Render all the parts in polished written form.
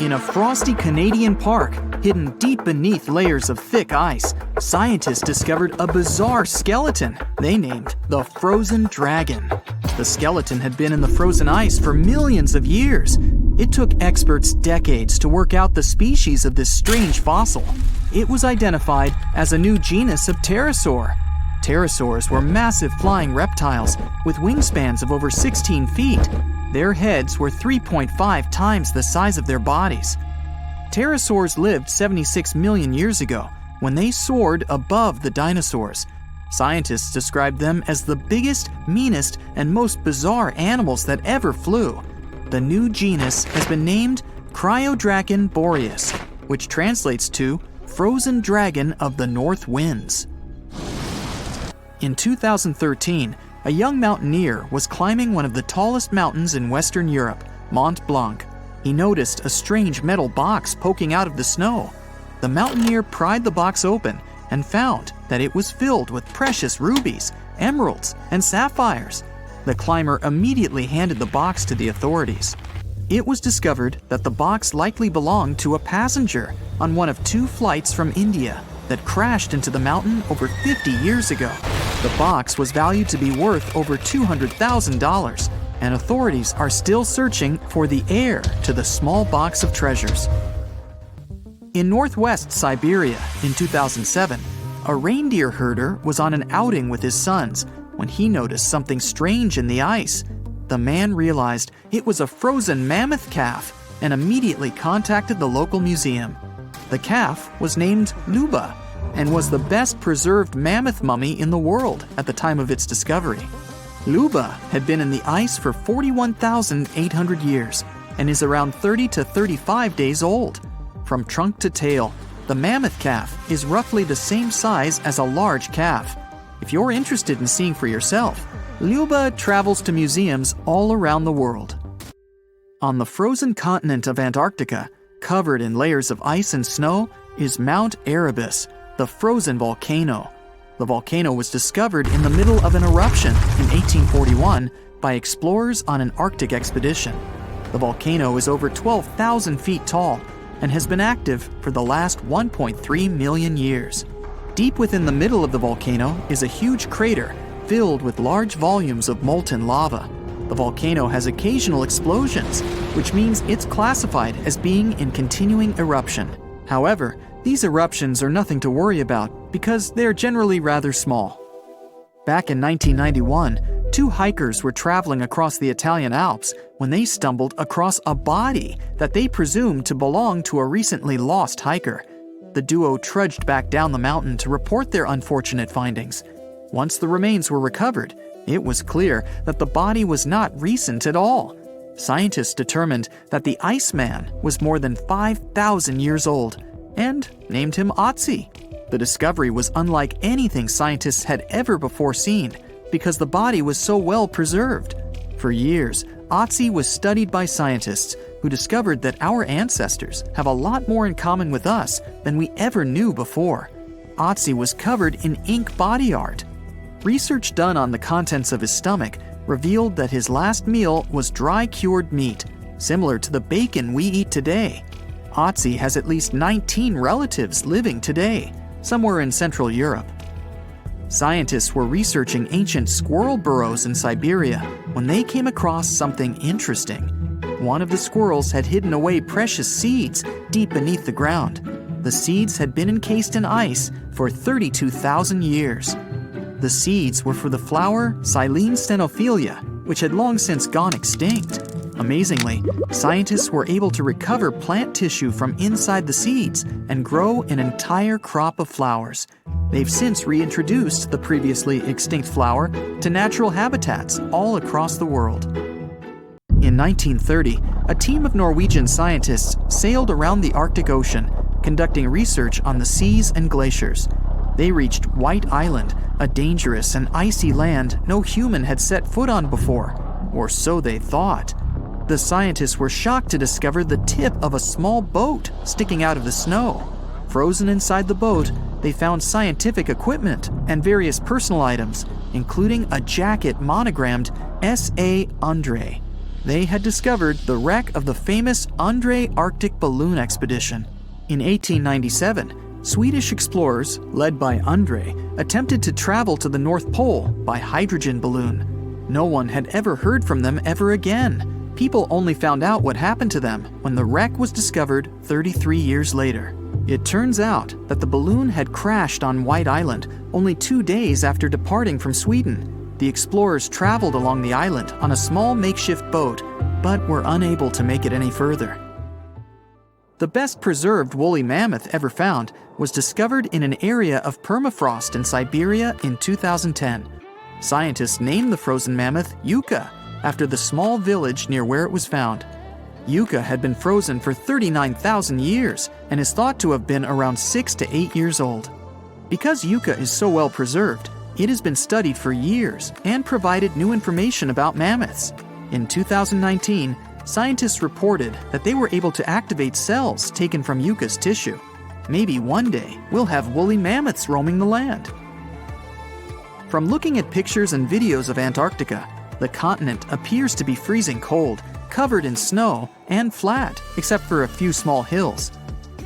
In a frosty Canadian park, hidden deep beneath layers of thick ice, scientists discovered a bizarre skeleton they named the frozen dragon. The skeleton had been in the frozen ice for millions of years. It took experts decades to work out the species of this strange fossil. It was identified as a new genus of pterosaur. Pterosaurs were massive flying reptiles with wingspans of over 16 feet. Their heads were 3.5 times the size of their bodies. Pterosaurs lived 76 million years ago when they soared above the dinosaurs. Scientists described them as the biggest, meanest, and most bizarre animals that ever flew. The new genus has been named Cryodragon boreas, which translates to frozen dragon of the north winds. In 2013, a young mountaineer was climbing one of the tallest mountains in Western Europe, Mont Blanc. He noticed a strange metal box poking out of the snow. The mountaineer pried the box open and found that it was filled with precious rubies, emeralds, and sapphires. The climber immediately handed the box to the authorities. It was discovered that the box likely belonged to a passenger on one of 2 flights from India that crashed into the mountain over 50 years ago. The box was valued to be worth over $200,000, and authorities are still searching for the heir to the small box of treasures. In northwest Siberia in 2007, a reindeer herder was on an outing with his sons when he noticed something strange in the ice. The man realized it was a frozen mammoth calf and immediately contacted the local museum. The calf was named Luba and was the best preserved mammoth mummy in the world at the time of its discovery. Luba had been in the ice for 41,800 years and is around 30 to 35 days old. From trunk to tail, the mammoth calf is roughly the same size as a large calf. If you're interested in seeing for yourself, Luba travels to museums all around the world. On the frozen continent of Antarctica, covered in layers of ice and snow, is Mount Erebus, the frozen volcano. The volcano was discovered in the middle of an eruption in 1841 by explorers on an Arctic expedition. The volcano is over 12,000 feet tall and has been active for the last 1.3 million years. Deep within the middle of the volcano is a huge crater filled with large volumes of molten lava. The volcano has occasional explosions, which means it's classified as being in continuing eruption. However, these eruptions are nothing to worry about because they're generally rather small. Back in 1991, 2 hikers were traveling across the Italian Alps when they stumbled across a body that they presumed to belong to a recently lost hiker. The duo trudged back down the mountain to report their unfortunate findings. Once the remains were recovered, it was clear that the body was not recent at all. Scientists determined that the Iceman was more than 5,000 years old and named him Otzi. The discovery was unlike anything scientists had ever before seen because the body was so well preserved. For years, Otzi was studied by scientists who discovered that our ancestors have a lot more in common with us than we ever knew before. Otzi was covered in ink body art. Research done on the contents of his stomach revealed that his last meal was dry cured meat, similar to the bacon we eat today. Otzi has at least 19 relatives living today, somewhere in Central Europe. Scientists were researching ancient squirrel burrows in Siberia when they came across something interesting. One of the squirrels had hidden away precious seeds deep beneath the ground. The seeds had been encased in ice for 32,000 years. The seeds were for the flower Silene stenophilia, which had long since gone extinct. Amazingly, scientists were able to recover plant tissue from inside the seeds and grow an entire crop of flowers. They've since reintroduced the previously extinct flower to natural habitats all across the world. In 1930, a team of Norwegian scientists sailed around the Arctic Ocean, conducting research on the seas and glaciers. They reached White Island, a dangerous and icy land no human had set foot on before, or so they thought. The scientists were shocked to discover the tip of a small boat sticking out of the snow. Frozen inside the boat, they found scientific equipment and various personal items, including a jacket monogrammed S.A. Andre. They had discovered the wreck of the famous André Arctic balloon expedition. In 1897, Swedish explorers, led by André, attempted to travel to the North Pole by hydrogen balloon. No one had ever heard from them ever again. People only found out what happened to them when the wreck was discovered 33 years later. It turns out that the balloon had crashed on White Island only 2 days after departing from Sweden. The explorers traveled along the island on a small makeshift boat, but were unable to make it any further. The best preserved woolly mammoth ever found was discovered in an area of permafrost in Siberia in 2010. Scientists named the frozen mammoth Yucca, after the small village near where it was found. Yucca had been frozen for 39,000 years and is thought to have been around 6 to 8 years old. Because Yucca is so well preserved, it has been studied for years and provided new information about mammoths. In 2019, scientists reported that they were able to activate cells taken from Yucca's tissue. Maybe one day we'll have woolly mammoths roaming the land. From looking at pictures and videos of Antarctica, the continent appears to be freezing cold, covered in snow, and flat, except for a few small hills.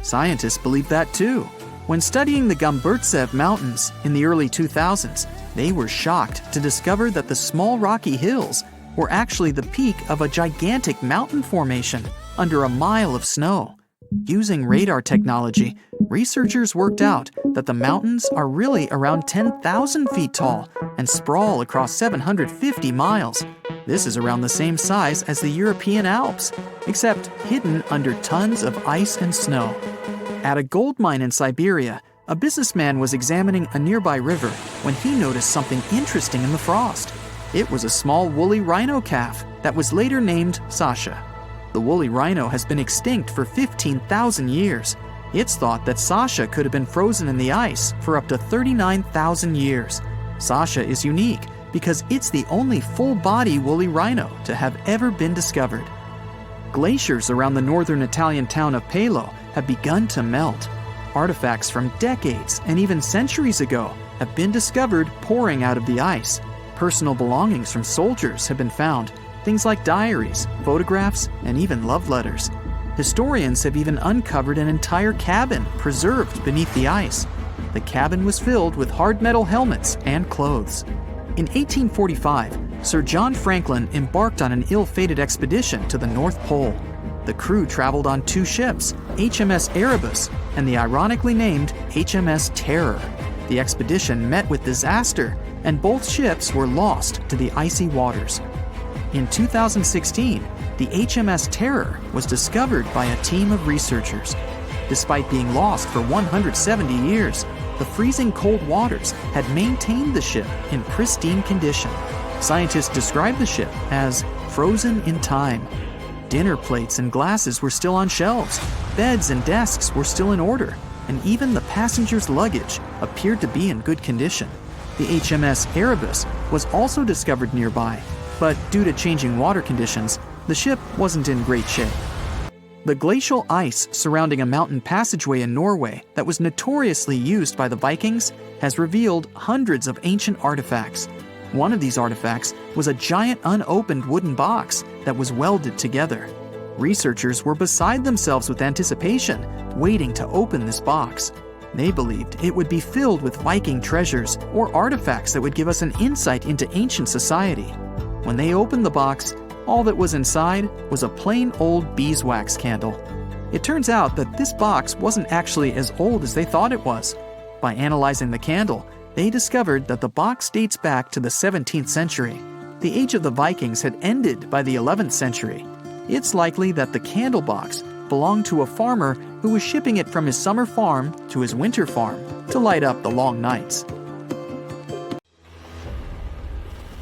Scientists believe that too. When studying the Gomburtsev Mountains in the early 2000s, they were shocked to discover that the small rocky hills were actually the peak of a gigantic mountain formation under a mile of snow. Using radar technology, researchers worked out that the mountains are really around 10,000 feet tall and sprawl across 750 miles. This is around the same size as the European Alps, except hidden under tons of ice and snow. At a gold mine in Siberia, a businessman was examining a nearby river when he noticed something interesting in the frost. It was a small woolly rhino calf that was later named Sasha. The woolly rhino has been extinct for 15,000 years. It's thought that Sasha could have been frozen in the ice for up to 39,000 years. Sasha is unique because it's the only full-body woolly rhino to have ever been discovered. Glaciers around the northern Italian town of Pelo have begun to melt. Artifacts from decades and even centuries ago have been discovered pouring out of the ice. Personal belongings from soldiers have been found, things like diaries, photographs, and even love letters. Historians have even uncovered an entire cabin preserved beneath the ice. The cabin was filled with hard metal helmets and clothes. In 1845, Sir John Franklin embarked on an ill-fated expedition to the North Pole. The crew traveled on 2 ships, HMS Erebus and the ironically named HMS Terror. The expedition met with disaster, and both ships were lost to the icy waters. In 2016, the HMS Terror was discovered by a team of researchers. Despite being lost for 170 years, the freezing cold waters had maintained the ship in pristine condition. Scientists described the ship as frozen in time. Dinner plates and glasses were still on shelves, beds and desks were still in order, and even the passengers' luggage appeared to be in good condition. The HMS Erebus was also discovered nearby, but due to changing water conditions, the ship wasn't in great shape. The glacial ice surrounding a mountain passageway in Norway that was notoriously used by the Vikings has revealed hundreds of ancient artifacts. One of these artifacts was a giant unopened wooden box that was welded together. Researchers were beside themselves with anticipation, waiting to open this box. They believed it would be filled with Viking treasures or artifacts that would give us an insight into ancient society. When they opened the box, all that was inside was a plain old beeswax candle. It turns out that this box wasn't actually as old as they thought it was. By analyzing the candle, they discovered that the box dates back to the 17th century. The age of the Vikings had ended by the 11th century. It's likely that the candle box belonged to a farmer who was shipping it from his summer farm to his winter farm to light up the long nights.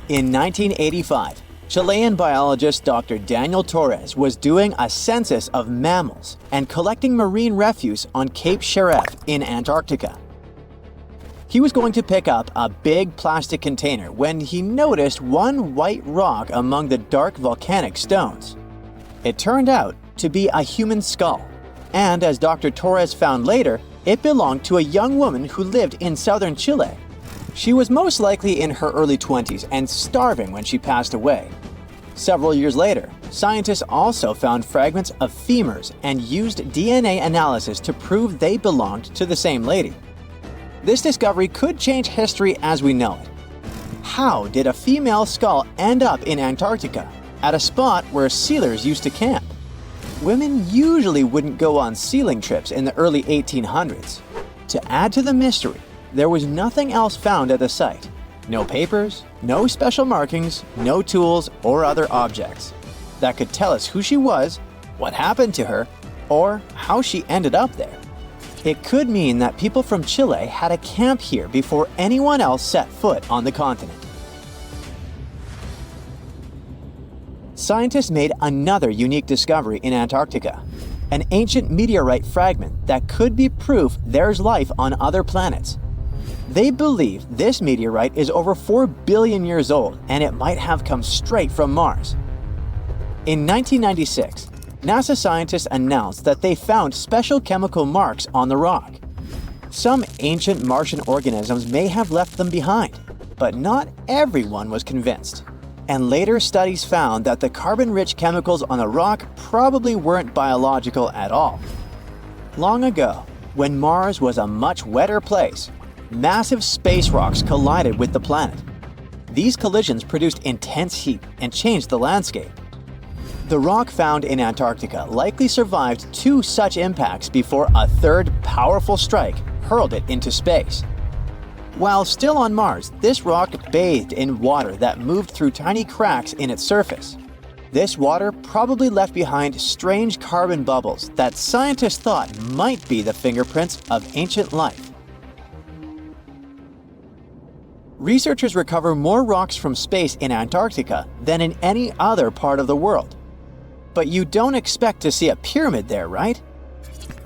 In 1985, Chilean biologist Dr. Daniel Torres was doing a census of mammals and collecting marine refuse on Cape Sheref in Antarctica. He was going to pick up a big plastic container when he noticed one white rock among the dark volcanic stones. It turned out to be a human skull, and as Dr. Torres found later, it belonged to a young woman who lived in southern Chile. She was most likely in her early 20s and starving when she passed away. Several years later, scientists also found fragments of femurs and used DNA analysis to prove they belonged to the same lady. This discovery could change history as we know it. How did a female skull end up in Antarctica, at a spot where sealers used to camp? Women usually wouldn't go on sealing trips in the early 1800s. To add to the mystery, there was nothing else found at the site. No papers, no special markings, no tools or other objects that could tell us who she was, what happened to her, or how she ended up there. It could mean that people from Chile had a camp here before anyone else set foot on the continent. Scientists made another unique discovery in Antarctica, an ancient meteorite fragment that could be proof there's life on other planets. They believe this meteorite is over 4 billion years old and it might have come straight from Mars. In 1996, NASA scientists announced that they found special chemical marks on the rock. Some ancient Martian organisms may have left them behind, but not everyone was convinced. And later studies found that the carbon-rich chemicals on the rock probably weren't biological at all. Long ago, when Mars was a much wetter place, massive space rocks collided with the planet. These collisions produced intense heat and changed the landscape. The rock found in Antarctica likely survived 2 such impacts before a third powerful strike hurled it into space. While still on Mars, this rock bathed in water that moved through tiny cracks in its surface. This water probably left behind strange carbon bubbles that scientists thought might be the fingerprints of ancient life. Researchers recover more rocks from space in Antarctica than in any other part of the world. But you don't expect to see a pyramid there, right?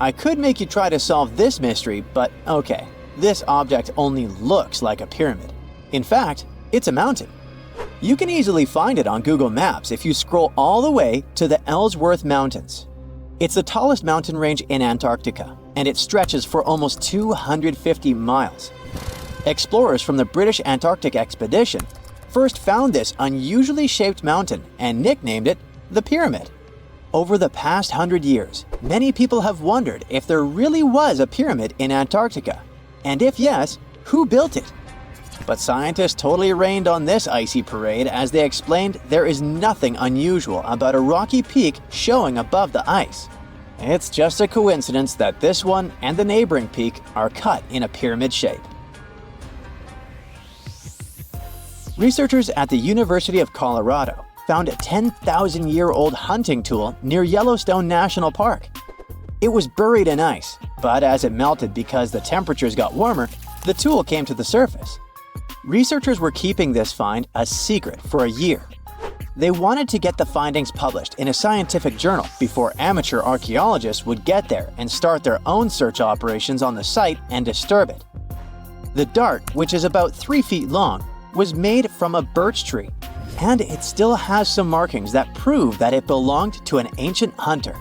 I could make you try to solve this mystery, but okay, this object only looks like a pyramid. In fact, it's a mountain. You can easily find it on Google Maps if you scroll all the way to the Ellsworth Mountains. It's the tallest mountain range in Antarctica, and it stretches for almost 250 miles. Explorers from the British Antarctic Expedition first found this unusually shaped mountain and nicknamed it the Pyramid. Over the past 100 years, many people have wondered if there really was a pyramid in Antarctica, and if yes, who built it? But scientists totally rained on this icy parade as they explained there is nothing unusual about a rocky peak showing above the ice. It's just a coincidence that this one and the neighboring peak are cut in a pyramid shape. Researchers at the University of Colorado found a 10,000-year-old hunting tool near Yellowstone National Park. It was buried in ice, but as it melted because the temperatures got warmer, the tool came to the surface. Researchers were keeping this find a secret for a year. They wanted to get the findings published in a scientific journal before amateur archaeologists would get there and start their own search operations on the site and disturb it. The dart, which is about 3 feet long, was made from a birch tree, and it still has some markings that prove that it belonged to an ancient hunter.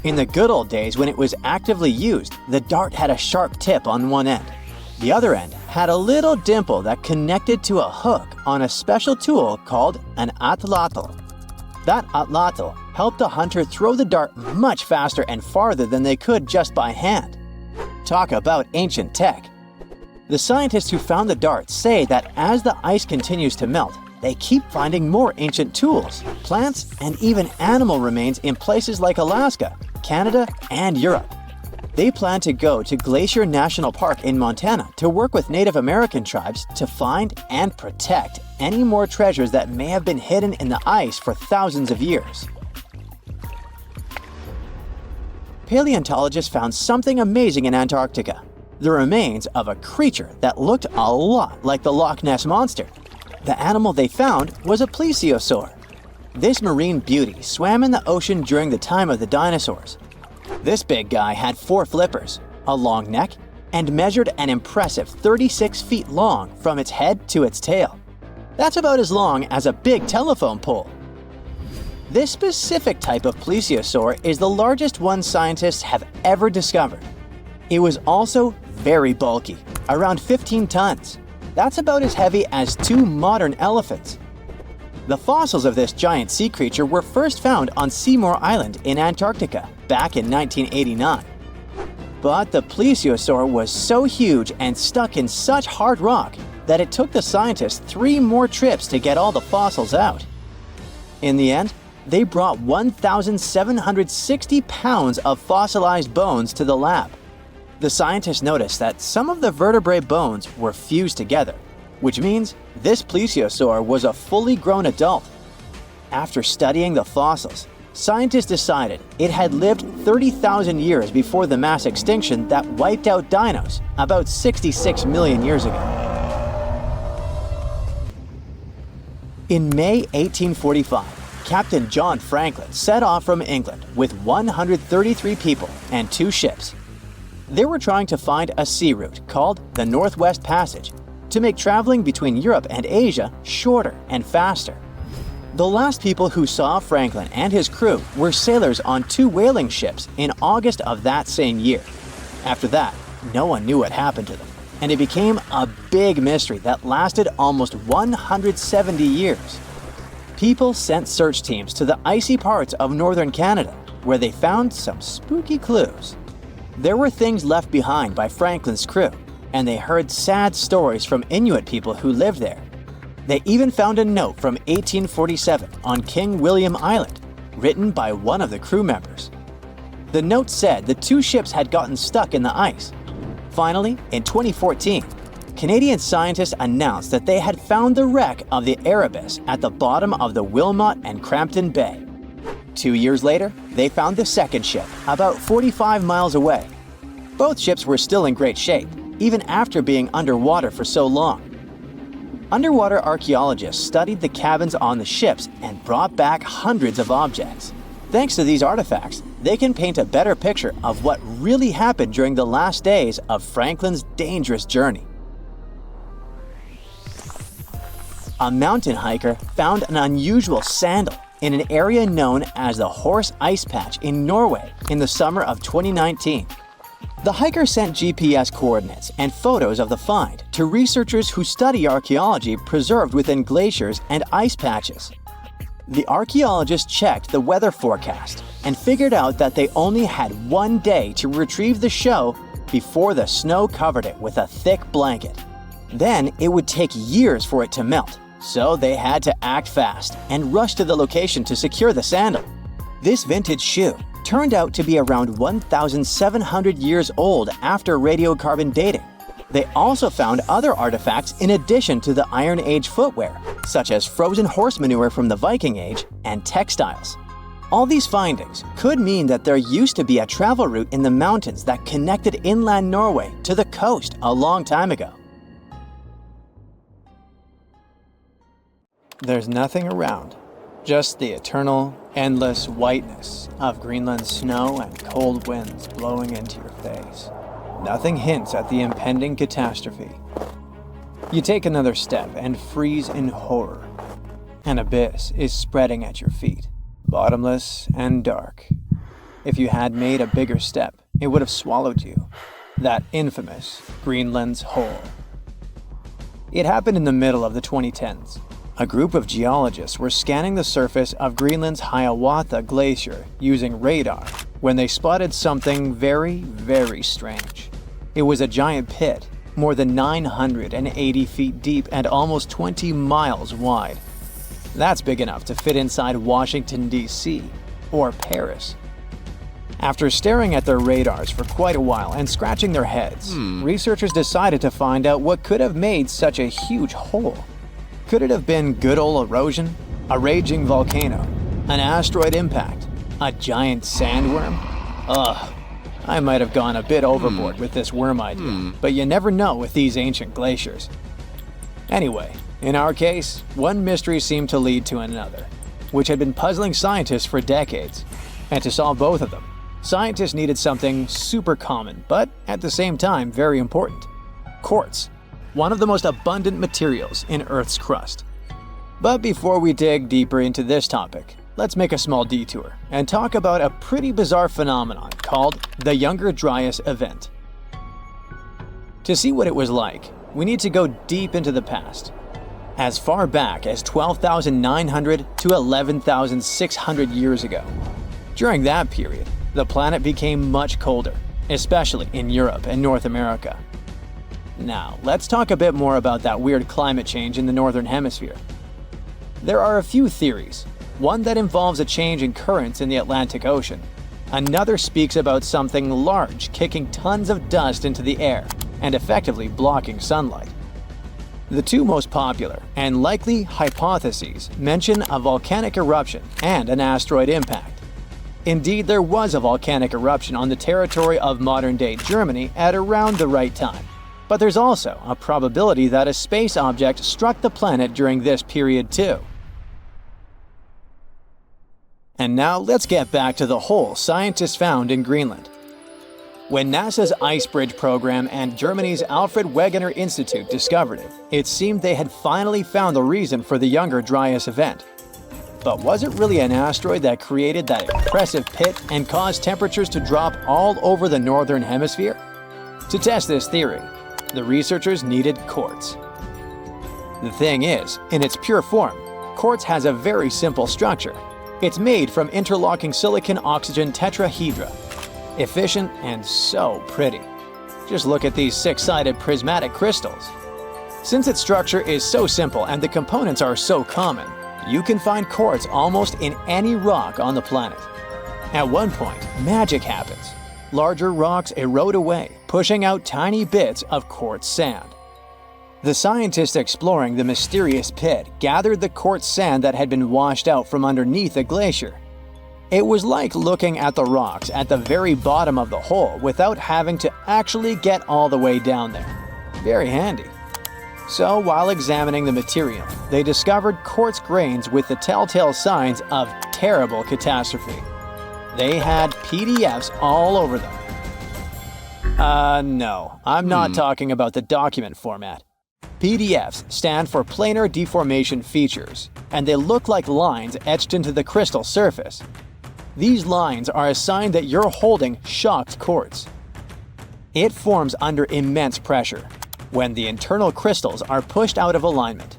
In the good old days when it was actively used, the dart had a sharp tip on one end. The other end had a little dimple that connected to a hook on a special tool called an atlatl. That atlatl helped the hunter throw the dart much faster and farther than they could just by hand. Talk about ancient tech. The scientists who found the dart say that as the ice continues to melt, they keep finding more ancient tools, plants, and even animal remains in places like Alaska, Canada, and Europe. They plan to go to Glacier National Park in Montana to work with Native American tribes to find and protect any more treasures that may have been hidden in the ice for thousands of years. Paleontologists found something amazing in Antarctica: the remains of a creature that looked a lot like the Loch Ness Monster. The animal they found was a plesiosaur. This marine beauty swam in the ocean during the time of the dinosaurs. This big guy had 4 flippers, a long neck, and measured an impressive 36 feet long from its head to its tail. That's about as long as a big telephone pole. This specific type of plesiosaur is the largest one scientists have ever discovered. It was also very bulky, around 15 tons. That's about as heavy as 2 modern elephants. The fossils of this giant sea creature were first found on Seymour Island in Antarctica back in 1989. But the plesiosaur was so huge and stuck in such hard rock that it took the scientists 3 more trips to get all the fossils out. In the end, they brought 1,760 pounds of fossilized bones to the lab. The scientists noticed that some of the vertebrae bones were fused together, which means this plesiosaur was a fully grown adult. After studying the fossils, scientists decided it had lived 30,000 years before the mass extinction that wiped out dinos about 66 million years ago. In May 1845, Captain John Franklin set off from England with 133 people and 2 ships. They were trying to find a sea route called the Northwest Passage to make traveling between Europe and Asia shorter and faster. The last people who saw Franklin and his crew were sailors on 2 whaling ships in August of that same year. After that, no one knew what happened to them, and it became a big mystery that lasted almost 170 years. People sent search teams to the icy parts of northern Canada, where they found some spooky clues. There were things left behind by Franklin's crew, and they heard sad stories from Inuit people who lived there. They even found a note from 1847 on King William Island, written by one of the crew members. The note said the 2 ships had gotten stuck in the ice. Finally, in 2014, Canadian scientists announced that they had found the wreck of the Erebus at the bottom of the Wilmot and Crampton Bay. 2 years later, they found the second ship, about 45 miles away. Both ships were still in great shape, even after being underwater for so long. Underwater archaeologists studied the cabins on the ships and brought back hundreds of objects. Thanks to these artifacts, they can paint a better picture of what really happened during the last days of Franklin's dangerous journey. A mountain hiker found an unusual sandal in an area known as the Horse Ice Patch in Norway in the summer of 2019. The hiker sent GPS coordinates and photos of the find to researchers who study archaeology preserved within glaciers and ice patches. The archaeologists checked the weather forecast and figured out that they only had 1 day to retrieve the show before the snow covered it with a thick blanket. Then it would take years for it to melt, so they had to act fast and rush to the location to secure the sandal. This vintage shoe turned out to be around 1,700 years old after radiocarbon dating. They also found other artifacts in addition to the Iron Age footwear, such as frozen horse manure from the Viking Age and textiles. All these findings could mean that there used to be a travel route in the mountains that connected inland Norway to the coast a long time ago. There's nothing around, just the eternal, endless whiteness of Greenland's snow and cold winds blowing into your face. Nothing hints at the impending catastrophe. You take another step and freeze in horror. An abyss is spreading at your feet, bottomless and dark. If you had made a bigger step, it would have swallowed you. That infamous Greenland's hole. It happened in the middle of the 2010s. A group of geologists were scanning the surface of Greenland's Hiawatha Glacier using radar when they spotted something very, very strange. It was a giant pit, more than 980 feet deep and almost 20 miles wide. That's big enough to fit inside Washington, D.C. or Paris. After staring at their radars for quite a while and scratching their heads, researchers decided to find out what could have made such a huge hole. Could it have been good old erosion, a raging volcano, an asteroid impact, a giant sandworm? Ugh, I might have gone a bit overboard with this worm idea, but you never know with these ancient glaciers. Anyway, in our case, one mystery seemed to lead to another, which had been puzzling scientists for decades. And to solve both of them, scientists needed something super common, but at the same time very important: quartz. One of the most abundant materials in Earth's crust. But before we dig deeper into this topic, let's make a small detour and talk about a pretty bizarre phenomenon called the Younger Dryas event. To see what it was like, we need to go deep into the past. as far back as 12,900 to 11,600 years ago. During that period, the planet became much colder, especially in Europe and North America. Now, let's talk a bit more about that weird climate change in the Northern Hemisphere. There are a few theories. One that involves a change in currents in the Atlantic Ocean. Another speaks about something large kicking tons of dust into the air and effectively blocking sunlight. The two most popular and likely hypotheses mention a volcanic eruption and an asteroid impact. Indeed, there was a volcanic eruption on the territory of modern-day Germany at around the right time. But there's also a probability that a space object struck the planet during this period too. And now let's get back to the hole scientists found in Greenland. When NASA's Ice Bridge program and Germany's Alfred Wegener Institute discovered it, it seemed they had finally found the reason for the Younger Dryas event. But was it really an asteroid that created that impressive pit and caused temperatures to drop all over the Northern Hemisphere? To test this theory, the researchers needed quartz. The thing is, in its pure form, quartz has a very simple structure. It's made from interlocking silicon-oxygen tetrahedra. Efficient and so pretty. Just look at these six-sided prismatic crystals. Since its structure is so simple and the components are so common, you can find quartz almost in any rock on the planet. At one point, magic happens. Larger rocks erode away, pushing out tiny bits of quartz sand. The scientists exploring the mysterious pit gathered the quartz sand that had been washed out from underneath a glacier. It was like looking at the rocks at the very bottom of the hole without having to actually get all the way down there. Very handy. So, while examining the material, they discovered quartz grains with the telltale signs of terrible catastrophe. They had PDFs all over them. No, I'm not talking about the document format. PDFs stand for planar deformation features, and they look like lines etched into the crystal surface. These lines are a sign that you're holding shocked quartz. It forms under immense pressure, when the internal crystals are pushed out of alignment.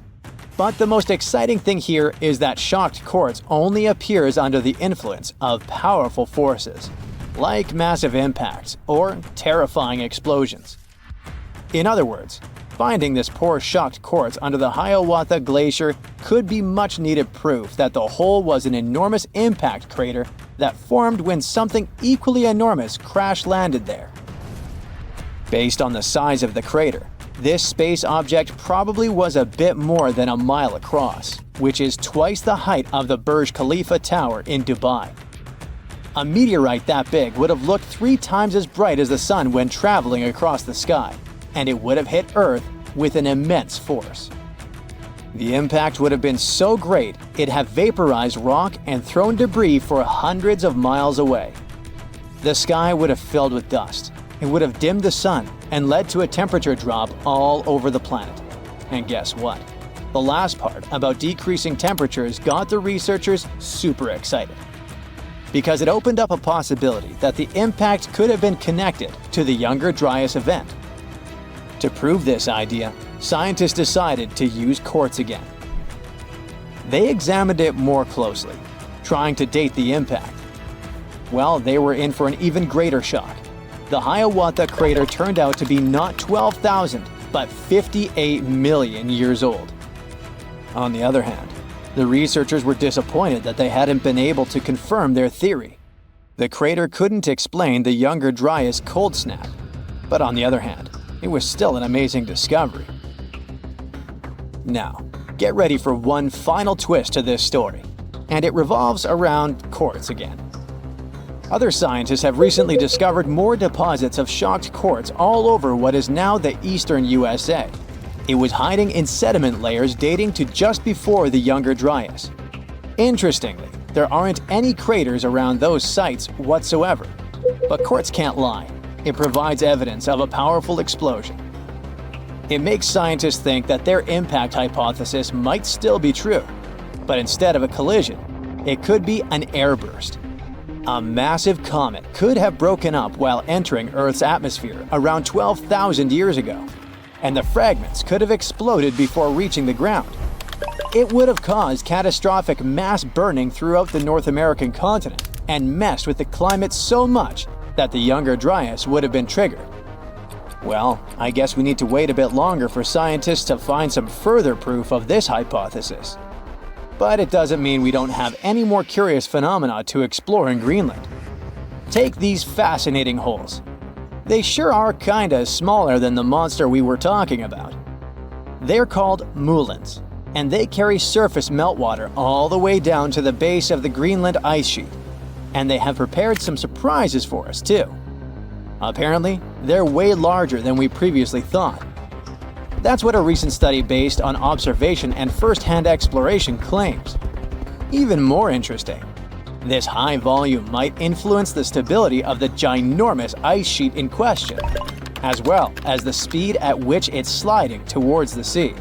But the most exciting thing here is that shocked quartz only appears under the influence of powerful forces, like massive impacts or terrifying explosions. In other words, finding this poor shocked quartz under the Hiawatha Glacier could be much-needed proof that the hole was an enormous impact crater that formed when something equally enormous crash-landed there. Based on the size of the crater, this space object probably was a bit more than a mile across, which is twice the height of the Burj Khalifa Tower in Dubai. A meteorite that big would have looked 3 times as bright as the sun when traveling across the sky, and it would have hit Earth with an immense force. The impact would have been so great it'd have vaporized rock and thrown debris for hundreds of miles away. The sky would have filled with dust. It would have dimmed the sun and led to a temperature drop all over the planet. And guess what? The last part about decreasing temperatures got the researchers super excited, because it opened up a possibility that the impact could have been connected to the Younger Dryas event. To prove this idea, scientists decided to use quartz again. They examined it more closely, trying to date the impact. Well, they were in for an even greater shock. The Hiawatha crater turned out to be not 12,000, but 58 million years old. On the other hand, the researchers were disappointed that they hadn't been able to confirm their theory. The crater couldn't explain the Younger Dryas cold snap, but on the other hand, it was still an amazing discovery. Now, get ready for one final twist to this story, and it revolves around quartz again. Other scientists have recently discovered more deposits of shocked quartz all over what is now the eastern USA. It was hiding in sediment layers dating to just before the Younger Dryas. Interestingly, there aren't any craters around those sites whatsoever. But quartz can't lie. It provides evidence of a powerful explosion. It makes scientists think that their impact hypothesis might still be true, but instead of a collision, it could be an airburst. A massive comet could have broken up while entering Earth's atmosphere around 12,000 years ago, and the fragments could have exploded before reaching the ground, It would have caused catastrophic mass burning throughout the North American continent and messed with the climate so much that the Younger Dryas would have been triggered. Well, I guess we need to wait a bit longer for scientists to find some further proof of this hypothesis. But it doesn't mean we don't have any more curious phenomena to explore in Greenland. Take these fascinating holes. They sure are kinda smaller than the monster we were talking about. They're called moulins, and they carry surface meltwater all the way down to the base of the Greenland ice sheet. And they have prepared some surprises for us too. Apparently, they're way larger than we previously thought. That's what a recent study based on observation and first-hand exploration claims. Even more interesting, this high volume might influence the stability of the ginormous ice sheet in question, as well as the speed at which it's sliding towards the sea.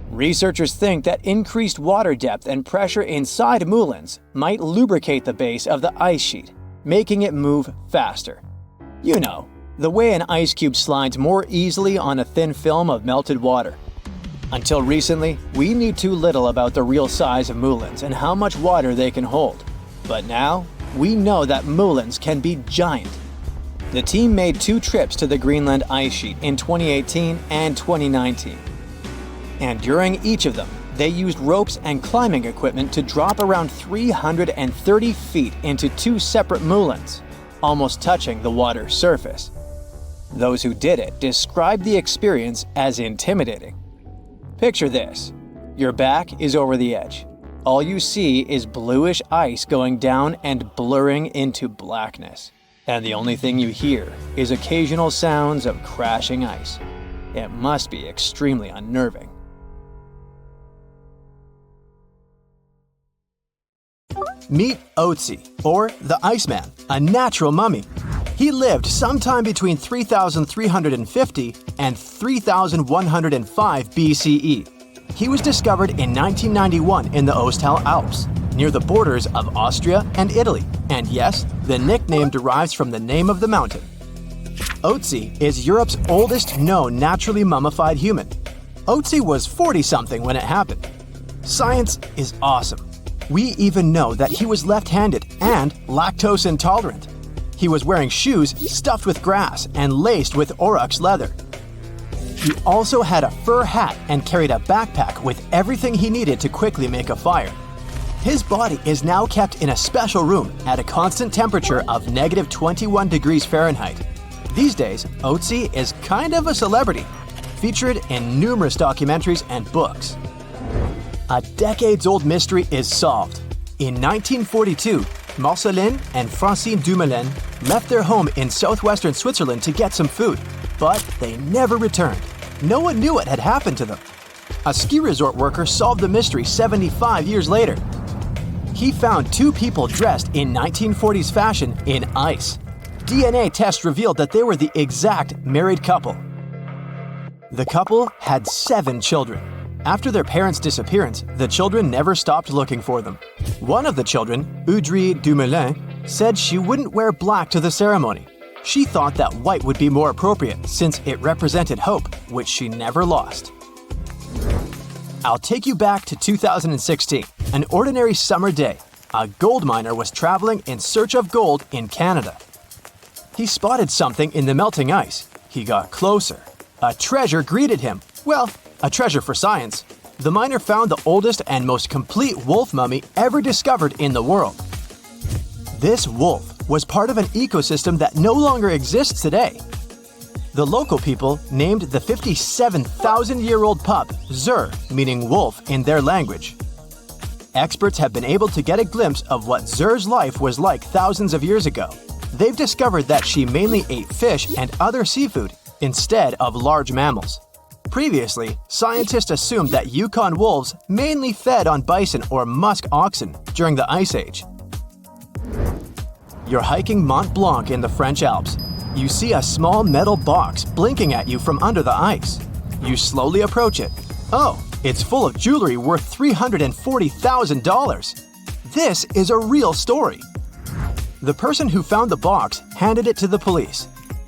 Researchers think that increased water depth and pressure inside moulins might lubricate the base of the ice sheet, making it move faster. You know, the way an ice cube slides more easily on a thin film of melted water. Until recently, we knew too little about the real size of moulins and how much water they can hold. But now, we know that moulins can be giant. The team made 2 trips to the Greenland ice sheet in 2018 and 2019. And during each of them, they used ropes and climbing equipment to drop around 330 feet into 2 separate moulins, almost touching the water's surface. Those who did it described the experience as intimidating. Picture this. Your back is over the edge. All you see is bluish ice going down and blurring into blackness. And the only thing you hear is occasional sounds of crashing ice. It must be extremely unnerving. Meet Otzi, or the Iceman, a natural mummy. He lived sometime between 3,350 and 3,105 BCE. He was discovered in 1991 in the Ostal Alps, near the borders of Austria and Italy. And yes, the nickname derives from the name of the mountain. Otzi is Europe's oldest known naturally mummified human. Otzi was 40-something when it happened. Science is awesome. We even know that he was left-handed and lactose intolerant. He was wearing shoes stuffed with grass and laced with aurochs leather. He also had a fur hat and carried a backpack with everything he needed to quickly make a fire. His body is now kept in a special room at a constant temperature of negative 21 degrees Fahrenheit. These days, Otzi is kind of a celebrity, featured in numerous documentaries and books. A decades-old mystery is solved. In 1942, Marceline and Francine Dumoulin left their home in southwestern Switzerland to get some food, but they never returned. No one knew what had happened to them. A ski resort worker solved the mystery 75 years later. He found 2 people dressed in 1940s fashion in ice. DNA tests revealed that they were the exact married couple. The couple had 7 children. After their parents' disappearance, the children never stopped looking for them. One of the children, Audrey Dumoulin, said she wouldn't wear black to the ceremony. She thought that white would be more appropriate since it represented hope, which she never lost. I'll take you back to 2016, an ordinary summer day. A gold miner was traveling in search of gold in Canada. He spotted something in the melting ice. He got closer. A treasure greeted him. Well, a treasure for science. The miner found the oldest and most complete wolf mummy ever discovered in the world. This wolf was part of an ecosystem that no longer exists today. The local people named the 57,000-year-old pup Zur, meaning wolf in their language. Experts have been able to get a glimpse of what Zur's life was like thousands of years ago. They've discovered that she mainly ate fish and other seafood instead of large mammals. Previously, scientists assumed that Yukon wolves mainly fed on bison or musk oxen during the Ice Age. You're hiking Mont Blanc in the French Alps. You see a small metal box blinking at you from under the ice. You slowly approach it. Oh, it's full of jewelry worth $340,000. This is a real story. The person who found the box handed it to the police.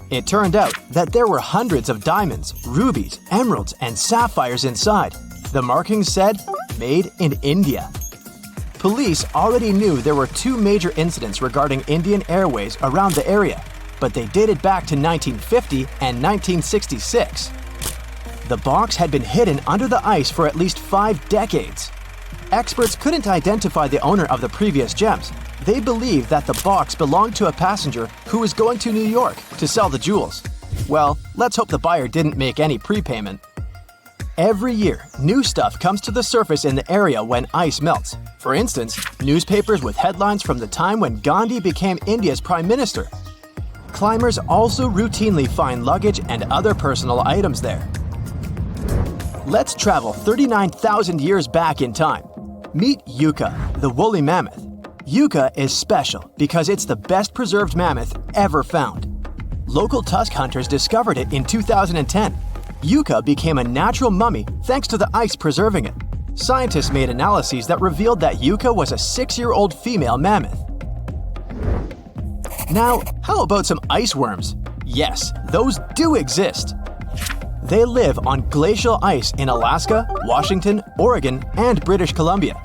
It turned out that there were hundreds of diamonds, rubies, emeralds, and sapphires inside, The markings said, "Made in India." Police already knew there were two major incidents regarding Indian Airways around the area, but they dated back to 1950 and 1966. The box had been hidden under the ice for at least 5 decades. Experts couldn't identify the owner of the previous gems. They believed that the box belonged to a passenger who was going to New York to sell the jewels. Well, let's hope the buyer didn't make any prepayment. Every year, new stuff comes to the surface in the area when ice melts. For instance, newspapers with headlines from the time when Gandhi became India's prime minister. Climbers also routinely find luggage and other personal items there. Let's travel 39,000 years back in time. Meet Yucca, the woolly mammoth. Yucca is special because it's the best preserved mammoth ever found. Local tusk hunters discovered it in 2010. Yucca became a natural mummy thanks to the ice preserving it. Scientists made analyses that revealed that Yucca was a 6-year-old female mammoth. Now, how about some ice worms? Yes, those do exist. They live on glacial ice in Alaska, Washington, Oregon, and British Columbia.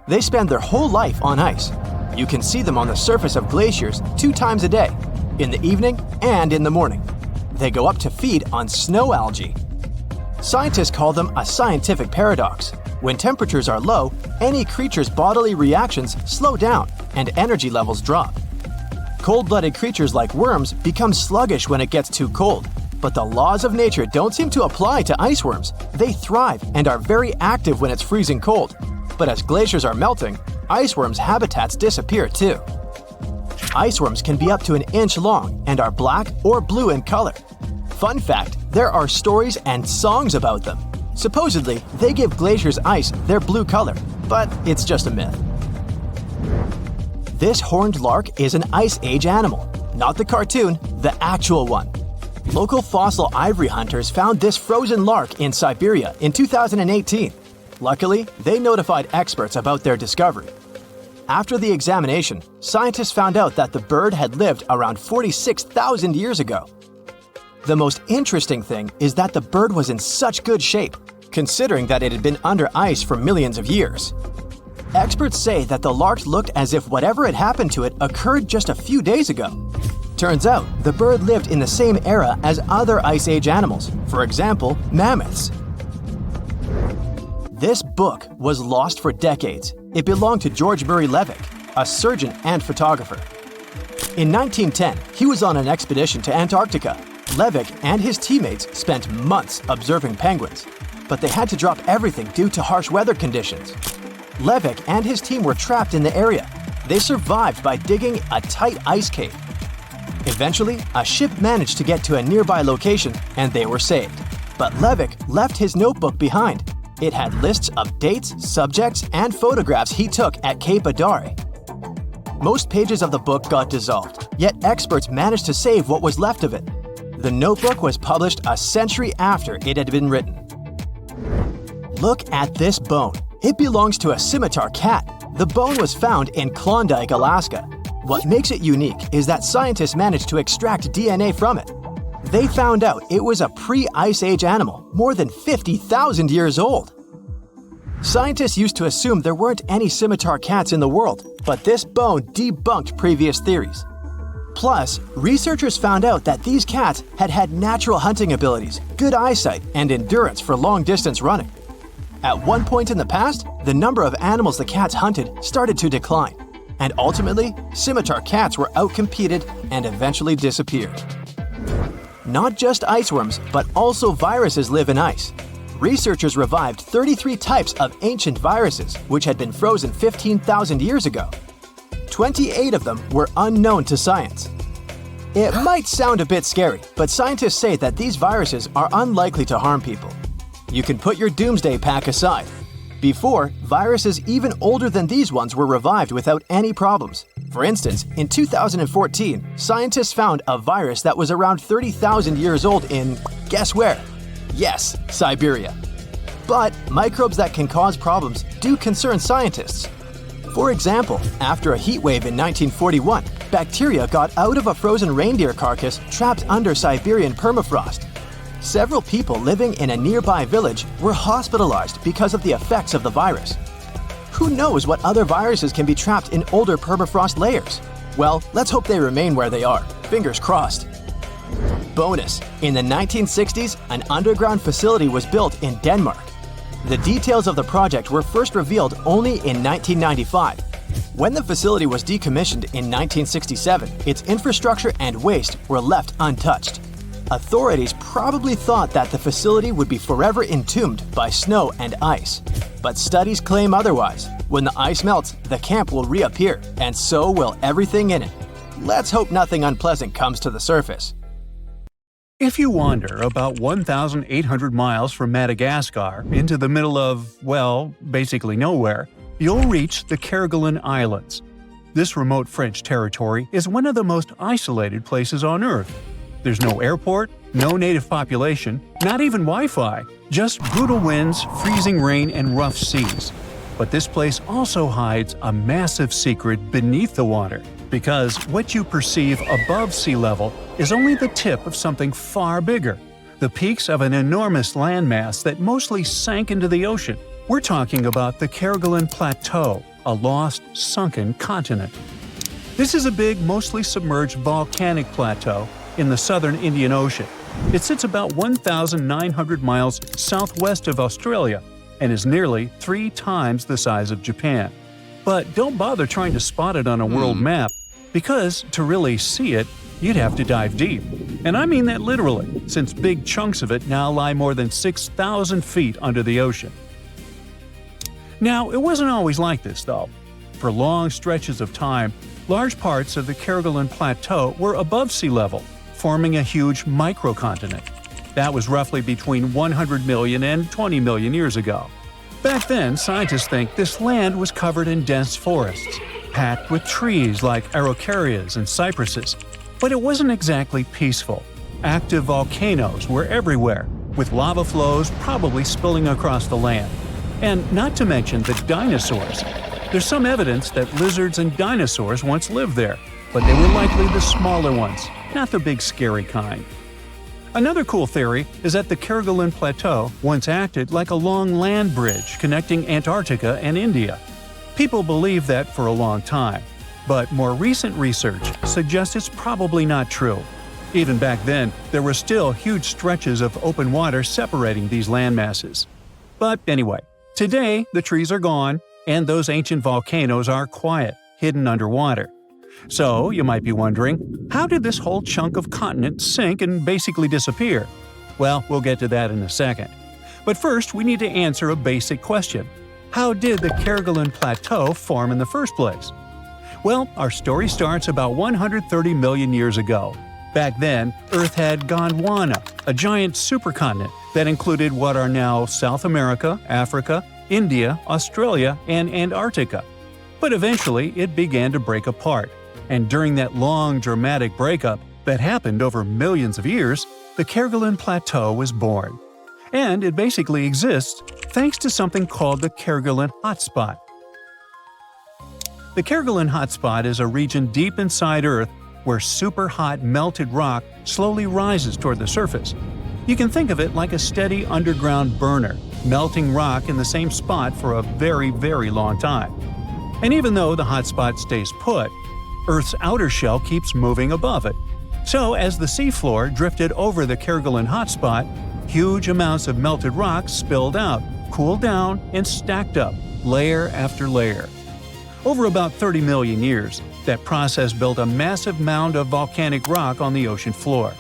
They spend their whole life on ice. You can see them on the surface of glaciers 2 times a day, in the evening and in the morning. They go up to feed on snow algae. Scientists call them a scientific paradox. When temperatures are low, any creature's bodily reactions slow down and energy levels drop. Cold-blooded creatures like worms become sluggish when it gets too cold. But the laws of nature don't seem to apply to ice worms. They thrive and are very active when it's freezing cold. But as glaciers are melting, ice worms' habitats disappear too. Ice worms can be up to 1 inch long and are black or blue in color. Fun fact, there are stories and songs about them. Supposedly, they give glaciers' ice their blue color, but it's just a myth. This horned lark is an Ice Age animal, not the cartoon, the actual one. Local fossil ivory hunters found this frozen lark in Siberia in 2018. Luckily, they notified experts about their discovery. After the examination, scientists found out that the bird had lived around 46,000 years ago. The most interesting thing is that the bird was in such good shape, considering that it had been under ice for millions of years. Experts say that the lark looked as if whatever had happened to it occurred just a few days ago. Turns out, the bird lived in the same era as other Ice Age animals, for example, mammoths. This book was lost for decades. It belonged to George Murray Levick, a surgeon and photographer. In 1910, he was on an expedition to Antarctica. Levick and his teammates spent months observing penguins, but they had to drop everything due to harsh weather conditions. Levick and his team were trapped in the area. They survived by digging a tight ice cave. Eventually, a ship managed to get to a nearby location and they were saved. But Levick left his notebook behind. It had lists of dates, subjects, and photographs he took at Cape Adare. Most pages of the book got dissolved, yet experts managed to save what was left of it. The notebook was published a century after it had been written. Look at this bone. It belongs to a scimitar cat. The bone was found in Klondike, Alaska. What makes it unique is that scientists managed to extract DNA from it. They found out it was a pre-Ice Age animal, more than 50,000 years old. Scientists used to assume there weren't any scimitar cats in the world, but this bone debunked previous theories. Plus, researchers found out that these cats had had natural hunting abilities, good eyesight, and endurance for long-distance running. At one point in the past, the number of animals the cats hunted started to decline, and ultimately, scimitar cats were outcompeted and eventually disappeared. Not just iceworms, but also viruses live in ice. Researchers revived 33 types of ancient viruses, which had been frozen 15,000 years ago. 28 of them were unknown to science. It might sound a bit scary, but scientists say that these viruses are unlikely to harm people. You can put your doomsday pack aside. Before, viruses even older than these ones were revived without any problems. For instance, in 2014, scientists found a virus that was around 30,000 years old in, guess where? Yes, Siberia. But microbes that can cause problems do concern scientists. For example, after a heat wave in 1941, bacteria got out of a frozen reindeer carcass trapped under Siberian permafrost. Several people living in a nearby village were hospitalized because of the effects of the virus. Who knows what other viruses can be trapped in older permafrost layers? Well, let's hope they remain where they are. Fingers crossed. Bonus: in the 1960s, an underground facility was built in Denmark. The details of the project were first revealed only in 1995. When the facility was decommissioned in 1967, its infrastructure and waste were left untouched. Authorities probably thought that the facility would be forever entombed by snow and ice. But studies claim otherwise. When the ice melts, the camp will reappear, and so will everything in it. Let's hope nothing unpleasant comes to the surface. If you wander about 1,800 miles from Madagascar into the middle of, well, basically nowhere, you'll reach the Kerguelen Islands. This remote French territory is one of the most isolated places on Earth. There's no airport, no native population, not even Wi-Fi, just brutal winds, freezing rain, and rough seas. But this place also hides a massive secret beneath the water, because what you perceive above sea level is only the tip of something far bigger, the peaks of an enormous landmass that mostly sank into the ocean. We're talking about the Kerguelen Plateau, a lost, sunken continent. This is a big, mostly submerged volcanic plateau in the southern Indian Ocean. It sits about 1,900 miles southwest of Australia and is nearly 3 times the size of Japan. But don't bother trying to spot it on a world map, because to really see it, you'd have to dive deep. And I mean that literally, since big chunks of it now lie more than 6,000 feet under the ocean. Now, it wasn't always like this, though. For long stretches of time, large parts of the Kerguelen Plateau were above sea level, forming a huge microcontinent. That was roughly between 100 million and 20 million years ago. Back then, scientists think this land was covered in dense forests, packed with trees like araucarias and cypresses. But it wasn't exactly peaceful. Active volcanoes were everywhere, with lava flows probably spilling across the land. And not to mention the dinosaurs. There's some evidence that lizards and dinosaurs once lived there, but they were likely the smaller ones, not the big scary kind. Another cool theory is that the Kerguelen Plateau once acted like a long land bridge connecting Antarctica and India. People believe that for a long time, but more recent research suggests it's probably not true. Even back then, there were still huge stretches of open water separating these landmasses. But anyway, today the trees are gone, and those ancient volcanoes are quiet, hidden underwater. So, you might be wondering, how did this whole chunk of continent sink and basically disappear? Well, we'll get to that in a second. But first, we need to answer a basic question. How did the Kerguelen Plateau form in the first place? Well, our story starts about 130 million years ago. Back then, Earth had Gondwana, a giant supercontinent that included what are now South America, Africa, India, Australia, and Antarctica. But eventually, it began to break apart. And during that long, dramatic breakup that happened over millions of years, the Kerguelen Plateau was born. And it basically exists thanks to something called the Kerguelen Hotspot. The Kerguelen Hotspot is a region deep inside Earth where super hot melted rock slowly rises toward the surface. You can think of it like a steady underground burner, melting rock in the same spot for a very, very long time. And even though the hotspot stays put, Earth's outer shell keeps moving above it. So as the seafloor drifted over the Kerguelen hotspot, huge amounts of melted rock spilled out, cooled down, and stacked up, layer after layer. Over about 30 million years, that process built a massive mound of volcanic rock on the ocean floor.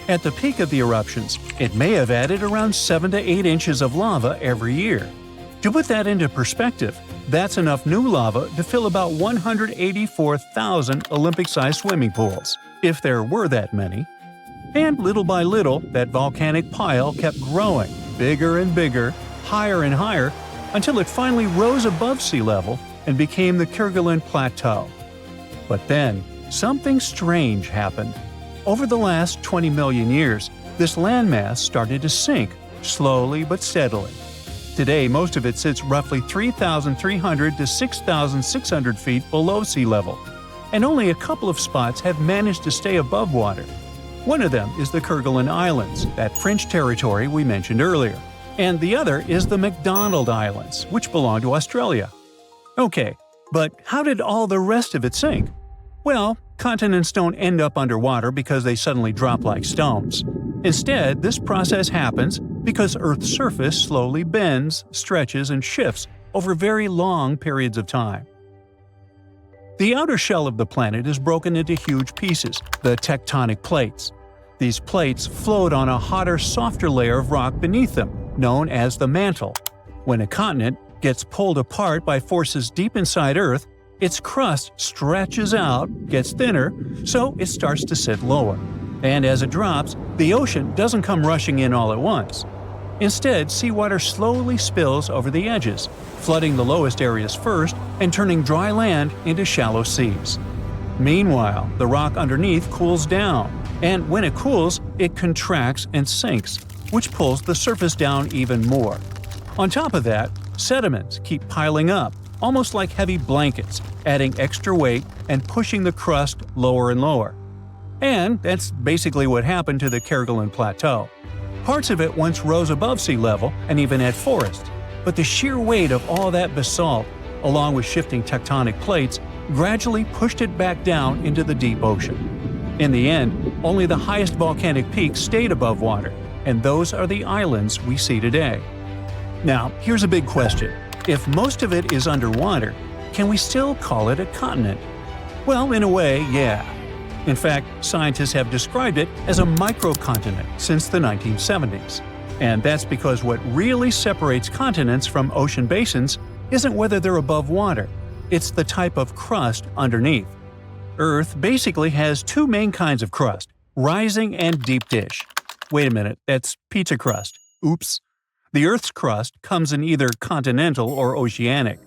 At the peak of the eruptions, it may have added around 7 to 8 inches of lava every year. To put that into perspective, that's enough new lava to fill about 184,000 Olympic-sized swimming pools, if there were that many. And little by little, that volcanic pile kept growing, bigger and bigger, higher and higher, until it finally rose above sea level and became the Kerguelen Plateau. But then, something strange happened. Over the last 20 million years, this landmass started to sink, slowly but steadily. Today, most of it sits roughly 3,300 to 6,600 feet below sea level, and only a couple of spots have managed to stay above water. One of them is the Kerguelen Islands, that French territory we mentioned earlier, and the other is the McDonald Islands, which belong to Australia. Okay, but how did all the rest of it sink? Well, continents don't end up underwater because they suddenly drop like stones. Instead, this process happens because Earth's surface slowly bends, stretches, and shifts over very long periods of time. The outer shell of the planet is broken into huge pieces, the tectonic plates. These plates float on a hotter, softer layer of rock beneath them, known as the mantle. When a continent gets pulled apart by forces deep inside Earth, its crust stretches out, gets thinner, so it starts to sit lower. And as it drops, the ocean doesn't come rushing in all at once. Instead, seawater slowly spills over the edges, flooding the lowest areas first and turning dry land into shallow seas. Meanwhile, the rock underneath cools down, and when it cools, it contracts and sinks, which pulls the surface down even more. On top of that, sediments keep piling up, almost like heavy blankets, adding extra weight and pushing the crust lower and lower. And that's basically what happened to the Kerguelen Plateau. Parts of it once rose above sea level and even had forests, but the sheer weight of all that basalt, along with shifting tectonic plates, gradually pushed it back down into the deep ocean. In the end, only the highest volcanic peaks stayed above water, and those are the islands we see today. Now, here's a big question. If most of it is underwater, can we still call it a continent? Well, in a way, yeah. In fact, scientists have described it as a microcontinent since the 1970s. And that's because what really separates continents from ocean basins isn't whether they're above water, it's the type of crust underneath. Earth basically has two main kinds of crust, rising and deep dish. Wait a minute, that's pizza crust. Oops. The Earth's crust comes in either continental or oceanic.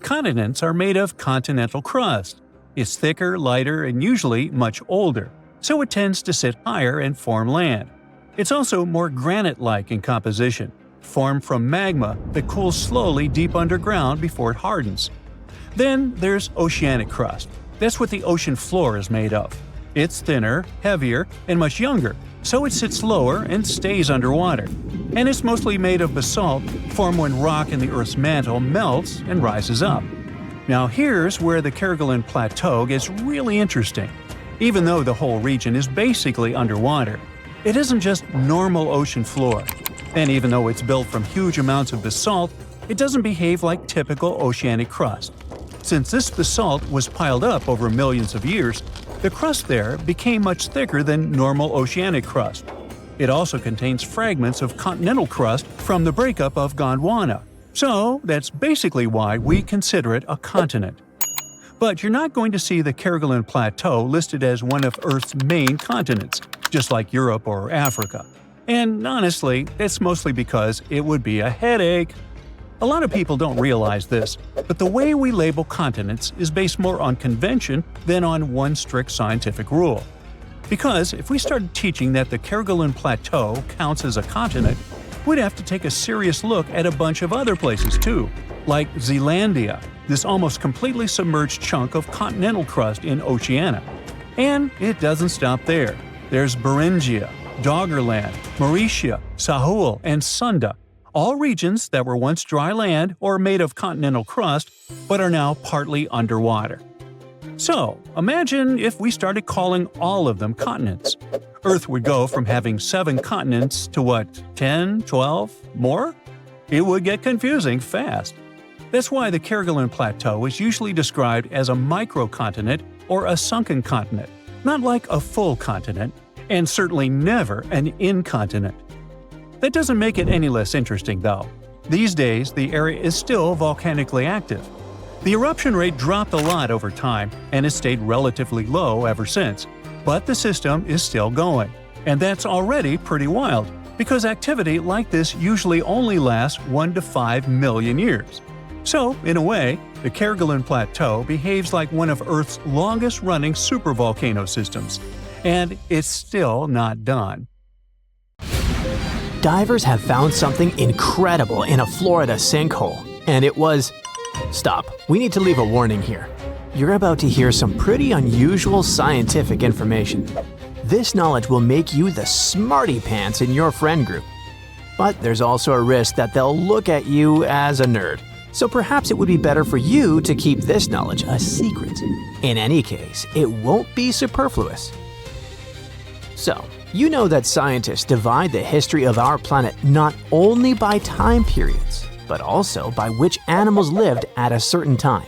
Continents are made of continental crust. It's thicker, lighter, and usually much older, so it tends to sit higher and form land. It's also more granite-like in composition, formed from magma that cools slowly deep underground before it hardens. Then there's oceanic crust. That's what the ocean floor is made of. It's thinner, heavier, and much younger, so it sits lower and stays underwater. And it's mostly made of basalt, formed when rock in the Earth's mantle melts and rises up. Now here's where the Kerguelen Plateau gets really interesting. Even though the whole region is basically underwater, it isn't just normal ocean floor. And even though it's built from huge amounts of basalt, it doesn't behave like typical oceanic crust. Since this basalt was piled up over millions of years, the crust there became much thicker than normal oceanic crust. It also contains fragments of continental crust from the breakup of Gondwana. So that's basically why we consider it a continent. But you're not going to see the Kerguelen Plateau listed as one of Earth's main continents, just like Europe or Africa. And honestly, it's mostly because it would be a headache. A lot of people don't realize this, but the way we label continents is based more on convention than on one strict scientific rule. Because if we started teaching that the Kerguelen Plateau counts as a continent, we'd have to take a serious look at a bunch of other places too, like Zealandia, this almost completely submerged chunk of continental crust in Oceania. And it doesn't stop there. There's Beringia, Doggerland, Mauritia, Sahul, and Sunda, all regions that were once dry land or made of continental crust, but are now partly underwater. So, imagine if we started calling all of them continents. Earth would go from having 7 continents to what, 10, 12, more? It would get confusing fast. That's why the Kerguelen Plateau is usually described as a microcontinent or a sunken continent, not like a full continent, and certainly never an incontinent. That doesn't make it any less interesting, though. These days, the area is still volcanically active. The eruption rate dropped a lot over time, and has stayed relatively low ever since. But the system is still going. And that's already pretty wild, because activity like this usually only lasts 1 to 5 million years. So, in a way, the Kerguelen Plateau behaves like one of Earth's longest-running supervolcano systems. And it's still not done. Divers have found something incredible in a Florida sinkhole, and it was… Stop, we need to leave a warning here. You're about to hear some pretty unusual scientific information. This knowledge will make you the smarty pants in your friend group. But there's also a risk that they'll look at you as a nerd. So perhaps it would be better for you to keep this knowledge a secret. In any case, it won't be superfluous. So, you know that scientists divide the history of our planet not only by time periods, but also by which animals lived at a certain time.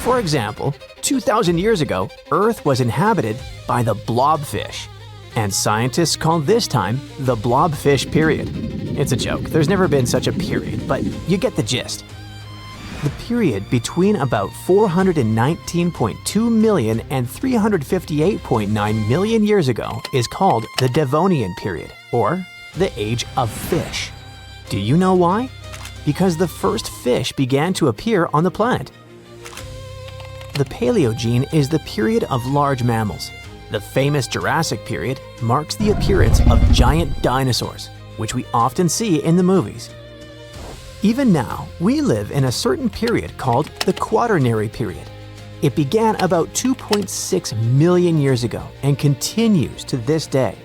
For example, 2,000 years ago, Earth was inhabited by the blobfish, and scientists call this time the blobfish period. It's a joke, there's never been such a period, but you get the gist. The period between about 419.2 million and 358.9 million years ago is called the Devonian period, or the Age of Fish. Do you know why? Because the first fish began to appear on the planet. The Paleogene is the period of large mammals. The famous Jurassic period marks the appearance of giant dinosaurs, which we often see in the movies. Even now, we live in a certain period called the Quaternary period. It began about 2.6 million years ago and continues to this day.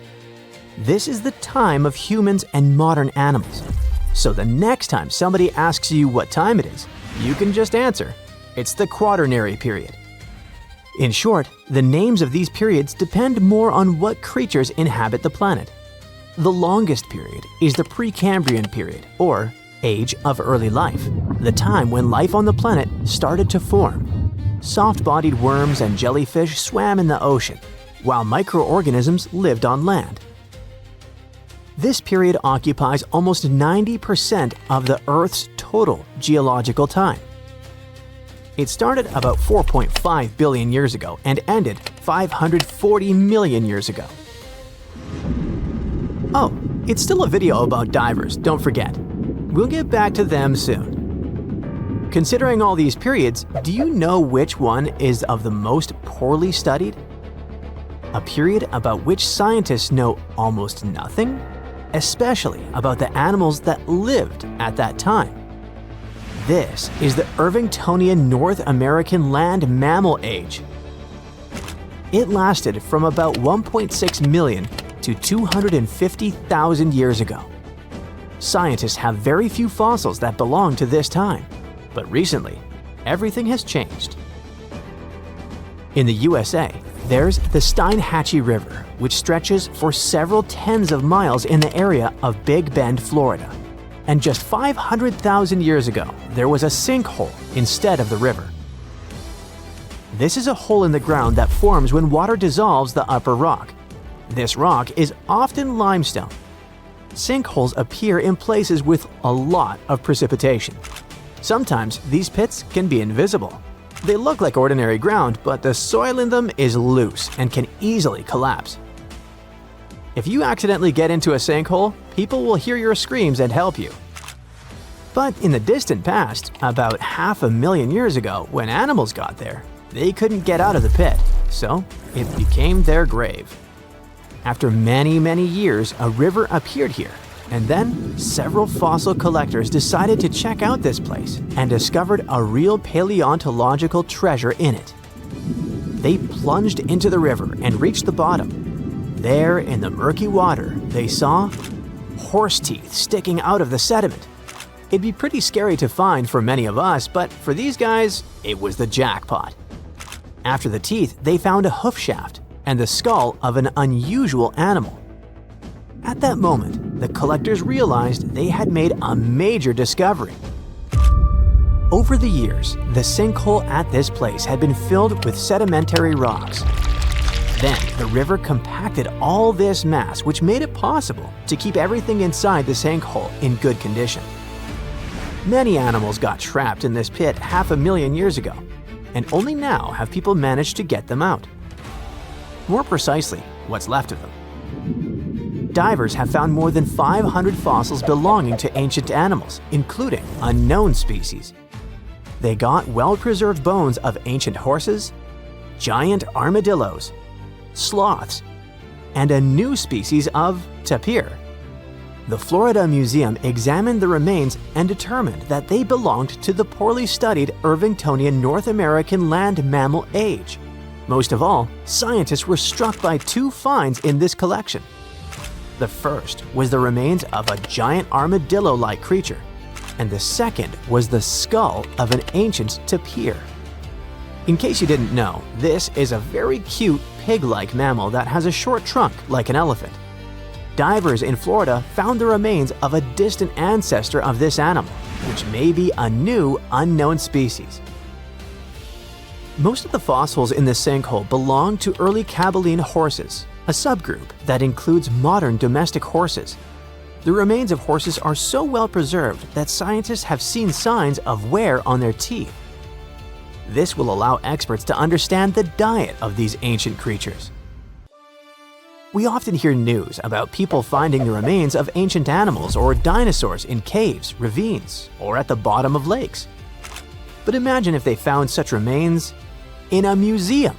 This is the time of humans and modern animals. So the next time somebody asks you what time it is, you can just answer, it's the Quaternary period. In short, the names of these periods depend more on what creatures inhabit the planet. The longest period is the Precambrian period, or Age of Early Life, the time when life on the planet started to form. Soft-bodied worms and jellyfish swam in the ocean, while microorganisms lived on land. This period occupies almost 90% of the Earth's total geological time. It started about 4.5 billion years ago and ended 540 million years ago. Oh, it's still a video about divers, don't forget. We'll get back to them soon. Considering all these periods, do you know which one is of the most poorly studied? A period about which scientists know almost nothing, especially about the animals that lived at that time. This is the Irvingtonian North American land mammal age. It lasted from about 1.6 million to 250,000 years ago. Scientists have very few fossils that belong to this time, but recently, everything has changed. In the USA, there's the Steinhatchee River, which stretches for several tens of miles in the area of Big Bend, Florida. And just 500,000 years ago, there was a sinkhole instead of the river. This is a hole in the ground that forms when water dissolves the upper rock. This rock is often limestone. Sinkholes appear in places with a lot of precipitation. Sometimes these pits can be invisible. They look like ordinary ground, but the soil in them is loose and can easily collapse. If you accidentally get into a sinkhole, people will hear your screams and help you. But in the distant past, about 500,000 years ago, when animals got there, they couldn't get out of the pit, so it became their grave. After many, many years, a river appeared here, and then several fossil collectors decided to check out this place and discovered a real paleontological treasure in it. They plunged into the river and reached the bottom. There, in the murky water, they saw horse teeth sticking out of the sediment. It'd be pretty scary to find for many of us, but for these guys, it was the jackpot. After the teeth, they found a hoof shaft and the skull of an unusual animal. At that moment, the collectors realized they had made a major discovery. Over the years, the sinkhole at this place had been filled with sedimentary rocks. Then, the river compacted all this mass, which made it possible to keep everything inside the sinkhole in good condition. Many animals got trapped in this pit 500,000 years ago, and only now have people managed to get them out. More precisely, what's left of them. Divers have found more than 500 fossils belonging to ancient animals, including unknown species. They got well-preserved bones of ancient horses, giant armadillos, sloths, and a new species of tapir. The Florida Museum examined the remains and determined that they belonged to the poorly studied Irvingtonian North American land mammal age. Most of all, scientists were struck by two finds in this collection. The first was the remains of a giant armadillo-like creature, and the second was the skull of an ancient tapir. In case you didn't know, this is a very cute pig-like mammal that has a short trunk like an elephant. Divers in Florida found the remains of a distant ancestor of this animal, which may be a new unknown species. Most of the fossils in this sinkhole belong to early Caballine horses, a subgroup that includes modern domestic horses. The remains of horses are so well preserved that scientists have seen signs of wear on their teeth. This will allow experts to understand the diet of these ancient creatures. We often hear news about people finding the remains of ancient animals or dinosaurs in caves, ravines, or at the bottom of lakes. But imagine if they found such remains in a museum.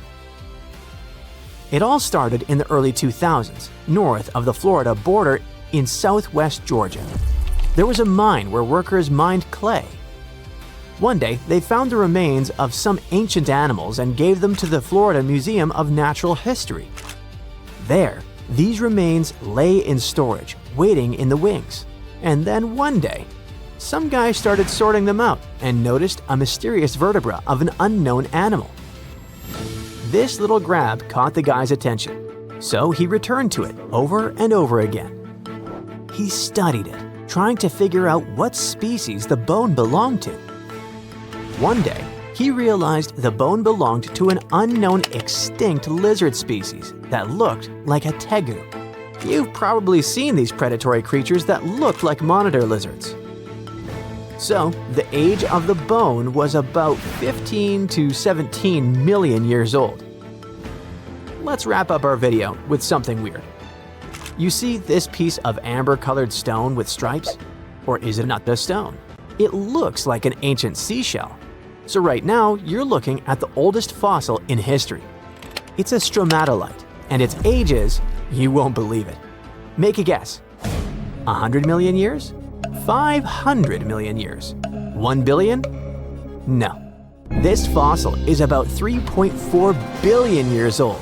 It all started in the early 2000s, north of the Florida border in southwest Georgia. There was a mine where workers mined clay. One day, they found the remains of some ancient animals and gave them to the Florida Museum of Natural History. There, these remains lay in storage, waiting in the wings. And then one day, some guy started sorting them out and noticed a mysterious vertebra of an unknown animal. This little grab caught the guy's attention, so he returned to it over and over again. He studied it, trying to figure out what species the bone belonged to. One day, he realized the bone belonged to an unknown extinct lizard species that looked like a tegu. You've probably seen these predatory creatures that look like monitor lizards. So, the age of the bone was about 15 to 17 million years old. Let's wrap up our video with something weird. You see this piece of amber-colored stone with stripes? Or is it not the stone? It looks like an ancient seashell. So right now, you're looking at the oldest fossil in history. It's a stromatolite, and its age is, you won't believe it. Make a guess. 100 million years? 500 million years? 1 billion? No. This fossil is about 3.4 billion years old.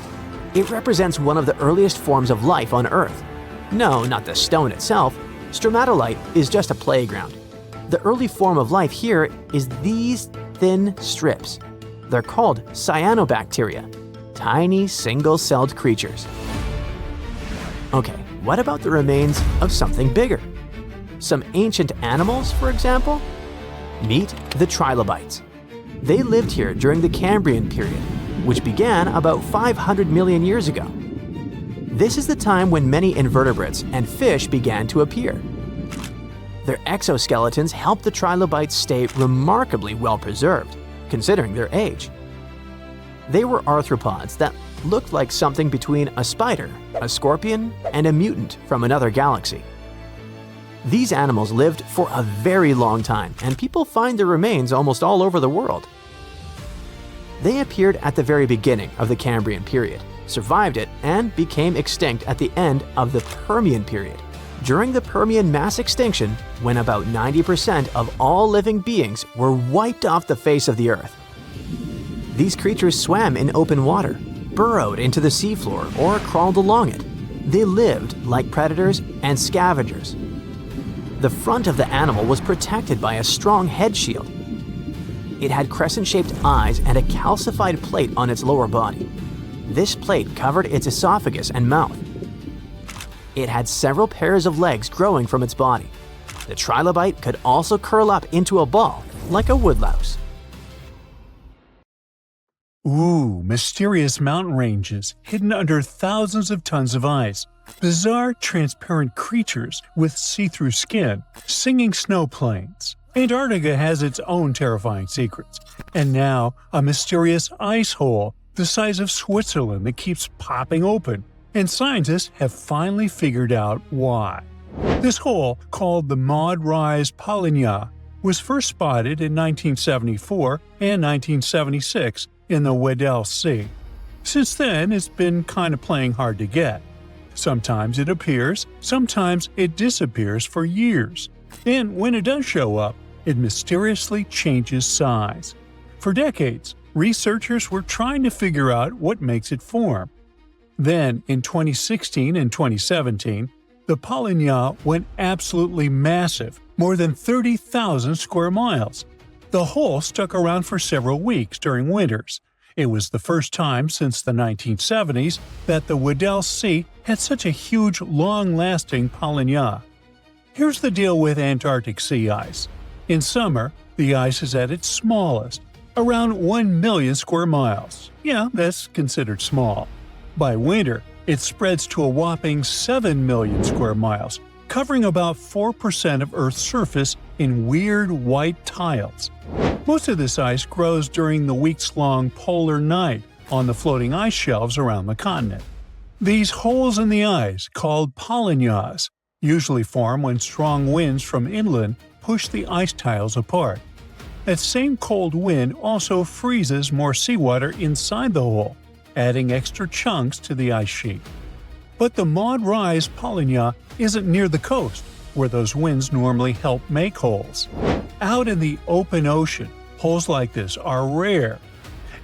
It represents one of the earliest forms of life on Earth. No, not the stone itself. Stromatolite is just a playground. The early form of life here is these thin strips. They're called cyanobacteria, tiny single-celled creatures. Okay, what about the remains of something bigger? Some ancient animals, for example? Meet the trilobites. They lived here during the Cambrian period, which began about 500 million years ago. This is the time when many invertebrates and fish began to appear. Their exoskeletons helped the trilobites stay remarkably well preserved, considering their age. They were arthropods that looked like something between a spider, a scorpion, and a mutant from another galaxy. These animals lived for a very long time, and people find their remains almost all over the world. They appeared at the very beginning of the Cambrian period, survived it, and became extinct at the end of the Permian period. During the Permian mass extinction, when about 90% of all living beings were wiped off the face of the Earth. These creatures swam in open water, burrowed into the seafloor, or crawled along it. They lived like predators and scavengers. The front of the animal was protected by a strong head shield. It had crescent-shaped eyes and a calcified plate on its lower body. This plate covered its esophagus and mouth. It had several pairs of legs growing from its body. The trilobite could also curl up into a ball, like a woodlouse. Ooh, mysterious mountain ranges hidden under thousands of tons of ice. Bizarre, transparent creatures with see-through skin, singing snow plains. Antarctica has its own terrifying secrets. And now, a mysterious ice hole the size of Switzerland that keeps popping open. And scientists have finally figured out why. This hole, called the Maud Rise Polynya, was first spotted in 1974 and 1976 in the Weddell Sea. Since then, it's been kind of playing hard to get. Sometimes it appears, sometimes it disappears for years. And when it does show up, it mysteriously changes size. For decades, researchers were trying to figure out what makes it form. Then, in 2016 and 2017, the Polynya went absolutely massive, more than 30,000 square miles. The hole stuck around for several weeks during winters. It was the first time since the 1970s that the Weddell Sea had such a huge, long-lasting Polynya. Here's the deal with Antarctic sea ice. In summer, the ice is at its smallest, around 1 million square miles. Yeah, that's considered small. By winter, it spreads to a whopping 7 million square miles, covering about 4% of Earth's surface in weird white tiles. Most of this ice grows during the weeks-long polar night on the floating ice shelves around the continent. These holes in the ice, called polynyas, usually form when strong winds from inland push the ice tiles apart. That same cold wind also freezes more seawater inside the hole, adding extra chunks to the ice sheet. But the Maud Rise Polynya isn't near the coast, where those winds normally help make holes. Out in the open ocean, holes like this are rare.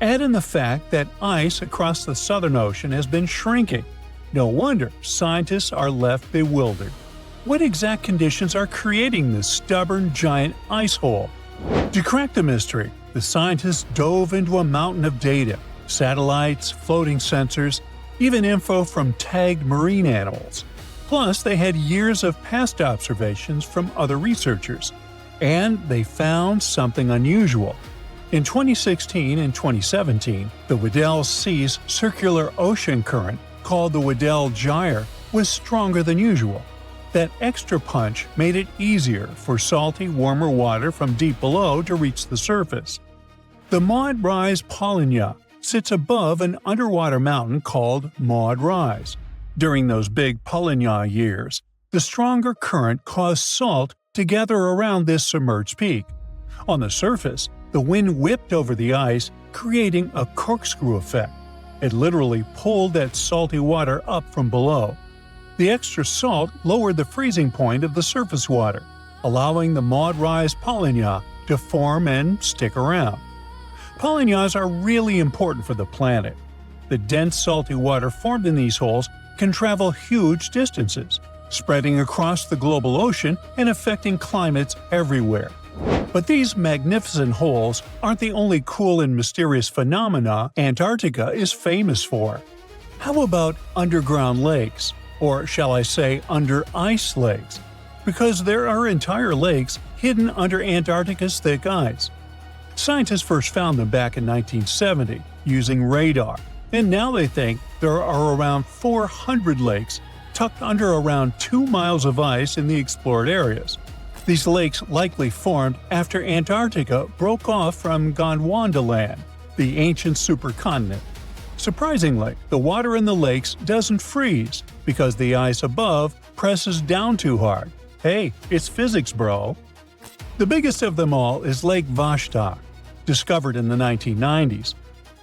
Add in the fact that ice across the Southern Ocean has been shrinking. No wonder scientists are left bewildered. What exact conditions are creating this stubborn giant ice hole? To crack the mystery, the scientists dove into a mountain of data: satellites, floating sensors, even info from tagged marine animals. Plus, they had years of past observations from other researchers. And they found something unusual. In 2016 and 2017, the Weddell Sea's circular ocean current, called the Weddell Gyre, was stronger than usual. That extra punch made it easier for salty, warmer water from deep below to reach the surface. The Maud Rise Polynya sits above an underwater mountain called Maud Rise. During those big Polynya years, the stronger current caused salt to gather around this submerged peak. On the surface, the wind whipped over the ice, creating a corkscrew effect. It literally pulled that salty water up from below. The extra salt lowered the freezing point of the surface water, allowing the Maud Rise Polynya to form and stick around. Polynyas are really important for the planet. The dense salty water formed in these holes can travel huge distances, spreading across the global ocean and affecting climates everywhere. But these magnificent holes aren't the only cool and mysterious phenomena Antarctica is famous for. How about underground lakes? Or shall I say under-ice lakes? Because there are entire lakes hidden under Antarctica's thick ice. Scientists first found them back in 1970 using radar, and now they think there are around 400 lakes tucked under around 2 miles of ice in the explored areas. These lakes likely formed after Antarctica broke off from Gondwanaland, the ancient supercontinent. Surprisingly, the water in the lakes doesn't freeze because the ice above presses down too hard. Hey, it's physics, bro! The biggest of them all is Lake Vostok, discovered in the 1990s.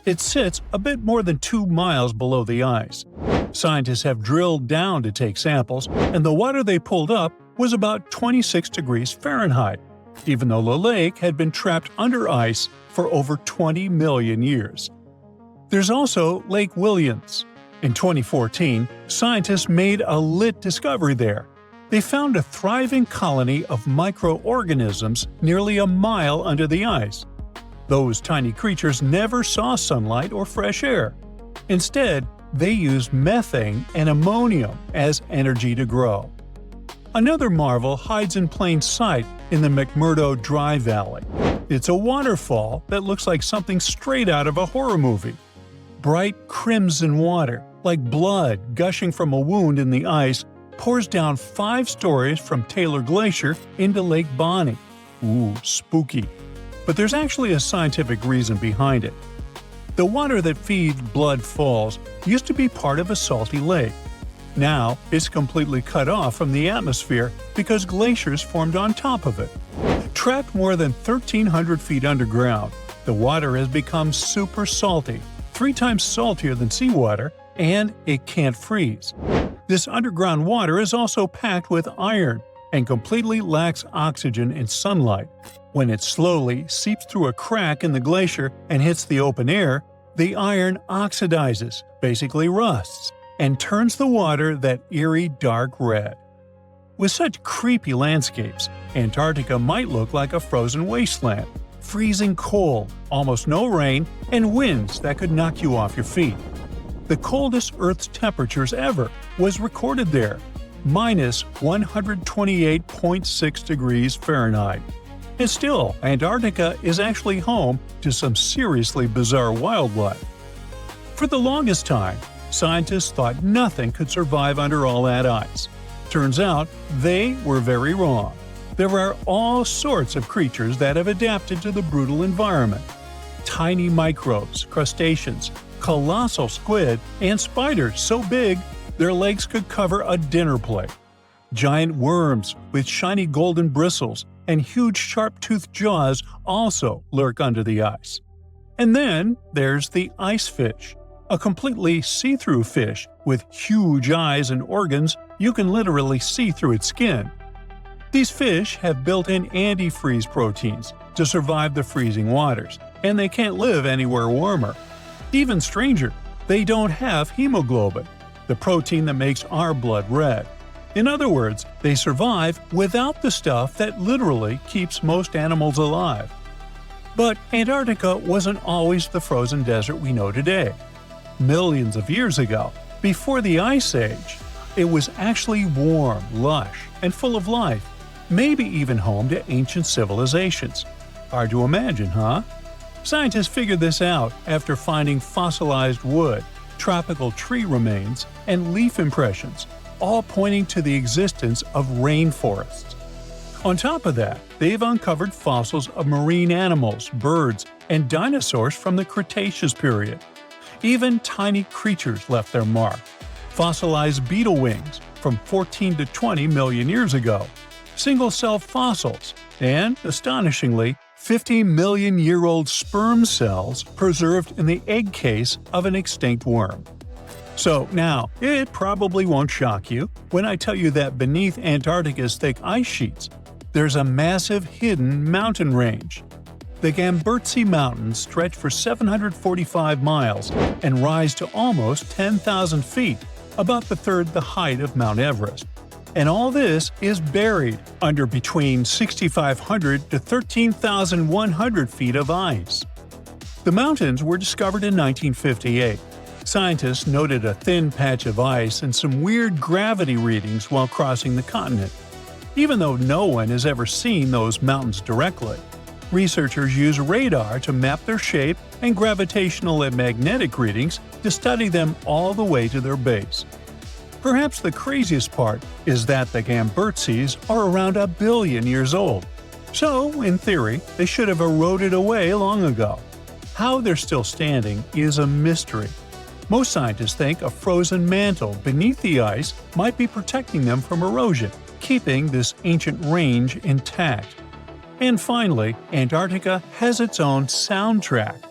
It sits a bit more than 2 miles below the ice. Scientists have drilled down to take samples, and the water they pulled up was about 26 degrees Fahrenheit, even though the lake had been trapped under ice for over 20 million years. There's also Lake Williams. In 2014, scientists made a lit discovery there. They found a thriving colony of microorganisms nearly a mile under the ice. Those tiny creatures never saw sunlight or fresh air. Instead, they used methane and ammonium as energy to grow. Another marvel hides in plain sight in the McMurdo Dry Valley. It's a waterfall that looks like something straight out of a horror movie. Bright crimson water, like blood gushing from a wound in the ice, pours down 5 stories from Taylor Glacier into Lake Bonny. Ooh, spooky. But there's actually a scientific reason behind it. The water that feeds Blood Falls used to be part of a salty lake. Now, it's completely cut off from the atmosphere because glaciers formed on top of it. Trapped more than 1,300 feet underground, the water has become super salty, 3 times saltier than seawater, and it can't freeze. This underground water is also packed with iron, and completely lacks oxygen and sunlight. When it slowly seeps through a crack in the glacier and hits the open air, the iron oxidizes, basically rusts, and turns the water that eerie dark red. With such creepy landscapes, Antarctica might look like a frozen wasteland, freezing cold, almost no rain, and winds that could knock you off your feet. The coldest Earth's temperatures ever was recorded there, minus 128.6 degrees Fahrenheit. And still, Antarctica is actually home to some seriously bizarre wildlife. For the longest time, scientists thought nothing could survive under all that ice. Turns out, they were very wrong. There are all sorts of creatures that have adapted to the brutal environment. Tiny microbes, crustaceans, colossal squid, and spiders so big their legs could cover a dinner plate. Giant worms with shiny golden bristles and huge sharp-toothed jaws also lurk under the ice. And then there's the ice fish, a completely see-through fish with huge eyes and organs you can literally see through its skin. These fish have built-in antifreeze proteins to survive the freezing waters, and they can't live anywhere warmer. Even stranger, they don't have hemoglobin, the protein that makes our blood red. In other words, they survive without the stuff that literally keeps most animals alive. But Antarctica wasn't always the frozen desert we know today. Millions of years ago, before the Ice Age, it was actually warm, lush, and full of life, maybe even home to ancient civilizations. Hard to imagine, huh? Scientists figured this out after finding fossilized wood, tropical tree remains, and leaf impressions, all pointing to the existence of rainforests. On top of that, they've uncovered fossils of marine animals, birds, and dinosaurs from the Cretaceous period. Even tiny creatures left their mark. Fossilized beetle wings from 14 to 20 million years ago, single-cell fossils, and, astonishingly, 50-million-year-old sperm cells preserved in the egg case of an extinct worm. So now, it probably won't shock you when I tell you that beneath Antarctica's thick ice sheets, there's a massive hidden mountain range. The Gamburtsi Mountains stretch for 745 miles and rise to almost 10,000 feet, about the third the height of Mount Everest. And all this is buried under between 6,500 to 13,100 feet of ice. The mountains were discovered in 1958. Scientists noted a thin patch of ice and some weird gravity readings while crossing the continent. Even though no one has ever seen those mountains directly, researchers use radar to map their shape and gravitational and magnetic readings to study them all the way to their base. Perhaps the craziest part is that the Gamburtsis are around 1 billion years old. So, in theory, they should have eroded away long ago. How they're still standing is a mystery. Most scientists think a frozen mantle beneath the ice might be protecting them from erosion, keeping this ancient range intact. And finally, Antarctica has its own soundtrack.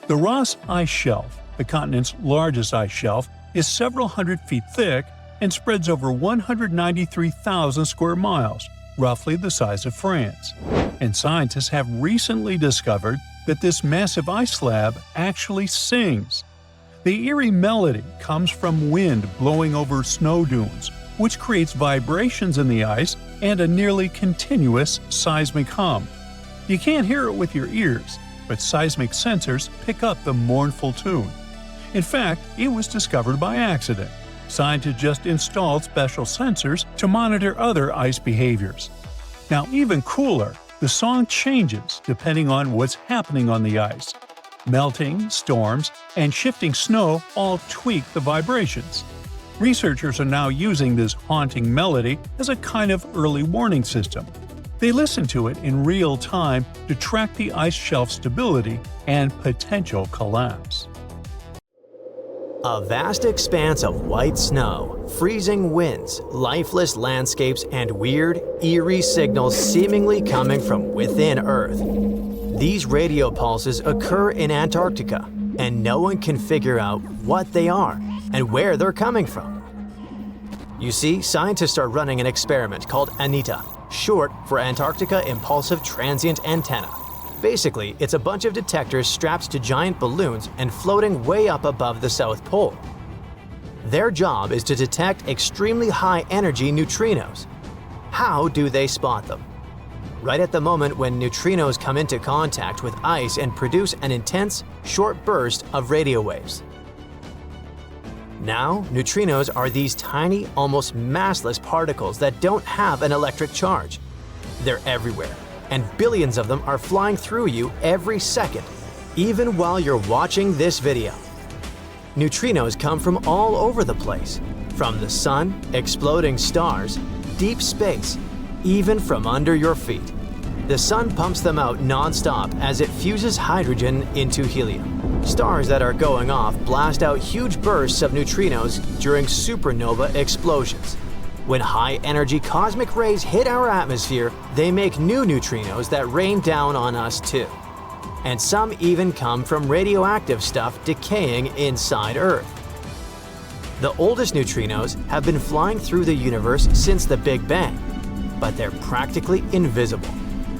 The Ross Ice Shelf, the continent's largest ice shelf, is several hundred feet thick and spreads over 193,000 square miles, roughly the size of France. And scientists have recently discovered that this massive ice slab actually sings. The eerie melody comes from wind blowing over snow dunes, which creates vibrations in the ice and a nearly continuous seismic hum. You can't hear it with your ears, but seismic sensors pick up the mournful tune. In fact, it was discovered by accident. Scientists just installed special sensors to monitor other ice behaviors. Now, even cooler, the song changes depending on what's happening on the ice. Melting, storms, and shifting snow all tweak the vibrations. Researchers are now using this haunting melody as a kind of early warning system. They listen to it in real time to track the ice shelf stability and potential collapse. A vast expanse of white snow, freezing winds, lifeless landscapes, and weird, eerie signals seemingly coming from within Earth. These radio pulses occur in Antarctica, and no one can figure out what they are and where they're coming from. You see, scientists are running an experiment called ANITA, short for Antarctica Impulsive Transient Antenna. Basically, it's a bunch of detectors strapped to giant balloons and floating way up above the South Pole. Their job is to detect extremely high-energy neutrinos. How do they spot them? Right at the moment when neutrinos come into contact with ice and produce an intense, short burst of radio waves. Now, neutrinos are these tiny, almost massless particles that don't have an electric charge. They're everywhere, and billions of them are flying through you every second, even while you're watching this video. Neutrinos come from all over the place, from the sun, exploding stars, deep space, even from under your feet. The sun pumps them out non-stop as it fuses hydrogen into helium. Stars that are going off blast out huge bursts of neutrinos during supernova explosions. When high-energy cosmic rays hit our atmosphere, they make new neutrinos that rain down on us too. And some even come from radioactive stuff decaying inside Earth. The oldest neutrinos have been flying through the universe since the Big Bang, but they're practically invisible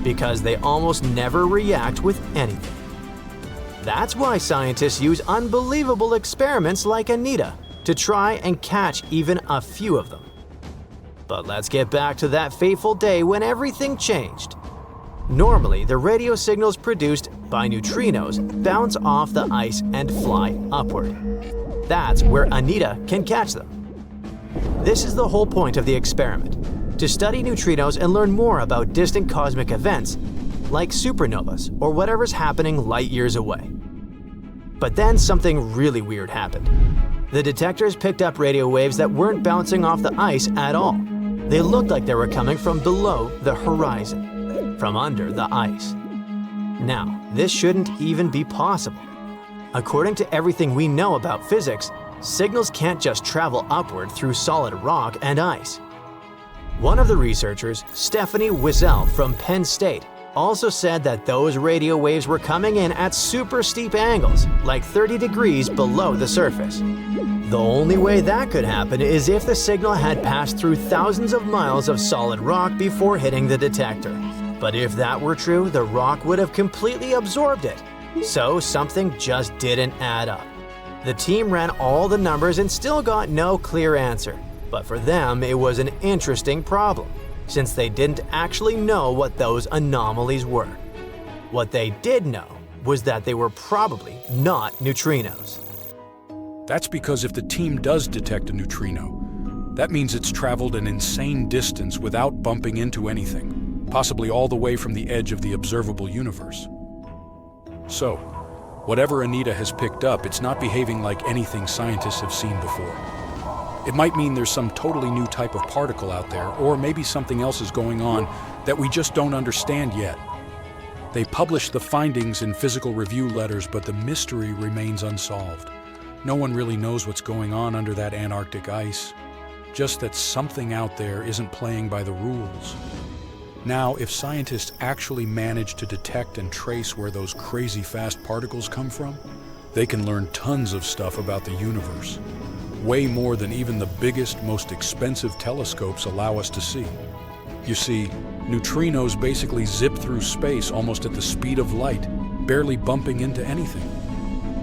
because they almost never react with anything. That's why scientists use unbelievable experiments like ANITA to try and catch even a few of them. But let's get back to that fateful day when everything changed. Normally, the radio signals produced by neutrinos bounce off the ice and fly upward. That's where ANITA can catch them. This is the whole point of the experiment, to study neutrinos and learn more about distant cosmic events like supernovas or whatever's happening light years away. But then something really weird happened. The detectors picked up radio waves that weren't bouncing off the ice at all. They looked like they were coming from below the horizon, from under the ice. Now, this shouldn't even be possible. According to everything we know about physics, signals can't just travel upward through solid rock and ice. One of the researchers, Stephanie Wiesel from Penn State, also said that those radio waves were coming in at super steep angles, like 30 degrees below the surface. The only way that could happen is if the signal had passed through thousands of miles of solid rock before hitting the detector. But if that were true, the rock would have completely absorbed it. So something just didn't add up. The team ran all the numbers and still got no clear answer. But for them, it was an interesting problem, since they didn't actually know what those anomalies were. What they did know was that they were probably not neutrinos. That's because if the team does detect a neutrino, that means it's traveled an insane distance without bumping into anything, possibly all the way from the edge of the observable universe. So, whatever ANITA has picked up, it's not behaving like anything scientists have seen before. It might mean there's some totally new type of particle out there, or maybe something else is going on that we just don't understand yet. They publish the findings in physical review letters, but the mystery remains unsolved. No one really knows what's going on under that Antarctic ice, just that something out there isn't playing by the rules. Now, if scientists actually manage to detect and trace where those crazy fast particles come from, they can learn tons of stuff about the universe. Way more than even the biggest, most expensive telescopes allow us to see. You see, neutrinos basically zip through space almost at the speed of light, barely bumping into anything.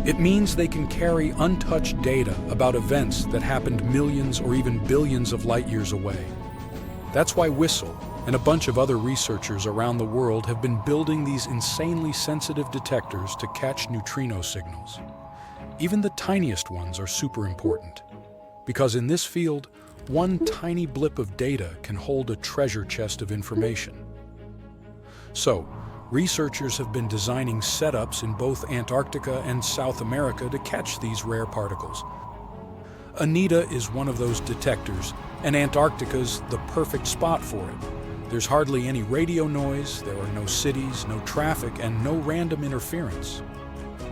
It means they can carry untouched data about events that happened millions or even billions of light years away. That's why Wiesel and a bunch of other researchers around the world have been building these insanely sensitive detectors to catch neutrino signals. Even the tiniest ones are super important, because in this field, one tiny blip of data can hold a treasure chest of information. So, researchers have been designing setups in both Antarctica and South America to catch these rare particles. ANITA is one of those detectors, and Antarctica's the perfect spot for it. There's hardly any radio noise, there are no cities, no traffic, and no random interference.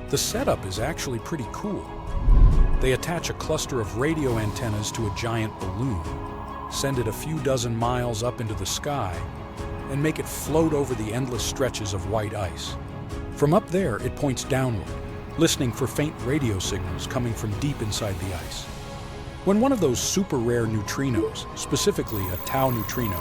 The setup is actually pretty cool. They attach a cluster of radio antennas to a giant balloon, send it a few dozen miles up into the sky, and make it float over the endless stretches of white ice. From up there, it points downward, listening for faint radio signals coming from deep inside the ice. When one of those super rare neutrinos, specifically a tau neutrino,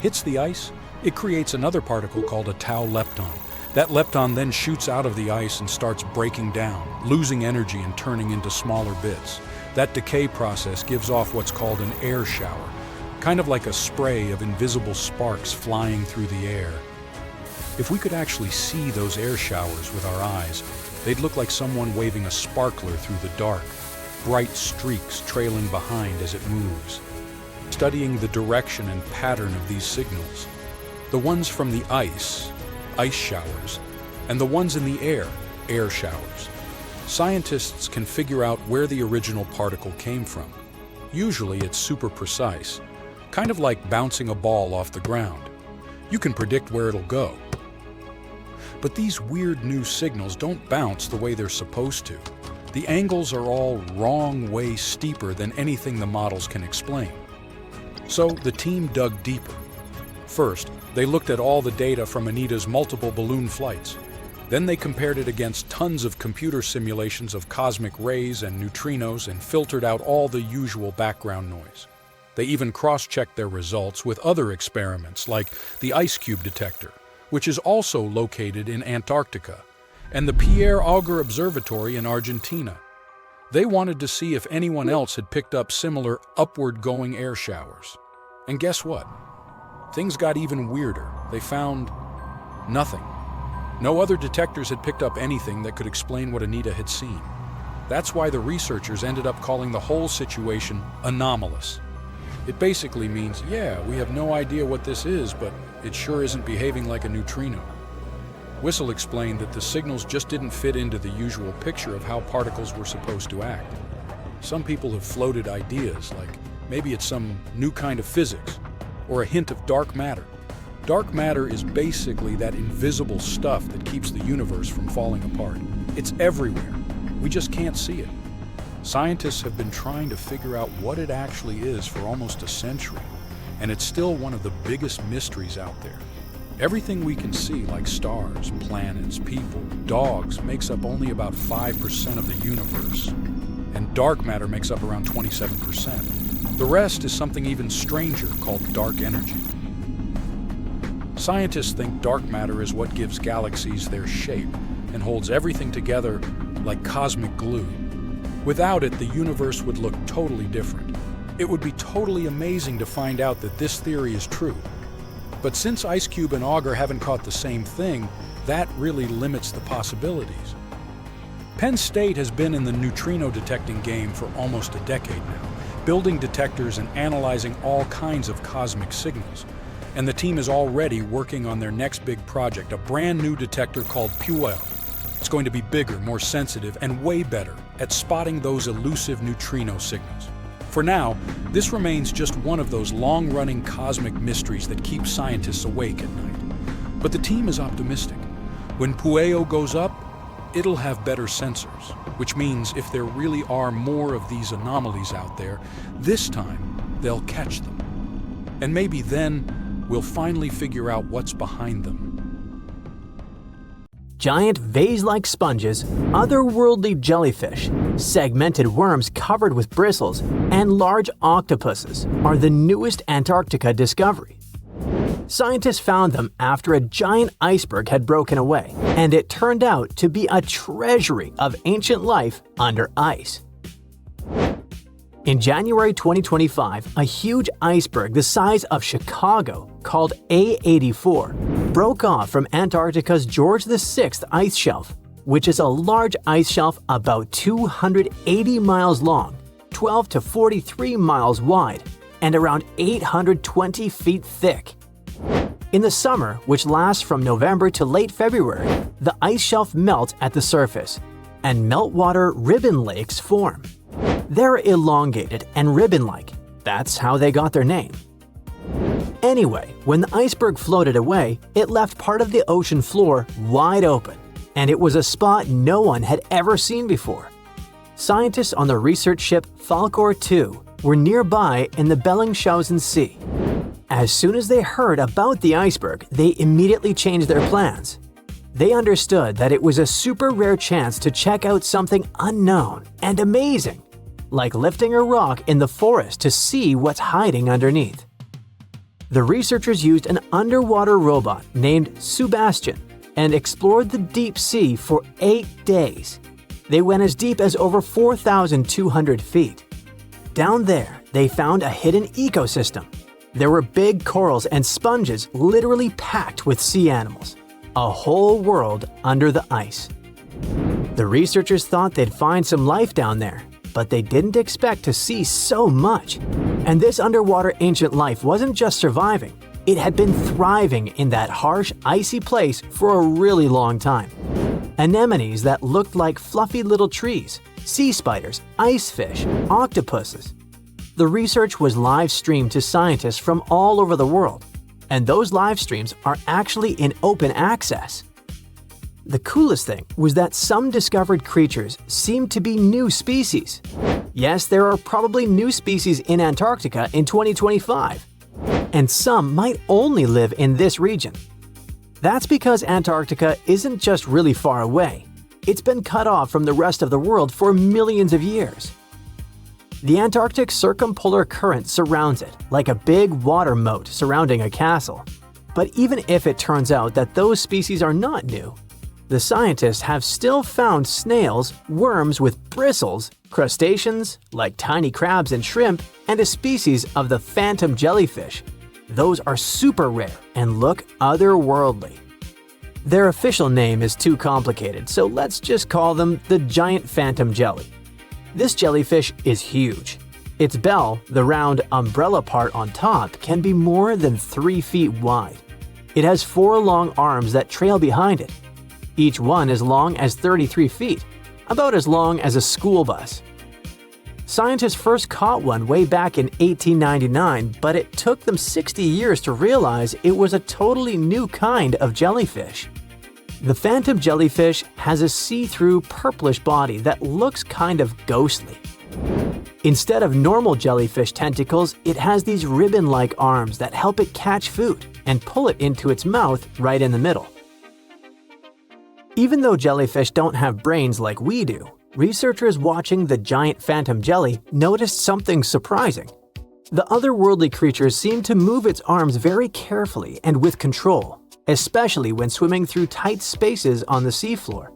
hits the ice, it creates another particle called a tau lepton. That lepton then shoots out of the ice and starts breaking down, losing energy and turning into smaller bits. That decay process gives off what's called an air shower, kind of like a spray of invisible sparks flying through the air. If we could actually see those air showers with our eyes, they'd look like someone waving a sparkler through the dark, bright streaks trailing behind as it moves. Studying the direction and pattern of these signals, the ones from the ice showers, and the ones in the air showers, scientists can figure out where the original particle came from. Usually it's super precise, kind of like bouncing a ball off the ground. You can predict where it'll go. But these weird new signals don't bounce the way they're supposed to. The angles are all wrong way steeper than anything the models can explain. So the team dug deeper. First, they looked at all the data from Anita's multiple balloon flights. Then they compared it against tons of computer simulations of cosmic rays and neutrinos and filtered out all the usual background noise. They even cross-checked their results with other experiments like the ice cube detector, which is also located in Antarctica, and the Pierre Auger Observatory in Argentina. They wanted to see if anyone else had picked up similar upward-going air showers. And guess what? Things got even weirder. They found nothing. No other detectors had picked up anything that could explain what Anita had seen. That's why the researchers ended up calling the whole situation anomalous. It basically means, yeah, we have no idea what this is, but it sure isn't behaving like a neutrino. Whistle explained that the signals just didn't fit into the usual picture of how particles were supposed to act. Some people have floated ideas, like maybe it's some new kind of physics, or a hint of dark matter. Dark matter is basically that invisible stuff that keeps the universe from falling apart. It's everywhere. We just can't see it. Scientists have been trying to figure out what it actually is for almost a century, and it's still one of the biggest mysteries out there. Everything we can see, like stars, planets, people, dogs, makes up only about 5% of the universe, and dark matter makes up around 27%. The rest is something even stranger called dark energy. Scientists think dark matter is what gives galaxies their shape and holds everything together like cosmic glue. Without it, the universe would look totally different. It would be totally amazing to find out that this theory is true. But since Ice Cube and Auger haven't caught the same thing, that really limits the possibilities. Penn State has been in the neutrino detecting game for almost a decade now, building detectors and analyzing all kinds of cosmic signals. And the team is already working on their next big project, a brand new detector called Puel. It's going to be bigger, more sensitive, and way better at spotting those elusive neutrino signals. For now, this remains just one of those long-running cosmic mysteries that keep scientists awake at night. But the team is optimistic. When Pueo goes up, it'll have better sensors, which means if there really are more of these anomalies out there, this time they'll catch them. And maybe then we'll finally figure out what's behind them. Giant vase-like sponges, otherworldly jellyfish, segmented worms covered with bristles, and large octopuses are the newest Antarctica discovery. Scientists found them after a giant iceberg had broken away, and it turned out to be a treasury of ancient life under ice. In January 2025, a huge iceberg the size of Chicago, called A84, broke off from Antarctica's George VI ice shelf, which is a large ice shelf about 280 miles long, 12 to 43 miles wide, and around 820 feet thick. In the summer, which lasts from November to late February, the ice shelf melts at the surface, and meltwater ribbon lakes form. They're elongated and ribbon-like. That's how they got their name. Anyway, when the iceberg floated away, it left part of the ocean floor wide open, and it was a spot no one had ever seen before. Scientists on the research ship Falkor 2 were nearby in the Bellingshausen Sea. As soon as they heard about the iceberg, they immediately changed their plans. They understood that it was a super rare chance to check out something unknown and amazing, like lifting a rock in the forest to see what's hiding underneath. The researchers used an underwater robot named Sebastian and explored the deep sea for 8 days. They went as deep as over 4,200 feet. Down there, they found a hidden ecosystem. There were big corals and sponges literally packed with sea animals. A whole world under the ice. The researchers thought they'd find some life down there, but they didn't expect to see so much. And this underwater ancient life wasn't just surviving, it had been thriving in that harsh, icy place for a really long time. Anemones that looked like fluffy little trees, sea spiders, ice fish, octopuses. The research was live streamed to scientists from all over the world, and those live streams are actually in open access. The coolest thing was that some discovered creatures seemed to be new species. Yes, there are probably new species in Antarctica in 2025, and some might only live in this region. That's because Antarctica isn't just really far away. It's been cut off from the rest of the world for millions of years. The Antarctic circumpolar current surrounds it, like a big water moat surrounding a castle. But even if it turns out that those species are not new, the scientists have still found snails, worms with bristles, crustaceans, like tiny crabs and shrimp, and a species of the phantom jellyfish. Those are super rare and look otherworldly. Their official name is too complicated, so let's just call them the giant phantom jelly. This jellyfish is huge. Its bell, the round umbrella part on top, can be more than 3 feet wide. It has 4 long arms that trail behind it. Each one as long as 33 feet, about as long as a school bus. Scientists first caught one way back in 1899, but it took them 60 years to realize it was a totally new kind of jellyfish. The phantom jellyfish has a see-through purplish body that looks kind of ghostly. Instead of normal jellyfish tentacles, it has these ribbon-like arms that help it catch food and pull it into its mouth right in the middle. Even though jellyfish don't have brains like we do, researchers watching the giant phantom jelly noticed something surprising. The otherworldly creature seemed to move its arms very carefully and with control, especially when swimming through tight spaces on the seafloor.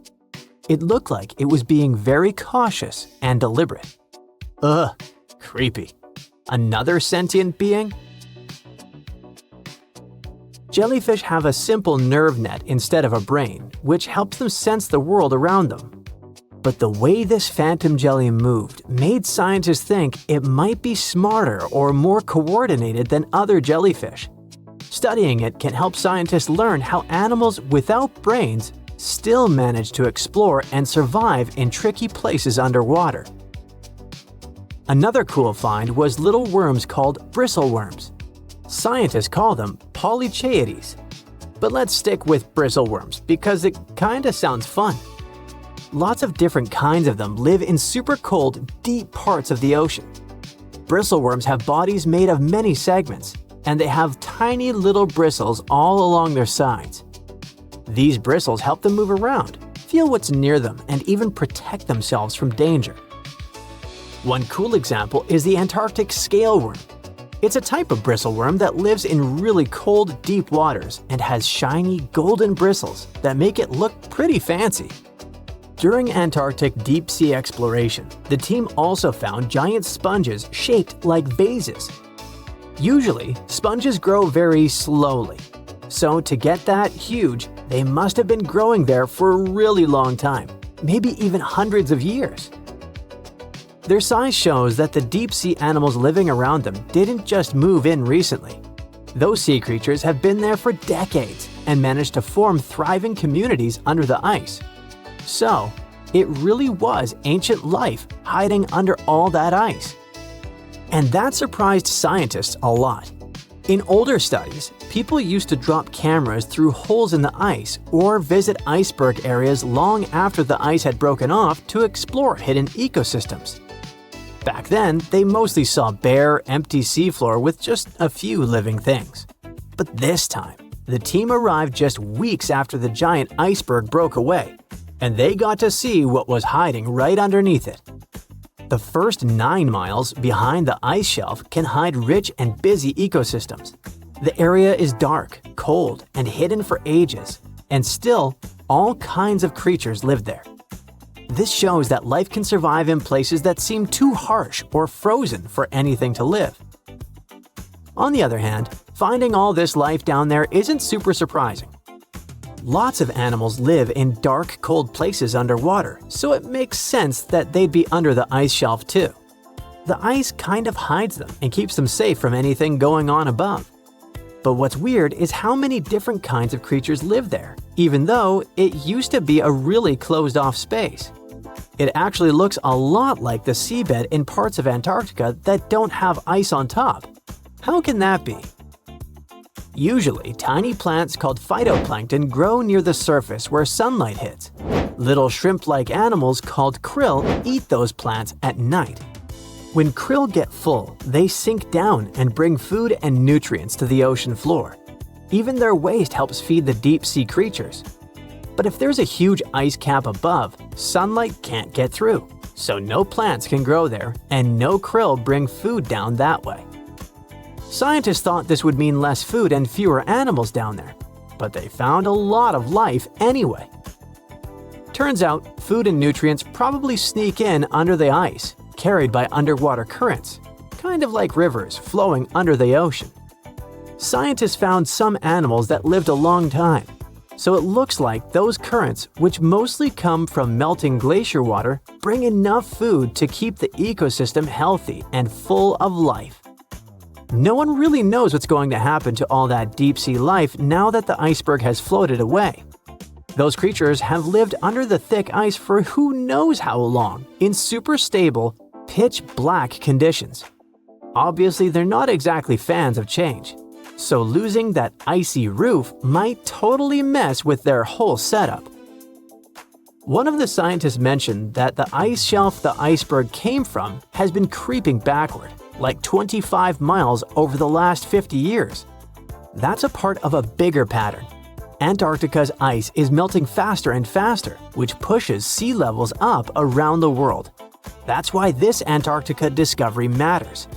It looked like it was being very cautious and deliberate. Ugh, creepy. Another sentient being? Jellyfish have a simple nerve net instead of a brain, which helps them sense the world around them. But the way this phantom jelly moved made scientists think it might be smarter or more coordinated than other jellyfish. Studying it can help scientists learn how animals without brains still manage to explore and survive in tricky places underwater. Another cool find was little worms called bristleworms. Scientists call them polychaetes. But let's stick with bristleworms because it kinda sounds fun. Lots of different kinds of them live in super cold, deep parts of the ocean. Bristleworms have bodies made of many segments, and they have tiny little bristles all along their sides. These bristles help them move around, feel what's near them, and even protect themselves from danger. One cool example is the Antarctic scaleworm. It's a type of bristleworm that lives in really cold, deep waters and has shiny, golden bristles that make it look pretty fancy. During Antarctic deep-sea exploration, the team also found giant sponges shaped like vases. Usually, sponges grow very slowly. So to get that huge, they must have been growing there for a really long time, maybe even hundreds of years. Their size shows that the deep-sea animals living around them didn't just move in recently. Those sea creatures have been there for decades and managed to form thriving communities under the ice. So, it really was ancient life hiding under all that ice. And that surprised scientists a lot. In older studies, people used to drop cameras through holes in the ice or visit iceberg areas long after the ice had broken off to explore hidden ecosystems. Back then, they mostly saw bare, empty seafloor with just a few living things. But this time, the team arrived just weeks after the giant iceberg broke away, and they got to see what was hiding right underneath it. The first 9 miles behind the ice shelf can hide rich and busy ecosystems. The area is dark, cold, and hidden for ages, and still, all kinds of creatures live there. This shows that life can survive in places that seem too harsh or frozen for anything to live. On the other hand, finding all this life down there isn't super surprising. Lots of animals live in dark, cold places underwater, so it makes sense that they'd be under the ice shelf too. The ice kind of hides them and keeps them safe from anything going on above. But what's weird is how many different kinds of creatures live there, even though it used to be a really closed-off space. It actually looks a lot like the seabed in parts of Antarctica that don't have ice on top. How can that be? Usually, tiny plants called phytoplankton grow near the surface where sunlight hits. Little shrimp-like animals called krill eat those plants at night. When krill get full, they sink down and bring food and nutrients to the ocean floor. Even their waste helps feed the deep-sea creatures. But if there's a huge ice cap above, sunlight can't get through, so no plants can grow there and no krill bring food down that way. Scientists thought this would mean less food and fewer animals down there, but they found a lot of life anyway. Turns out, food and nutrients probably sneak in under the ice, carried by underwater currents, kind of like rivers flowing under the ocean. Scientists found some animals that lived a long time, so it looks like those currents, which mostly come from melting glacier water, bring enough food to keep the ecosystem healthy and full of life. No one really knows what's going to happen to all that deep-sea life now that the iceberg has floated away. Those creatures have lived under the thick ice for who knows how long, in super stable, pitch-black conditions. Obviously, they're not exactly fans of change, so losing that icy roof might totally mess with their whole setup. One of the scientists mentioned that the ice shelf the iceberg came from has been creeping backward, like 25 miles over the last 50 years. That's a part of a bigger pattern. Antarctica's ice is melting faster and faster, which pushes sea levels up around the world. That's why this Antarctica discovery matters.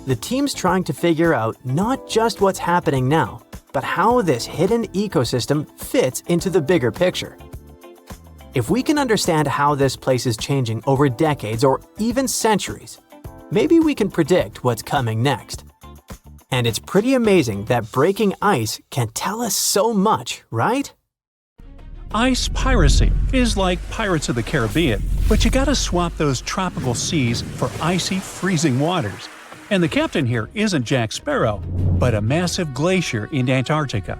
The team's trying to figure out not just what's happening now, but how this hidden ecosystem fits into the bigger picture. If we can understand how this place is changing over decades or even centuries, maybe we can predict what's coming next. And it's pretty amazing that breaking ice can tell us so much, right? Ice piracy is like Pirates of the Caribbean, but you gotta swap those tropical seas for icy, freezing waters. And the captain here isn't Jack Sparrow, but a massive glacier in Antarctica.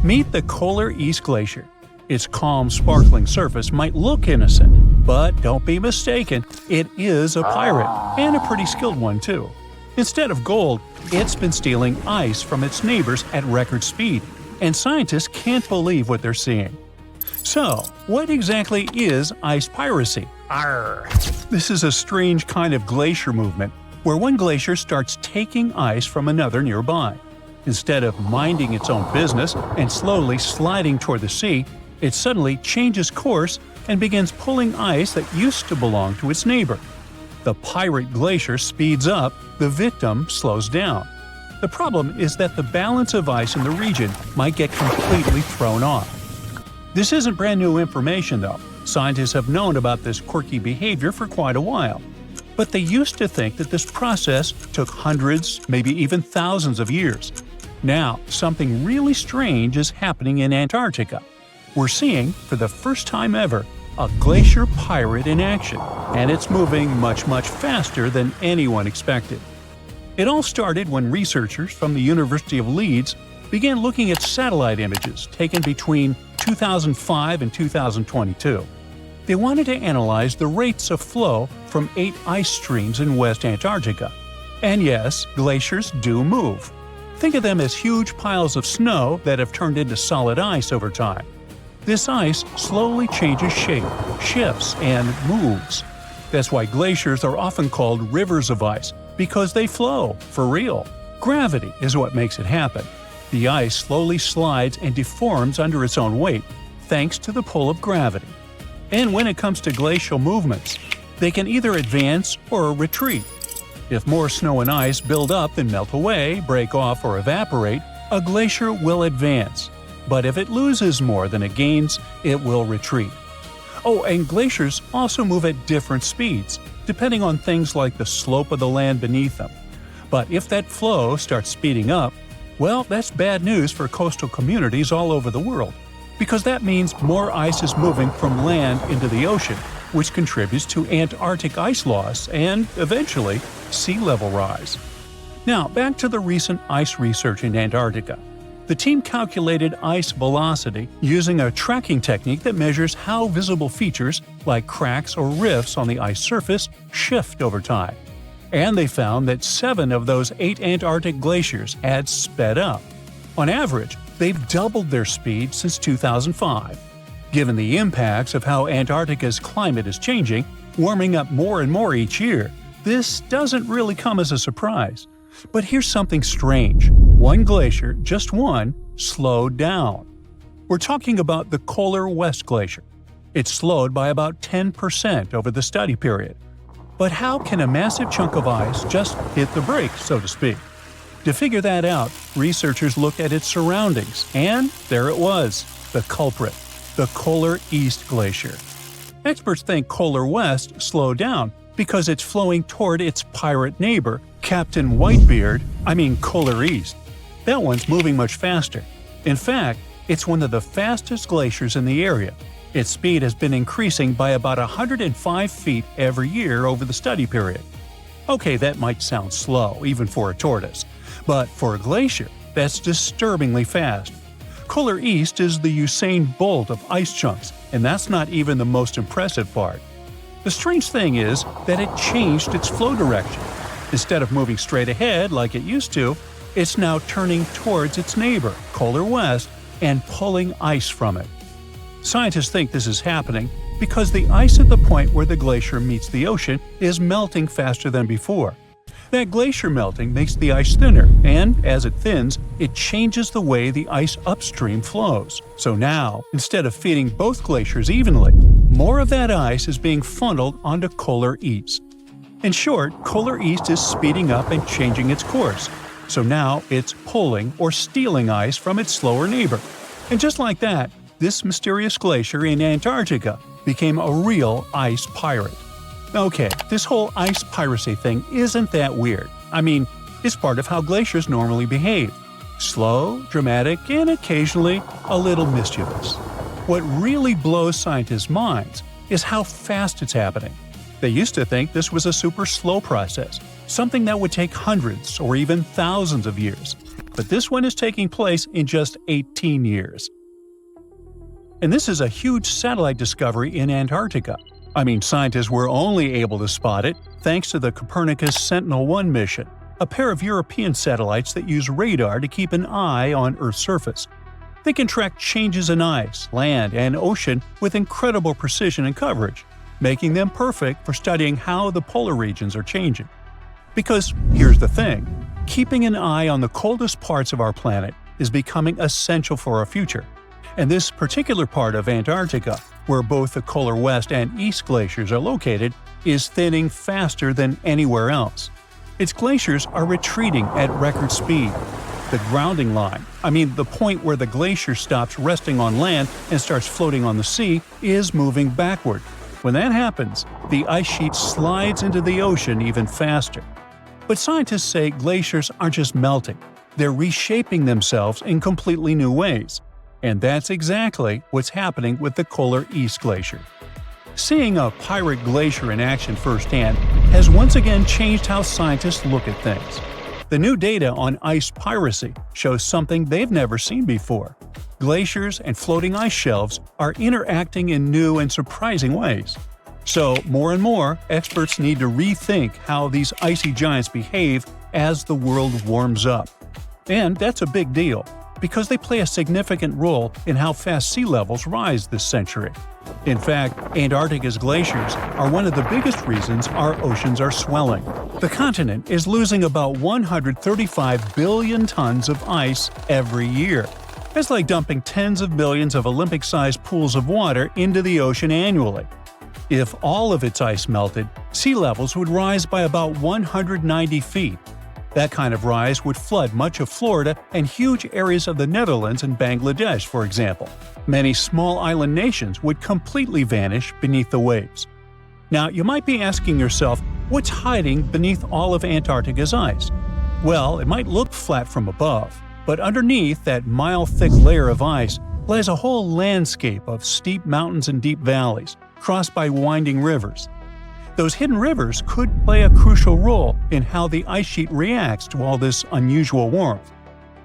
Meet the Kolar East Glacier. Its calm, sparkling surface might look innocent, but don't be mistaken, it is a pirate, and a pretty skilled one too. Instead of gold, it's been stealing ice from its neighbors at record speed, and scientists can't believe what they're seeing. So, what exactly is ice piracy? Arr! This is a strange kind of glacier movement where one glacier starts taking ice from another nearby. Instead of minding its own business and slowly sliding toward the sea, it suddenly changes course and begins pulling ice that used to belong to its neighbor. The pirate glacier speeds up, the victim slows down. The problem is that the balance of ice in the region might get completely thrown off. This isn't brand new information though. Scientists have known about this quirky behavior for quite a while. But they used to think that this process took hundreds, maybe even thousands of years. Now, something really strange is happening in Antarctica. We're seeing, for the first time ever, a glacier pirate in action, and it's moving much faster than anyone expected. It all started when researchers from the University of Leeds began looking at satellite images taken between 2005 and 2022. They wanted to analyze the rates of flow from 8 ice streams in West Antarctica. And yes, glaciers do move. Think of them as huge piles of snow that have turned into solid ice over time. This ice slowly changes shape, shifts, and moves. That's why glaciers are often called rivers of ice, because they flow, for real. Gravity is what makes it happen. The ice slowly slides and deforms under its own weight, thanks to the pull of gravity. And when it comes to glacial movements, They can either advance or retreat. If more snow and ice build up and melt away, break off, or evaporate, a glacier will advance. But if it loses more than it gains, it will retreat. Oh, and glaciers also move at different speeds, depending on things like the slope of the land beneath them. But if that flow starts speeding up, well, that's bad news for coastal communities all over the world, because that means more ice is moving from land into the ocean, which contributes to Antarctic ice loss and, eventually, sea level rise. Now, back to the recent ice research in Antarctica. The team calculated ice velocity using a tracking technique that measures how visible features, like cracks or rifts on the ice surface, shift over time. And they found that 7 of those 8 Antarctic glaciers had sped up. On average, they've doubled their speed since 2005. Given the impacts of how Antarctica's climate is changing, warming up more and more each year, this doesn't really come as a surprise. But here's something strange. One glacier, just one, slowed down. We're talking about the Kolar West Glacier. It slowed by about 10% over the study period. But how can a massive chunk of ice just hit the brakes, so to speak? To figure that out, researchers looked at its surroundings, and there it was, the culprit, the Kolar East Glacier. Experts think Kolar West slowed down because it's flowing toward its pirate neighbor, Captain Kolar East. That one's moving much faster. In fact, it's one of the fastest glaciers in the area. Its speed has been increasing by about 105 feet every year over the study period. Okay, that might sound slow, even for a tortoise. But for a glacier, that's disturbingly fast. Kolar East is the Usain Bolt of ice chunks, and that's not even the most impressive part. The strange thing is that it changed its flow direction. Instead of moving straight ahead like it used to, it's now turning towards its neighbor, Kolar West, and pulling ice from it. Scientists think this is happening because the ice at the point where the glacier meets the ocean is melting faster than before. That glacier melting makes the ice thinner, and as it thins, it changes the way the ice upstream flows. So now, instead of feeding both glaciers evenly, more of that ice is being funneled onto Kolar East. In short, Kolar East is speeding up and changing its course. So now it's pulling or stealing ice from its slower neighbor. And just like that, this mysterious glacier in Antarctica became a real ice pirate. Okay, this whole ice piracy thing isn't that weird. I mean, it's part of how glaciers normally behave. Slow, dramatic, and occasionally a little mischievous. What really blows scientists' minds is how fast it's happening. They used to think this was a super slow process, something that would take hundreds or even thousands of years. But this one is taking place in just 18 years. And this is a huge satellite discovery in Antarctica. I mean, scientists were only able to spot it thanks to the Copernicus Sentinel-1 mission, a pair of European satellites that use radar to keep an eye on Earth's surface. They can track changes in ice, land, and ocean with incredible precision and coverage, making them perfect for studying how the polar regions are changing. Because here's the thing, keeping an eye on the coldest parts of our planet is becoming essential for our future. And this particular part of Antarctica, where both the Kolar West and East glaciers are located, is thinning faster than anywhere else. Its glaciers are retreating at record speed. The grounding line, the point where the glacier stops resting on land and starts floating on the sea, is moving backward. When that happens, the ice sheet slides into the ocean even faster. But scientists say glaciers aren't just melting, they're reshaping themselves in completely new ways. And that's exactly what's happening with the Kolar East Glacier. Seeing a pirate glacier in action firsthand has once again changed how scientists look at things. The new data on ice piracy shows something they've never seen before. Glaciers and floating ice shelves are interacting in new and surprising ways. So, more and more, experts need to rethink how these icy giants behave as the world warms up. And that's a big deal, because they play a significant role in how fast sea levels rise this century. In fact, Antarctica's glaciers are one of the biggest reasons our oceans are swelling. The continent is losing about 135 billion tons of ice every year. That's like dumping tens of millions of Olympic-sized pools of water into the ocean annually. If all of its ice melted, sea levels would rise by about 190 feet. That kind of rise would flood much of Florida and huge areas of the Netherlands and Bangladesh, for example. Many small island nations would completely vanish beneath the waves. Now, you might be asking yourself, what's hiding beneath all of Antarctica's ice? Well, it might look flat from above, but underneath that mile-thick layer of ice lies a whole landscape of steep mountains and deep valleys, crossed by winding rivers. Those hidden rivers could play a crucial role in how the ice sheet reacts to all this unusual warmth.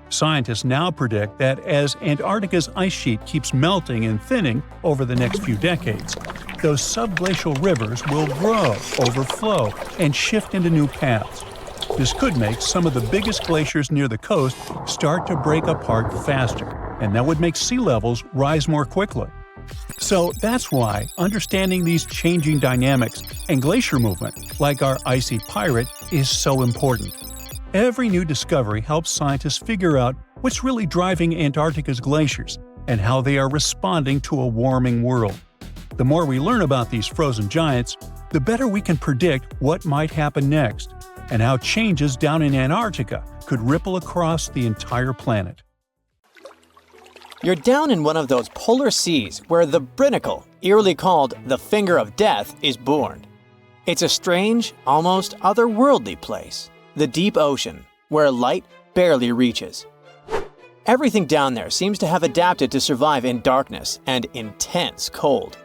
Scientists now predict that as Antarctica's ice sheet keeps melting and thinning over the next few decades, those subglacial rivers will grow, overflow, and shift into new paths. This could make some of the biggest glaciers near the coast start to break apart faster, and that would make sea levels rise more quickly. So that's why understanding these changing dynamics and glacier movement, like our icy pirate, is so important. Every new discovery helps scientists figure out what's really driving Antarctica's glaciers and how they are responding to a warming world. The more we learn about these frozen giants, the better we can predict what might happen next and how changes down in Antarctica could ripple across the entire planet. You're down in one of those polar seas where the Brinicle, eerily called the Finger of Death, is born. It's a strange, almost otherworldly place, the deep ocean, where light barely reaches. Everything down there seems to have adapted to survive in darkness and intense cold.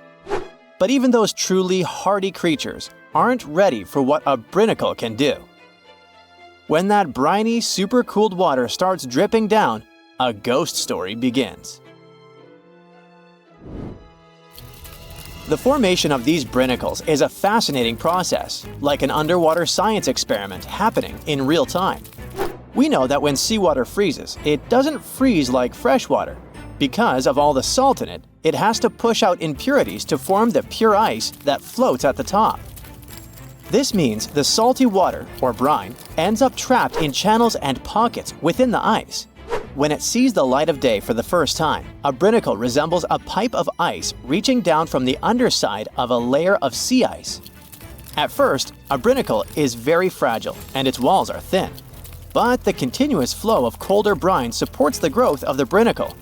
But even those truly hardy creatures aren't ready for what a Brinicle can do. When that briny, super-cooled water starts dripping down, a ghost story begins. The formation of these brinicles is a fascinating process, like an underwater science experiment happening in real time. We know that when seawater freezes, it doesn't freeze like fresh water. Because of all the salt in it, it has to push out impurities to form the pure ice that floats at the top. This means the salty water, or brine, ends up trapped in channels and pockets within the ice. When it sees the light of day for the first time, a brinicle resembles a pipe of ice reaching down from the underside of a layer of sea ice. At first, a brinicle is very fragile and its walls are thin. But the continuous flow of colder brine supports the growth of the brinicle.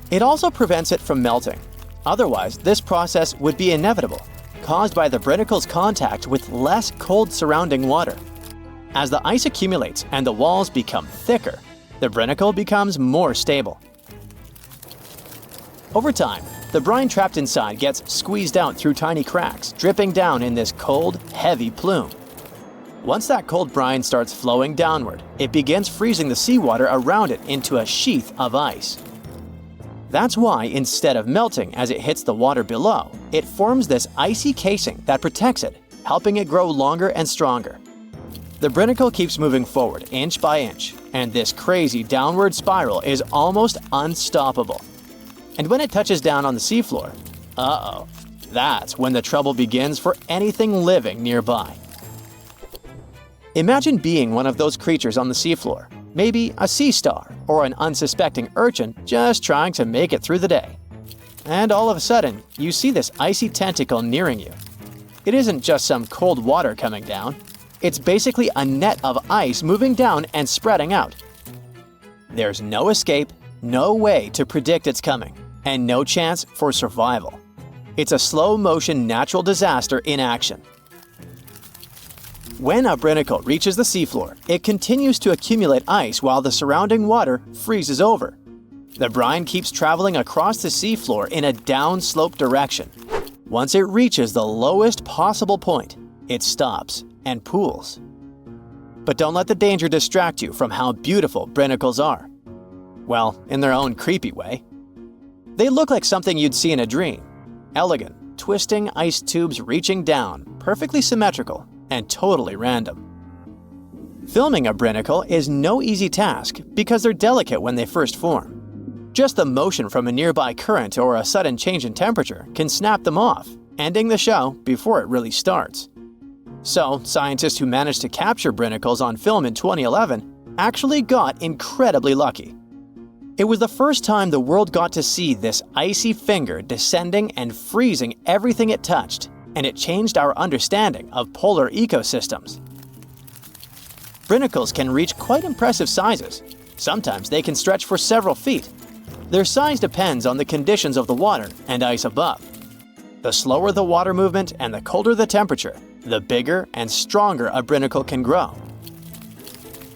It also prevents it from melting. Otherwise, this process would be inevitable, caused by the brinicle's contact with less cold surrounding water. As the ice accumulates and the walls become thicker, the brinicle becomes more stable. Over time, the brine trapped inside gets squeezed out through tiny cracks, dripping down in this cold, heavy plume. Once that cold brine starts flowing downward, it begins freezing the seawater around it into a sheath of ice. That's why, instead of melting as it hits the water below, it forms this icy casing that protects it, helping it grow longer and stronger. The brinicle keeps moving forward inch by inch, and this crazy downward spiral is almost unstoppable. And when it touches down on the seafloor, that's when the trouble begins for anything living nearby. Imagine being one of those creatures on the seafloor, maybe a sea star or an unsuspecting urchin just trying to make it through the day. And all of a sudden, you see this icy tentacle nearing you. It isn't just some cold water coming down. It's basically a net of ice moving down and spreading out. There's no escape, no way to predict its coming, and no chance for survival. It's a slow-motion natural disaster in action. When a brinicle reaches the seafloor, it continues to accumulate ice while the surrounding water freezes over. The brine keeps traveling across the seafloor in a downslope direction. Once it reaches the lowest possible point, it stops and pools. But don't let the danger distract you from how beautiful brinicles are. Well, in their own creepy way. They look like something you'd see in a dream. Elegant, twisting ice tubes reaching down, perfectly symmetrical, and totally random. Filming a brinicle is no easy task because they're delicate when they first form. Just the motion from a nearby current or a sudden change in temperature can snap them off, ending the show before it really starts. So, scientists who managed to capture brinicles on film in 2011 actually got incredibly lucky. It was the first time the world got to see this icy finger descending and freezing everything it touched, and it changed our understanding of polar ecosystems. Brinicles can reach quite impressive sizes. Sometimes they can stretch for several feet. Their size depends on the conditions of the water and ice above. The slower the water movement and the colder the temperature, the bigger and stronger a brinicle can grow.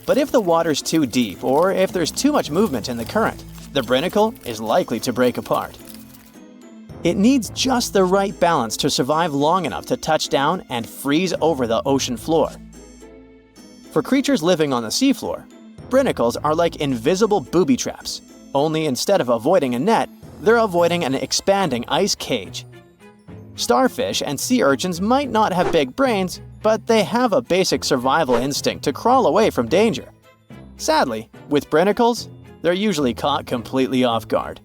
But if the water's too deep or if there's too much movement in the current, the brinicle is likely to break apart. It needs just the right balance to survive long enough to touch down and freeze over the ocean floor. For creatures living on the seafloor, brinicles are like invisible booby traps, only instead of avoiding a net, they're avoiding an expanding ice cage. Starfish and sea urchins might not have big brains, but they have a basic survival instinct to crawl away from danger. Sadly, with brinicles, they're usually caught completely off guard.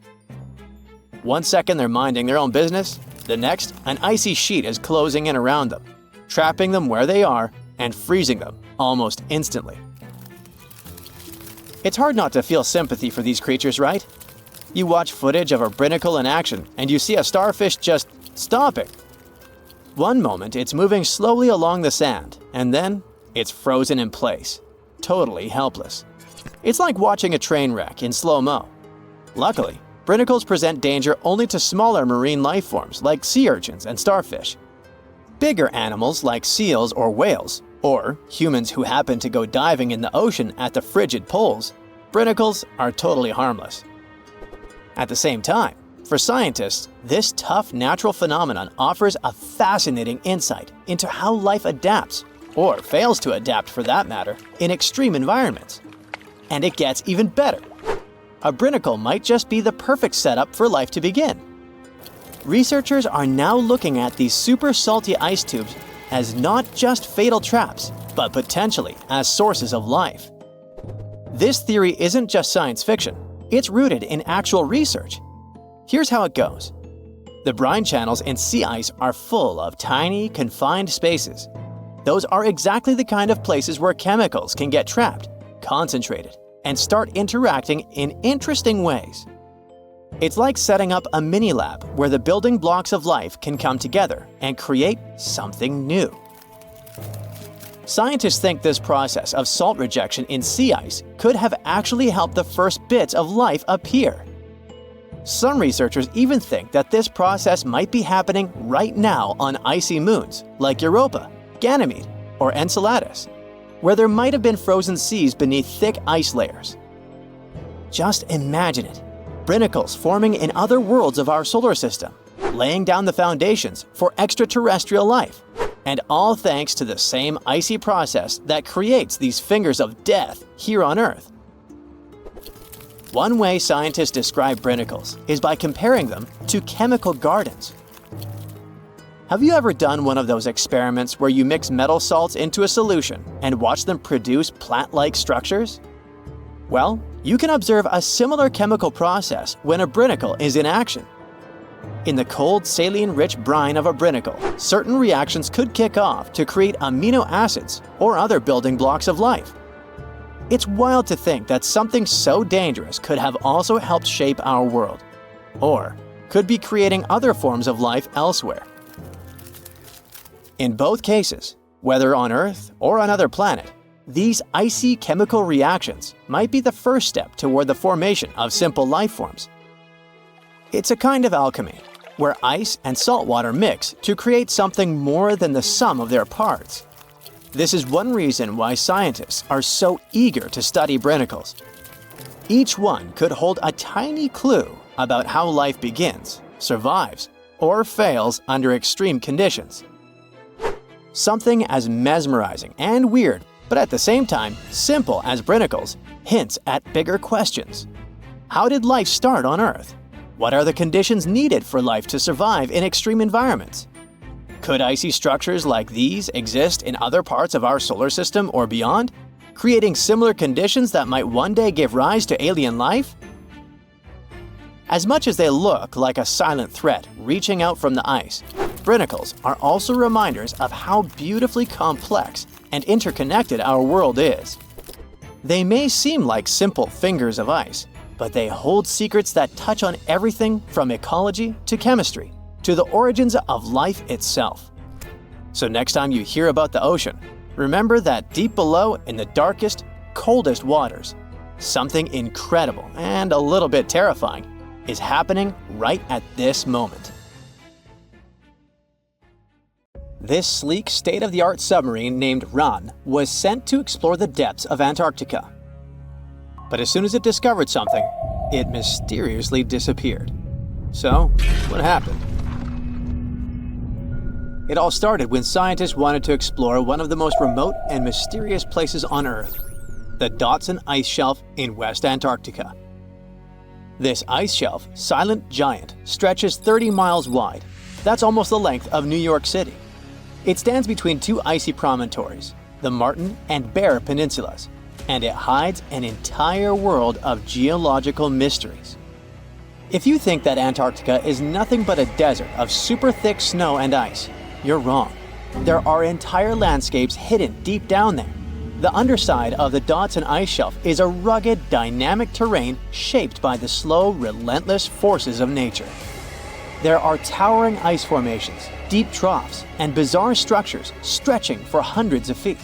One second they're minding their own business, the next, an icy sheet is closing in around them, trapping them where they are and freezing them almost instantly. It's hard not to feel sympathy for these creatures, right? You watch footage of a brinicle in action and you see a starfish just stopping. One moment it's moving slowly along the sand, and then it's frozen in place, totally helpless. It's like watching a train wreck in slow-mo. Luckily, brinicles present danger only to smaller marine life forms like sea urchins and starfish. Bigger animals like seals or whales, or humans who happen to go diving in the ocean at the frigid poles, brinicles are totally harmless. At the same time, for scientists, this tough natural phenomenon offers a fascinating insight into how life adapts, or fails to adapt for that matter, in extreme environments. And it gets even better. A brinicle might just be the perfect setup for life to begin. Researchers are now looking at these super salty ice tubes as not just fatal traps, but potentially as sources of life. This theory isn't just science fiction, it's rooted in actual research. Here's how it goes. The brine channels in sea ice are full of tiny, confined spaces. Those are exactly the kind of places where chemicals can get trapped, concentrated, and start interacting in interesting ways. It's like setting up a mini-lab where the building blocks of life can come together and create something new. Scientists think this process of salt rejection in sea ice could have actually helped the first bits of life appear. Some researchers even think that this process might be happening right now on icy moons like Europa, Ganymede, or Enceladus, where there might have been frozen seas beneath thick ice layers. Just imagine it. Brinicles forming in other worlds of our solar system, laying down the foundations for extraterrestrial life, and all thanks to the same icy process that creates these fingers of death here on Earth. One way scientists describe brinicles is by comparing them to chemical gardens. Have you ever done one of those experiments where you mix metal salts into a solution and watch them produce plant-like structures? Well, you can observe a similar chemical process when a brinicle is in action. In the cold, saline-rich brine of a brinicle, certain reactions could kick off to create amino acids or other building blocks of life. It's wild to think that something so dangerous could have also helped shape our world, or could be creating other forms of life elsewhere. In both cases, whether on Earth or another planet, these icy chemical reactions might be the first step toward the formation of simple life forms. It's a kind of alchemy, where ice and salt water mix to create something more than the sum of their parts. This is one reason why scientists are so eager to study brinicles. Each one could hold a tiny clue about how life begins, survives, or fails under extreme conditions. Something as mesmerizing and weird, but at the same time simple as brinicles, hints at bigger questions. How did life start on Earth? What are the conditions needed for life to survive in extreme environments? Could icy structures like these exist in other parts of our solar system or beyond, creating similar conditions that might one day give rise to alien life? As much as they look like a silent threat reaching out from the ice, brinicles are also reminders of how beautifully complex and interconnected our world is. They may seem like simple fingers of ice, but they hold secrets that touch on everything from ecology to chemistry, to the origins of life itself. So next time you hear about the ocean, remember that deep below in the darkest, coldest waters, something incredible and a little bit terrifying is happening right at this moment. This sleek, state-of-the-art submarine named Ran was sent to explore the depths of Antarctica. But as soon as it discovered something, it mysteriously disappeared. So, what happened? It all started when scientists wanted to explore one of the most remote and mysterious places on Earth, the Dodson Ice Shelf in West Antarctica. This ice shelf, silent giant, stretches 30 miles wide. That's almost the length of New York City. It stands between two icy promontories, the Martin and Bear Peninsulas, and it hides an entire world of geological mysteries. If you think that Antarctica is nothing but a desert of super thick snow and ice, you're wrong. There are entire landscapes hidden deep down there. The underside of the Dodson Ice Shelf is a rugged, dynamic terrain shaped by the slow, relentless forces of nature. There are towering ice formations, deep troughs, and bizarre structures stretching for hundreds of feet.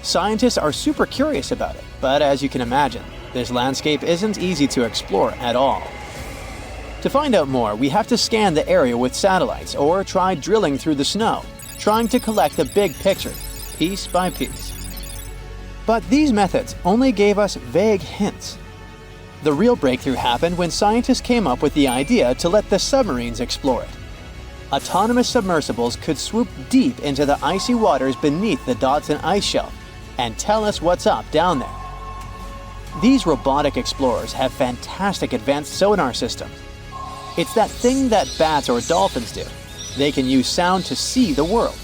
Scientists are super curious about it, but as you can imagine, this landscape isn't easy to explore at all. To find out more, we have to scan the area with satellites or try drilling through the snow, trying to collect the big picture, piece by piece. But these methods only gave us vague hints. The real breakthrough happened when scientists came up with the idea to let the submarines explore it. Autonomous submersibles could swoop deep into the icy waters beneath the Dodson Ice Shelf and tell us what's up down there. These robotic explorers have fantastic advanced sonar systems. It's that thing that bats or dolphins do. They can use sound to see the world.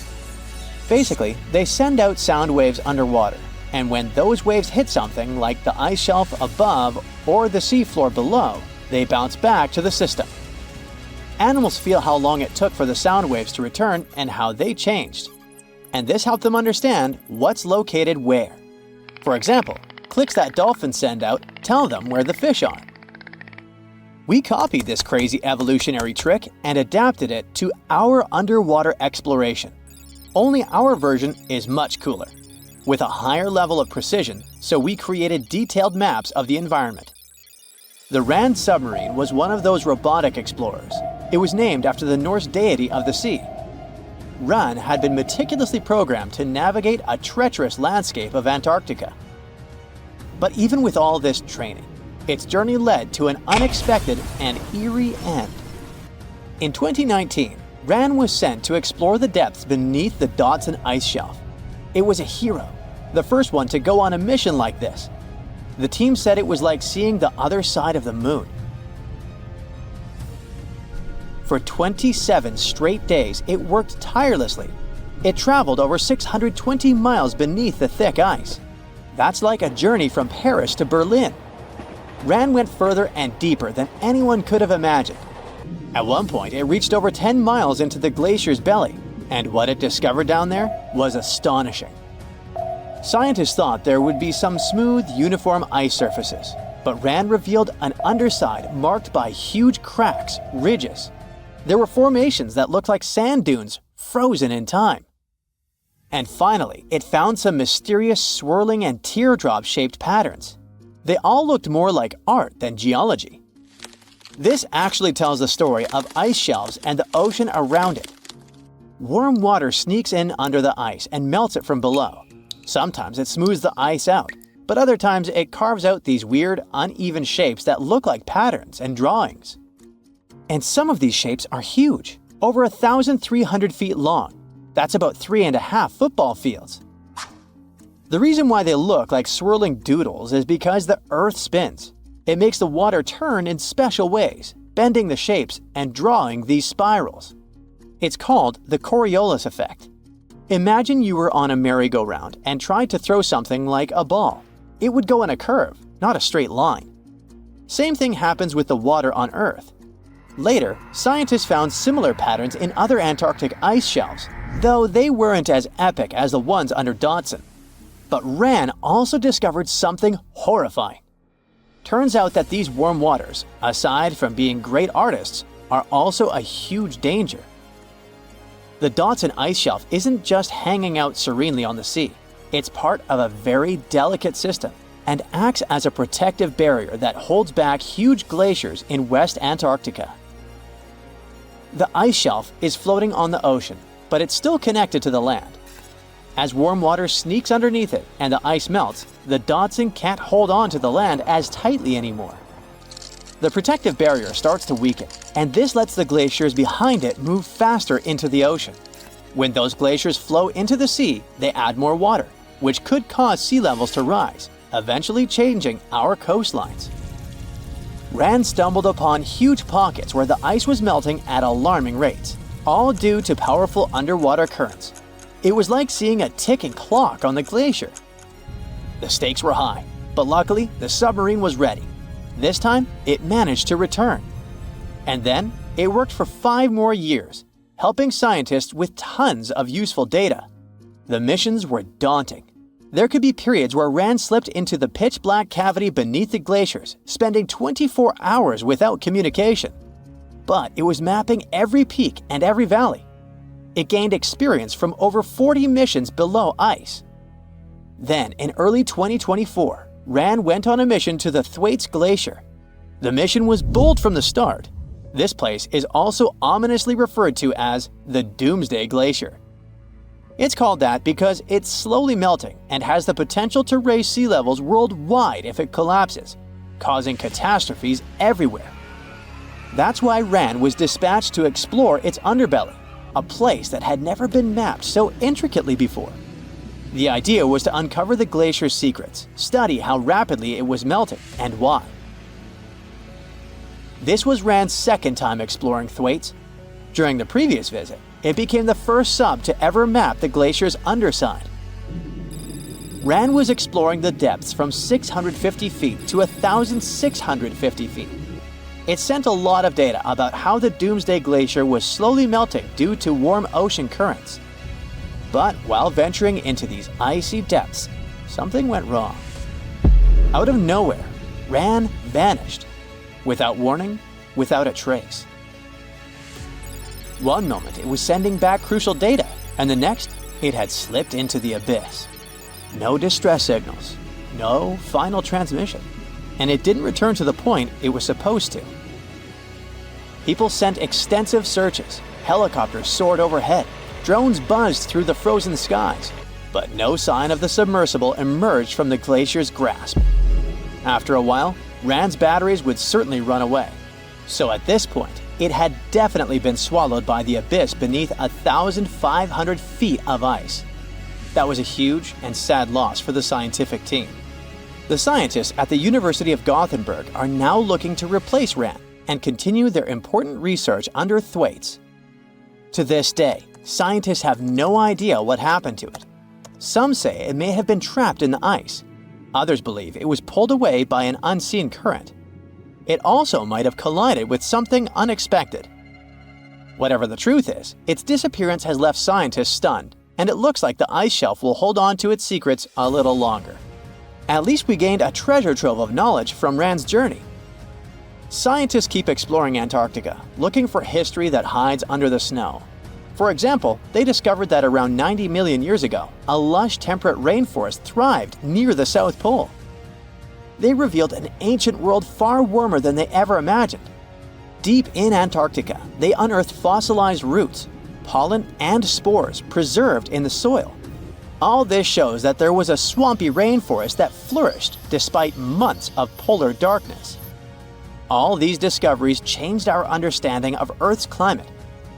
Basically, they send out sound waves underwater, and when those waves hit something like the ice shelf above or the seafloor below, they bounce back to the system. Animals feel how long it took for the sound waves to return and how they changed. And this helped them understand what's located where. For example, clicks that dolphins send out tell them where the fish are. We copied this crazy evolutionary trick and adapted it to our underwater exploration. Only our version is much cooler, with a higher level of precision, so we created detailed maps of the environment. The Rand submarine was one of those robotic explorers. It was named after the Norse deity of the sea. Ran had been meticulously programmed to navigate a treacherous landscape of Antarctica. But even with all this training, its journey led to an unexpected and eerie end. In 2019, Ran was sent to explore the depths beneath the Dodson Ice Shelf. It was a hero, the first one to go on a mission like this. The team said it was like seeing the other side of the moon. For 27 straight days, it worked tirelessly. It traveled over 620 miles beneath the thick ice. That's like a journey from Paris to Berlin. Ran went further and deeper than anyone could have imagined. At one point, it reached over 10 miles into the glacier's belly, and what it discovered down there was astonishing. Scientists thought there would be some smooth, uniform ice surfaces, but Ran revealed an underside marked by huge cracks, ridges. There were formations that looked like sand dunes, frozen in time. And finally, it found some mysterious swirling and teardrop-shaped patterns. They all looked more like art than geology. This actually tells the story of ice shelves and the ocean around it. Warm water sneaks in under the ice and melts it from below. Sometimes it smooths the ice out, but other times it carves out these weird, uneven shapes that look like patterns and drawings. And some of these shapes are huge, over 1,300 feet long. That's about 3.5 football fields. The reason why they look like swirling doodles is because the Earth spins. It makes the water turn in special ways, bending the shapes and drawing these spirals. It's called the Coriolis effect. Imagine you were on a merry-go-round and tried to throw something like a ball. It would go in a curve, not a straight line. Same thing happens with the water on Earth. Later, scientists found similar patterns in other Antarctic ice shelves, though they weren't as epic as the ones under Dodson. But Ran also discovered something horrifying. Turns out that these warm waters, aside from being great artists, are also a huge danger. The Dotson ice shelf isn't just hanging out serenely on the sea. It's part of a very delicate system and acts as a protective barrier that holds back huge glaciers in West Antarctica. The ice shelf is floating on the ocean, but it's still connected to the land. As warm water sneaks underneath it and the ice melts, the Dotson can't hold on to the land as tightly anymore. The protective barrier starts to weaken, and this lets the glaciers behind it move faster into the ocean. When those glaciers flow into the sea, they add more water, which could cause sea levels to rise, eventually changing our coastlines. Rand stumbled upon huge pockets where the ice was melting at alarming rates, all due to powerful underwater currents. It was like seeing a ticking clock on the glacier. The stakes were high, but luckily the submarine was ready. This time, it managed to return. And then, it worked for 5 more years, helping scientists with tons of useful data. The missions were daunting. There could be periods where Rand slipped into the pitch-black cavity beneath the glaciers, spending 24 hours without communication. But it was mapping every peak and every valley. It gained experience from over 40 missions below ice. Then, in early 2024, Rand went on a mission to the Thwaites Glacier. The mission was bold from the start. This place is also ominously referred to as the Doomsday Glacier. It's called that because it's slowly melting and has the potential to raise sea levels worldwide if it collapses, causing catastrophes everywhere. That's why Rand was dispatched to explore its underbelly, a place that had never been mapped so intricately before. The idea was to uncover the glacier's secrets, study how rapidly it was melting and why. This was Rand's second time exploring Thwaites. During the previous visit, it became the first sub to ever map the glacier's underside. Rand was exploring the depths from 650 feet to 1,650 feet. It sent a lot of data about how the Doomsday Glacier was slowly melting due to warm ocean currents. But while venturing into these icy depths, something went wrong. Out of nowhere, Rand vanished, without warning, without a trace. One moment it was sending back crucial data, and the next it had slipped into the abyss. No distress signals, no final transmission, and it didn't return to the point it was supposed to. People sent extensive searches, helicopters soared overhead, drones buzzed through the frozen skies, but no sign of the submersible emerged from the glacier's grasp. After a while, Rand's batteries would certainly run away. So at this point, it had definitely been swallowed by the abyss beneath 1,500 feet of ice. That was a huge and sad loss for the scientific team. The scientists at the University of Gothenburg are now looking to replace Rand and continue their important research under Thwaites. To this day, scientists have no idea what happened to it. Some say it may have been trapped in the ice. Others believe it was pulled away by an unseen current. It also might have collided with something unexpected. Whatever the truth is, its disappearance has left scientists stunned, and it looks like the ice shelf will hold on to its secrets a little longer. At least we gained a treasure trove of knowledge from Rand's journey. Scientists keep exploring Antarctica, looking for history that hides under the snow. For example, they discovered that around 90 million years ago, a lush temperate rainforest thrived near the South Pole. They revealed an ancient world far warmer than they ever imagined. Deep in Antarctica, they unearthed fossilized roots, pollen, and spores preserved in the soil. All this shows that there was a swampy rainforest that flourished despite months of polar darkness. All these discoveries changed our understanding of Earth's climate,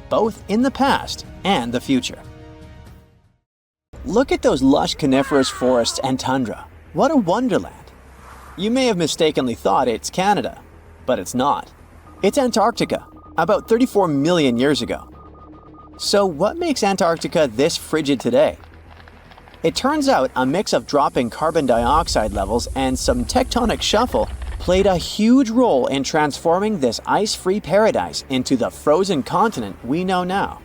both in the past and the future. Look at those lush coniferous forests and tundra. What a wonderland! You may have mistakenly thought it's Canada, but it's not. It's Antarctica, about 34 million years ago. So what makes Antarctica this frigid today? It turns out a mix of dropping carbon dioxide levels and some tectonic shuffle played a huge role in transforming this ice-free paradise into the frozen continent we know now.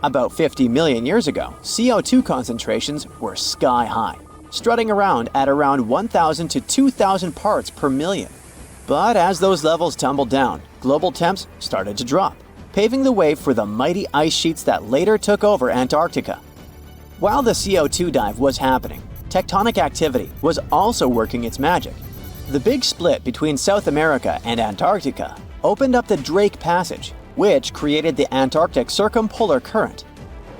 About 50 million years ago, CO2 concentrations were sky-high, strutting around at around 1,000 to 2,000 parts per million. But as those levels tumbled down, global temps started to drop, paving the way for the mighty ice sheets that later took over Antarctica. While the CO2 dive was happening, tectonic activity was also working its magic. The big split between South America and Antarctica opened up the Drake Passage, which created the Antarctic Circumpolar Current.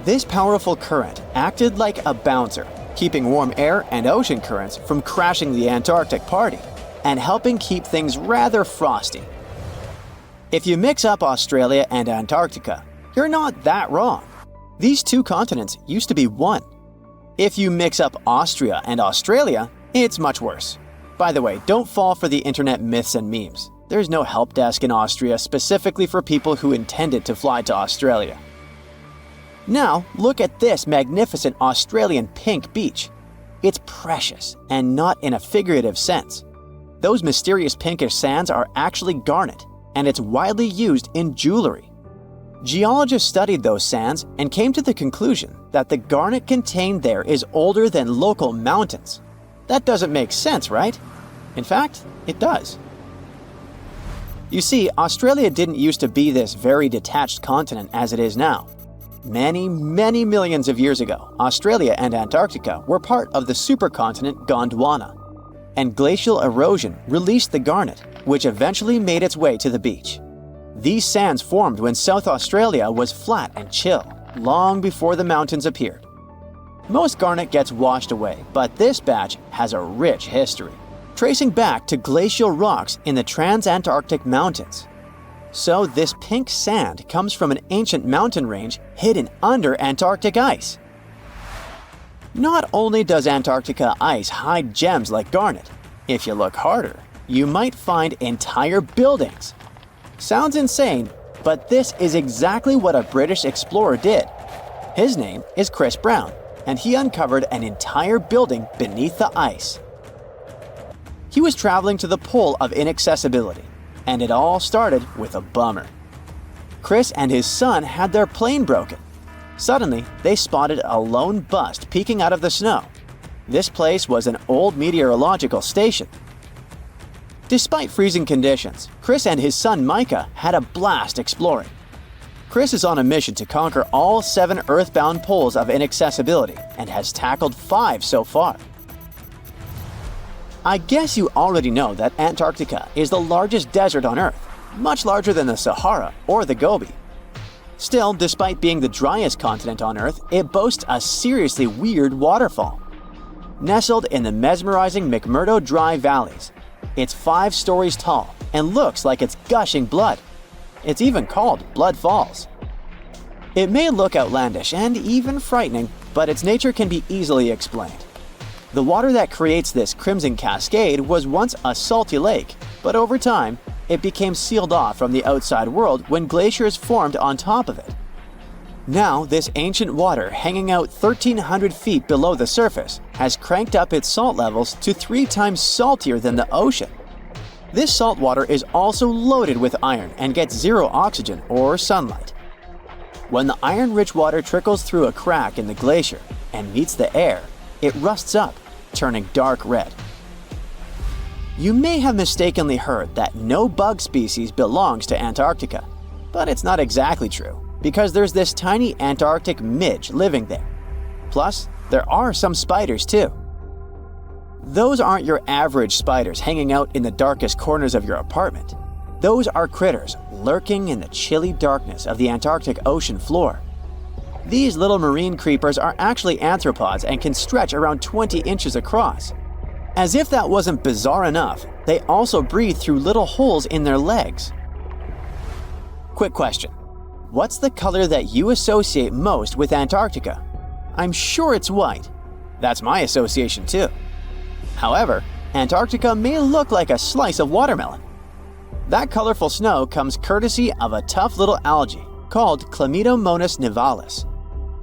This powerful current acted like a bouncer, keeping warm air and ocean currents from crashing the Antarctic party, and helping keep things rather frosty. If you mix up Australia and Antarctica, you're not that wrong. These two continents used to be one. If you mix up Austria and Australia, it's much worse. By the way, don't fall for the internet myths and memes. There's no help desk in Austria specifically for people who intended to fly to Australia. Now, look at this magnificent Australian pink beach. It's precious, and not in a figurative sense. Those mysterious pinkish sands are actually garnet, and it's widely used in jewelry. Geologists studied those sands and came to the conclusion that the garnet contained there is older than local mountains. That doesn't make sense, right? In fact, it does. You see, Australia didn't used to be this very detached continent as it is now. Many millions of years ago, Australia and Antarctica were part of the supercontinent Gondwana, and glacial erosion released the garnet, which eventually made its way to the beach. These sands formed when South Australia was flat and chill, long before the mountains appeared. Most garnet gets washed away, but this batch has a rich history, tracing back to glacial rocks in the Transantarctic Mountains. So this pink sand comes from an ancient mountain range hidden under Antarctic ice. Not only does Antarctica ice hide gems like garnet, if you look harder, you might find entire buildings. Sounds insane, but this is exactly what a British explorer did. His name is Chris Brown, and he uncovered an entire building beneath the ice. He was traveling to the pole of inaccessibility, and it all started with a bummer. Chris and his son had their plane broken. Suddenly, they spotted a lone bust peeking out of the snow. This place was an old meteorological station. Despite freezing conditions, Chris and his son Micah had a blast exploring. Chris is on a mission to conquer all 7 earthbound poles of inaccessibility and has tackled 5 so far. I guess you already know that Antarctica is the largest desert on Earth, much larger than the Sahara or the Gobi. Still, despite being the driest continent on Earth, it boasts a seriously weird waterfall. Nestled in the mesmerizing McMurdo Dry Valleys, it's 5 stories tall and looks like it's gushing blood. It's even called Blood Falls. It may look outlandish and even frightening, but its nature can be easily explained. The water that creates this crimson cascade was once a salty lake, but over time, it became sealed off from the outside world when glaciers formed on top of it. Now, this ancient water hanging out 1,300 feet below the surface has cranked up its salt levels to 3 times saltier than the ocean. This salt water is also loaded with iron and gets 0 oxygen or sunlight. When the iron-rich water trickles through a crack in the glacier and meets the air, it rusts up, turning dark red. You may have mistakenly heard that no bug species belongs to Antarctica, but it's not exactly true, because there's this tiny Antarctic midge living there. Plus, there are some spiders too. Those aren't your average spiders hanging out in the darkest corners of your apartment. Those are critters lurking in the chilly darkness of the Antarctic ocean floor. These little marine creepers are actually arthropods and can stretch around 20 inches across. As if that wasn't bizarre enough, they also breathe through little holes in their legs. Quick question. What's the color that you associate most with Antarctica? I'm sure it's white. That's my association too. However, Antarctica may look like a slice of watermelon. That colorful snow comes courtesy of a tough little algae called Chlamydomonas nivalis.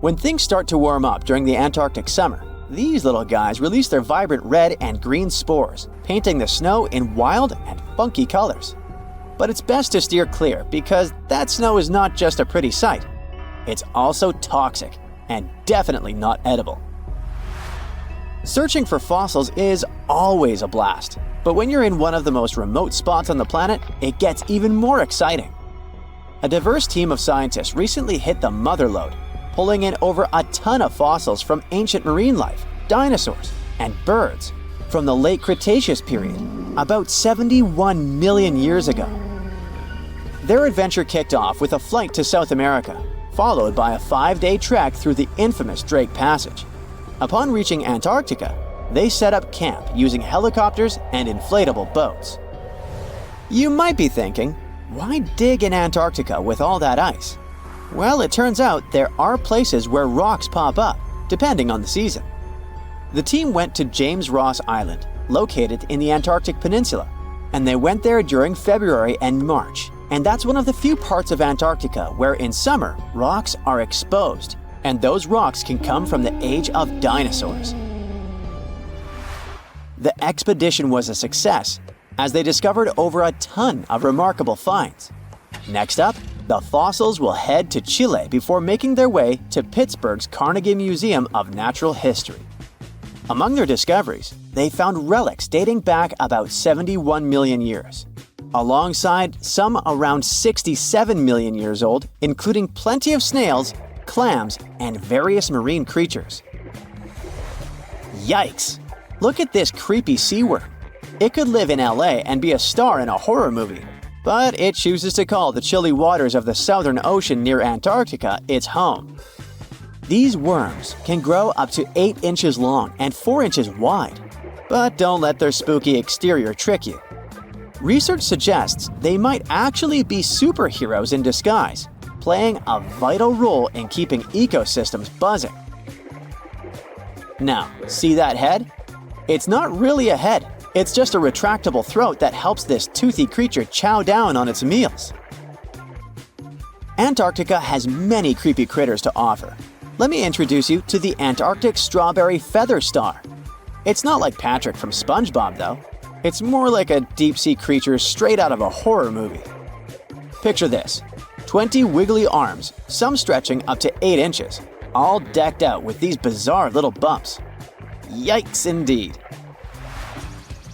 When things start to warm up during the Antarctic summer, these little guys release their vibrant red and green spores, painting the snow in wild and funky colors. But it's best to steer clear because that snow is not just a pretty sight. It's also toxic and definitely not edible. Searching for fossils is always a blast, but when you're in one of the most remote spots on the planet, it gets even more exciting. A diverse team of scientists recently hit the mother lode, pulling in over a ton of fossils from ancient marine life, dinosaurs, and birds from the late Cretaceous period, about 71 million years ago. Their adventure kicked off with a flight to South America, followed by a 5-day trek through the infamous Drake Passage. Upon reaching Antarctica, they set up camp using helicopters and inflatable boats. You might be thinking, why dig in Antarctica with all that ice? Well, it turns out there are places where rocks pop up, depending on the season. The team went to James Ross Island, located in the Antarctic Peninsula, and they went there during February and March. And that's one of the few parts of Antarctica where in summer, rocks are exposed, and those rocks can come from the age of dinosaurs. The expedition was a success, as they discovered over a ton of remarkable finds. Next up, the fossils will head to Chile before making their way to Pittsburgh's Carnegie Museum of Natural History. Among their discoveries, they found relics dating back about 71 million years, alongside some around 67 million years old, including plenty of snails, clams, and various marine creatures. Yikes! Look at this creepy sea worm. It could live in LA and be a star in a horror movie, but it chooses to call the chilly waters of the Southern Ocean near Antarctica its home. These worms can grow up to 8 inches long and 4 inches wide, but don't let their spooky exterior trick you. Research suggests they might actually be superheroes in disguise, playing a vital role in keeping ecosystems buzzing. Now, see that head? It's not really a head, it's just a retractable throat that helps this toothy creature chow down on its meals. Antarctica has many creepy critters to offer. Let me introduce you to the Antarctic strawberry feather star. It's not like Patrick from SpongeBob though. It's more like a deep-sea creature straight out of a horror movie. Picture this, 20 wiggly arms, some stretching up to 8 inches, all decked out with these bizarre little bumps. Yikes indeed.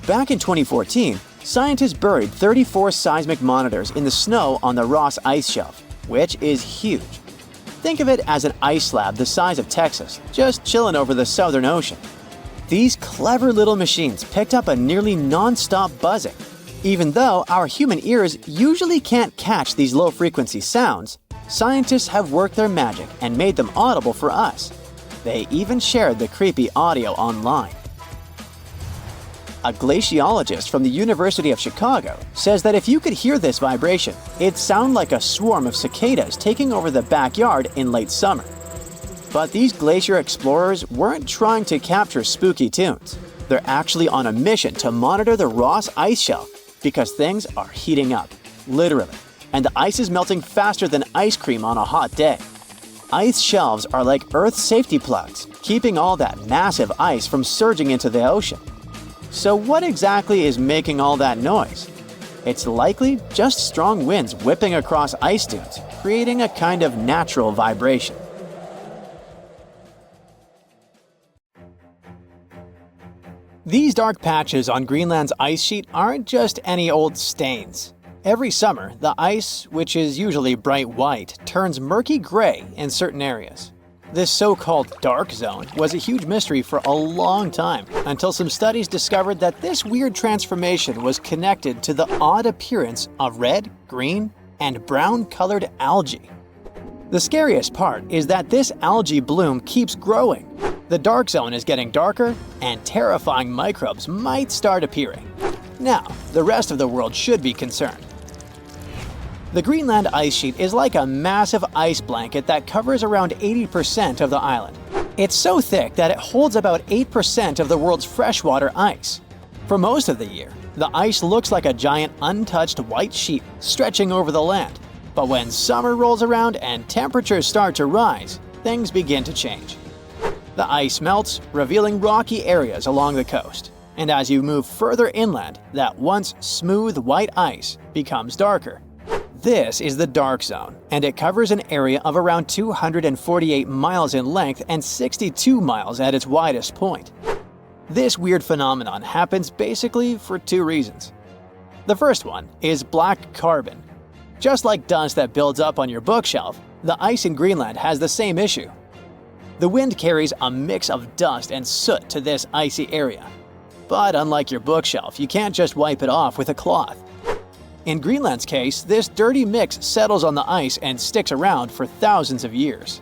Back in 2014, scientists buried 34 seismic monitors in the snow on the Ross Ice Shelf, which is huge. Think of it as an ice slab the size of Texas, just chilling over the Southern Ocean. These clever little machines picked up a nearly non-stop buzzing. Even though our human ears usually can't catch these low-frequency sounds, scientists have worked their magic and made them audible for us. They even shared the creepy audio online. A glaciologist from the University of Chicago says that if you could hear this vibration, it'd sound like a swarm of cicadas taking over the backyard in late summer. But these glacier explorers weren't trying to capture spooky tunes. They're actually on a mission to monitor the Ross Ice Shelf because things are heating up, literally, and the ice is melting faster than ice cream on a hot day. Ice shelves are like Earth's safety plugs, keeping all that massive ice from surging into the ocean. So what exactly is making all that noise? It's likely just strong winds whipping across ice dunes, creating a kind of natural vibration. These dark patches on Greenland's ice sheet aren't just any old stains. Every summer, the ice, which is usually bright white, turns murky gray in certain areas. This so-called dark zone was a huge mystery for a long time, until some studies discovered that this weird transformation was connected to the odd appearance of red, green, and brown-colored algae. The scariest part is that this algae bloom keeps growing. The dark zone is getting darker, and terrifying microbes might start appearing. Now, the rest of the world should be concerned. The Greenland ice sheet is like a massive ice blanket that covers around 80% of the island. It's so thick that it holds about 8% of the world's freshwater ice. For most of the year, the ice looks like a giant untouched white sheet stretching over the land. But when summer rolls around and temperatures start to rise, things begin to change. The ice melts, revealing rocky areas along the coast. And as you move further inland, that once smooth white ice becomes darker. This is the dark zone, and it covers an area of around 248 miles in length and 62 miles at its widest point. This weird phenomenon happens basically for two reasons. The first one is black carbon. Just like dust that builds up on your bookshelf, the ice in Greenland has the same issue. The wind carries a mix of dust and soot to this icy area. But unlike your bookshelf, you can't just wipe it off with a cloth. In Greenland's case, this dirty mix settles on the ice and sticks around for thousands of years.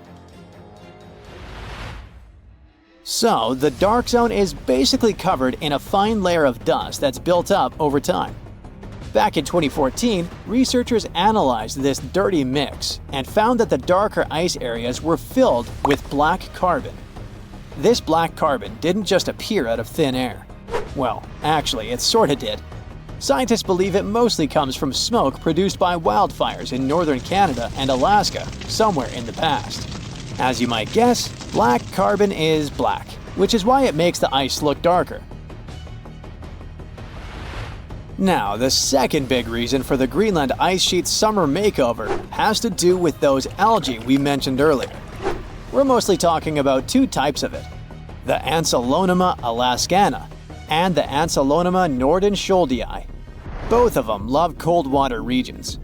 So, the dark zone is basically covered in a fine layer of dust that's built up over time. Back in 2014, researchers analyzed this dirty mix and found that the darker ice areas were filled with black carbon. This black carbon didn't just appear out of thin air. Well, actually, it sorta did. Scientists believe it mostly comes from smoke produced by wildfires in northern Canada and Alaska somewhere in the past. As you might guess, black carbon is black, which is why it makes the ice look darker. Now, the second big reason for the Greenland ice sheet's summer makeover has to do with those algae we mentioned earlier. We're mostly talking about two types of it: the Ancylonema alaskana and the Ancylonema nordenskjoldii. Both of them love cold water regions.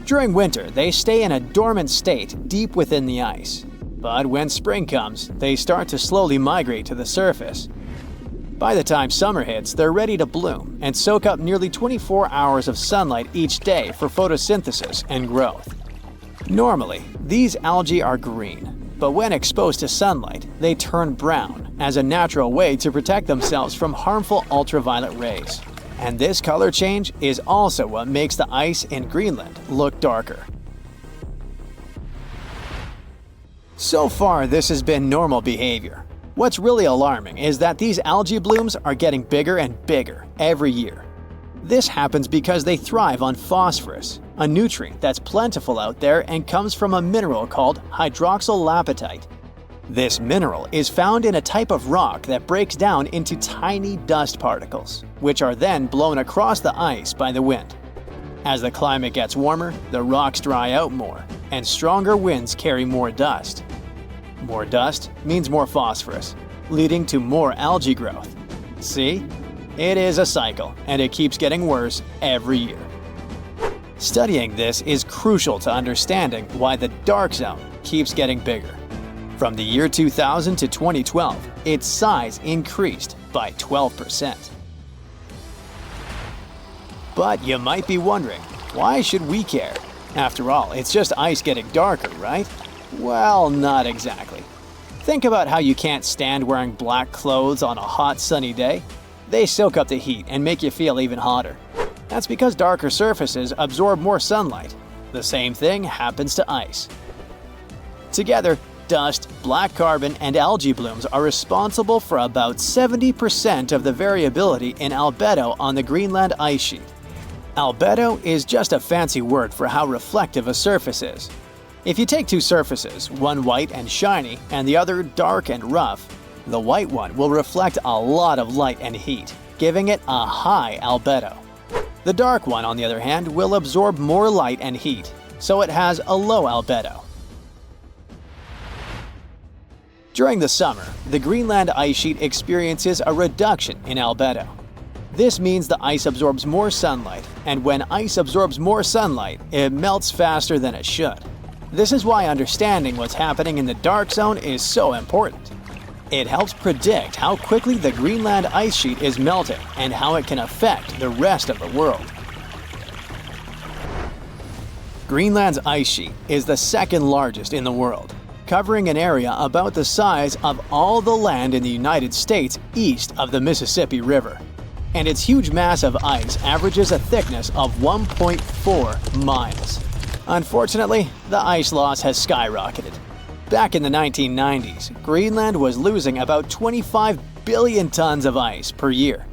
During winter, they stay in a dormant state deep within the ice. But when spring comes, they start to slowly migrate to the surface. By the time summer hits, they're ready to bloom and soak up nearly 24 hours of sunlight each day for photosynthesis and growth. Normally, these algae are green, but when exposed to sunlight, they turn brown as a natural way to protect themselves from harmful ultraviolet rays. And this color change is also what makes the ice in Greenland look darker. So far, this has been normal behavior. What's really alarming is that these algae blooms are getting bigger and bigger every year. This happens because they thrive on phosphorus, a nutrient that's plentiful out there and comes from a mineral called hydroxylapatite. This mineral is found in a type of rock that breaks down into tiny dust particles, which are then blown across the ice by the wind. As the climate gets warmer, the rocks dry out more, and stronger winds carry more dust. More dust means more phosphorus, leading to more algae growth. See? It is a cycle, and it keeps getting worse every year. Studying this is crucial to understanding why the dark zone keeps getting bigger. From the year 2000 to 2012, its size increased by 12%. But you might be wondering, why should we care? After all, it's just ice getting darker, right? Well, not exactly. Think about how you can't stand wearing black clothes on a hot, sunny day. They soak up the heat and make you feel even hotter. That's because darker surfaces absorb more sunlight. The same thing happens to ice. Together, dust, black carbon, and algae blooms are responsible for about 70% of the variability in albedo on the Greenland ice sheet. Albedo is just a fancy word for how reflective a surface is. If you take two surfaces, one white and shiny and the other dark and rough, the white one will reflect a lot of light and heat, giving it a high albedo. The dark one, on the other hand, will absorb more light and heat, so it has a low albedo. During the summer, the Greenland ice sheet experiences a reduction in albedo. This means the ice absorbs more sunlight, and when ice absorbs more sunlight, it melts faster than it should. This is why understanding what's happening in the dark zone is so important. It helps predict how quickly the Greenland ice sheet is melting and how it can affect the rest of the world. Greenland's ice sheet is the second largest in the world, covering an area about the size of all the land in the United States east of the Mississippi River. And its huge mass of ice averages a thickness of 1.4 miles. Unfortunately, the ice loss has skyrocketed. Back in the 1990s, Greenland was losing about 25 billion tons of ice per year.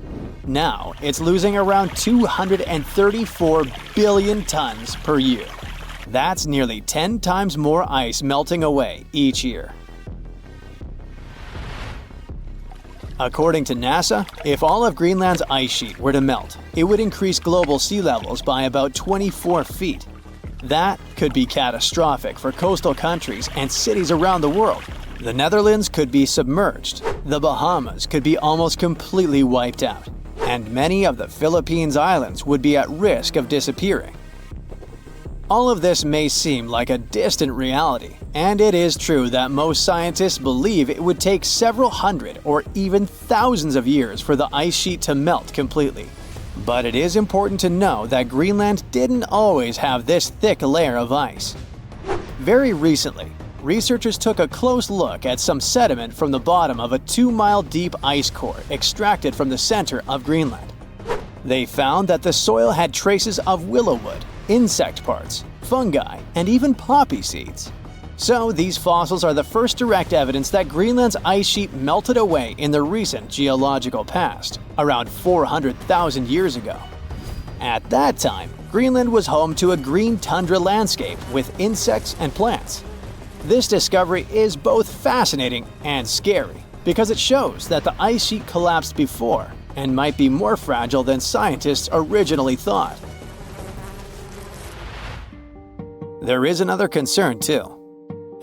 Now, it's losing around 234 billion tons per year. That's nearly 10 times more ice melting away each year. According to NASA, if all of Greenland's ice sheet were to melt, it would increase global sea levels by about 24 feet. That could be catastrophic for coastal countries and cities around the world. The Netherlands could be submerged, the Bahamas could be almost completely wiped out, and many of the Philippines Islands would be at risk of disappearing. All of this may seem like a distant reality, and it is true that most scientists believe it would take several hundred or even thousands of years for the ice sheet to melt completely. But it is important to know that Greenland didn't always have this thick layer of ice. Very recently, researchers took a close look at some sediment from the bottom of a 2-mile deep ice core extracted from the center of Greenland. They found that the soil had traces of willow wood, insect parts, fungi, and even poppy seeds. So these fossils are the first direct evidence that Greenland's ice sheet melted away in the recent geological past, around 400,000 years ago. At that time, Greenland was home to a green tundra landscape with insects and plants. This discovery is both fascinating and scary because it shows that the ice sheet collapsed before and might be more fragile than scientists originally thought. There is another concern too.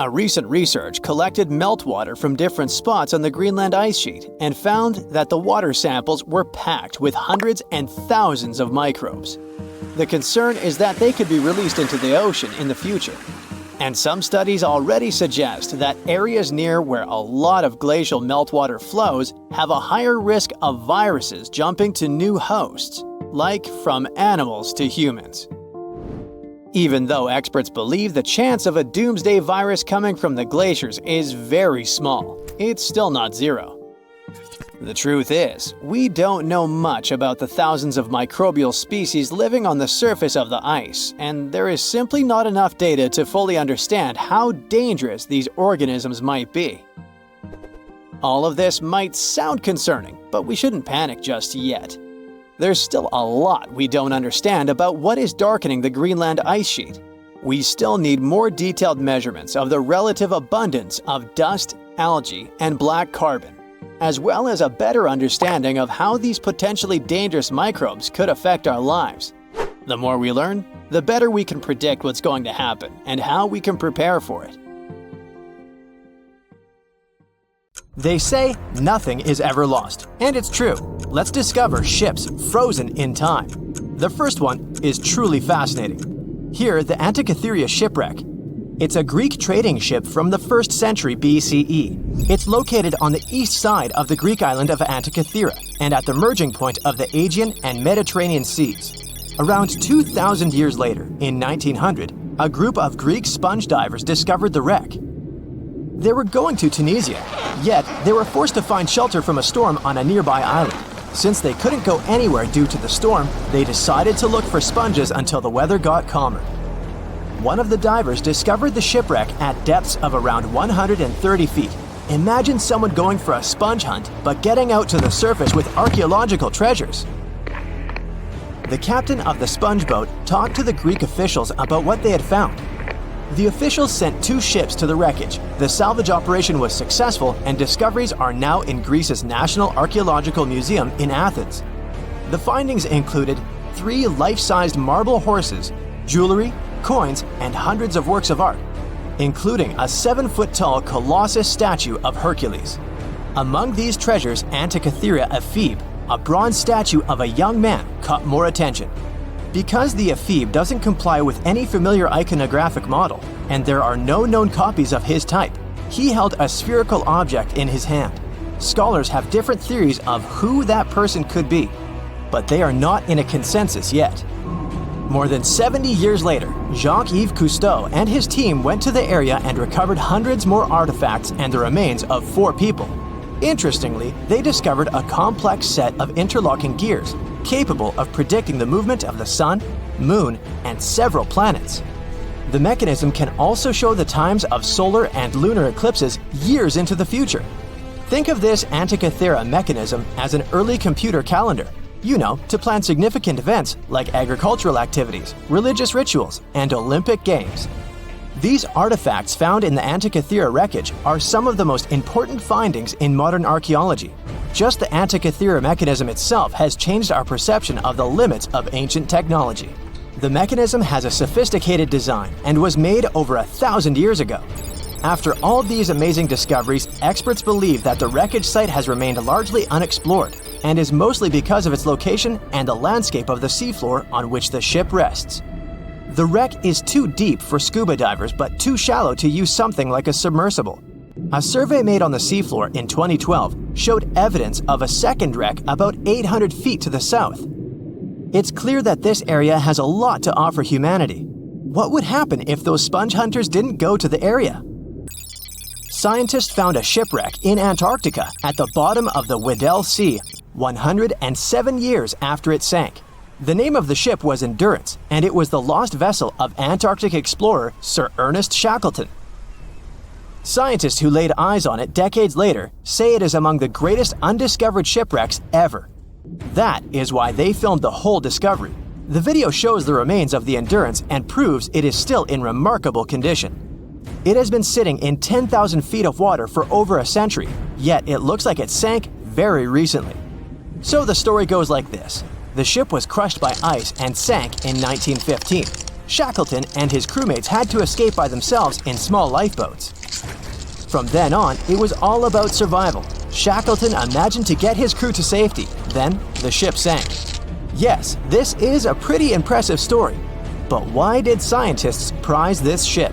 A recent research collected meltwater from different spots on the Greenland ice sheet and found that the water samples were packed with hundreds and thousands of microbes. The concern is that they could be released into the ocean in the future. And some studies already suggest that areas near where a lot of glacial meltwater flows have a higher risk of viruses jumping to new hosts, like from animals to humans. Even though experts believe the chance of a doomsday virus coming from the glaciers is very small, it's still not zero. The truth is, we don't know much about the thousands of microbial species living on the surface of the ice, and there is simply not enough data to fully understand how dangerous these organisms might be. All of this might sound concerning, but we shouldn't panic just yet. There's still a lot we don't understand about what is darkening the Greenland ice sheet. We still need more detailed measurements of the relative abundance of dust, algae, and black carbon, as well as a better understanding of how these potentially dangerous microbes could affect our lives. The more we learn, the better we can predict what's going to happen and how we can prepare for it. They say nothing is ever lost, and it's true. Let's discover ships frozen in time. The first one is truly fascinating. Here, the Antikythera shipwreck. It's a Greek trading ship from the 1st century BCE. It's located on the east side of the Greek island of Antikythera and at the merging point of the Aegean and Mediterranean seas. Around 2,000 years later, in 1900, a group of Greek sponge divers discovered the wreck. They were going to Tunisia, yet they were forced to find shelter from a storm on a nearby island. Since they couldn't go anywhere due to the storm, they decided to look for sponges until the weather got calmer. One of the divers discovered the shipwreck at depths of around 130 feet. Imagine someone going for a sponge hunt, but getting out to the surface with archaeological treasures. The captain of the sponge boat talked to the Greek officials about what they had found. The officials sent 2 ships to the wreckage. The salvage operation was successful, and discoveries are now in Greece's National Archaeological Museum in Athens. The findings included 3 life-sized marble horses, jewelry, coins, and hundreds of works of art, including a 7-foot-tall Colossus statue of Hercules. Among these treasures, Antikythera ephebe, a bronze statue of a young man, caught more attention. Because the ephebe doesn't comply with any familiar iconographic model, and there are no known copies of his type, he held a spherical object in his hand. Scholars have different theories of who that person could be, but they are not in a consensus yet. More than 70 years later, Jacques-Yves Cousteau and his team went to the area and recovered hundreds more artifacts and the remains of 4 people. Interestingly, they discovered a complex set of interlocking gears, capable of predicting the movement of the sun, moon, and several planets. The mechanism can also show the times of solar and lunar eclipses years into the future. Think of this Antikythera mechanism as an early computer calendar, to plan significant events like agricultural activities, religious rituals, and Olympic Games. These artifacts found in the Antikythera wreckage are some of the most important findings in modern archaeology. Just the Antikythera mechanism itself has changed our perception of the limits of ancient technology. The mechanism has a sophisticated design and was made over 1,000 years ago. After all these amazing discoveries, experts believe that the wreckage site has remained largely unexplored and is mostly because of its location and the landscape of the seafloor on which the ship rests. The wreck is too deep for scuba divers but too shallow to use something like a submersible. A survey made on the seafloor in 2012 showed evidence of a second wreck about 800 feet to the south. It's clear that this area has a lot to offer humanity. What would happen if those sponge hunters didn't go to the area? Scientists found a shipwreck in Antarctica at the bottom of the Weddell Sea 107 years after it sank. The name of the ship was Endurance, and it was the lost vessel of Antarctic explorer Sir Ernest Shackleton. Scientists who laid eyes on it decades later say it is among the greatest undiscovered shipwrecks ever. That is why they filmed the whole discovery. The video shows the remains of the Endurance and proves it is still in remarkable condition. It has been sitting in 10,000 feet of water for over a century, yet it looks like it sank very recently. So the story goes like this. The ship was crushed by ice and sank in 1915. Shackleton and his crewmates had to escape by themselves in small lifeboats. From then on, it was all about survival. Shackleton imagined to get his crew to safety. Then, the ship sank. Yes, this is a pretty impressive story. But why did scientists prize this ship?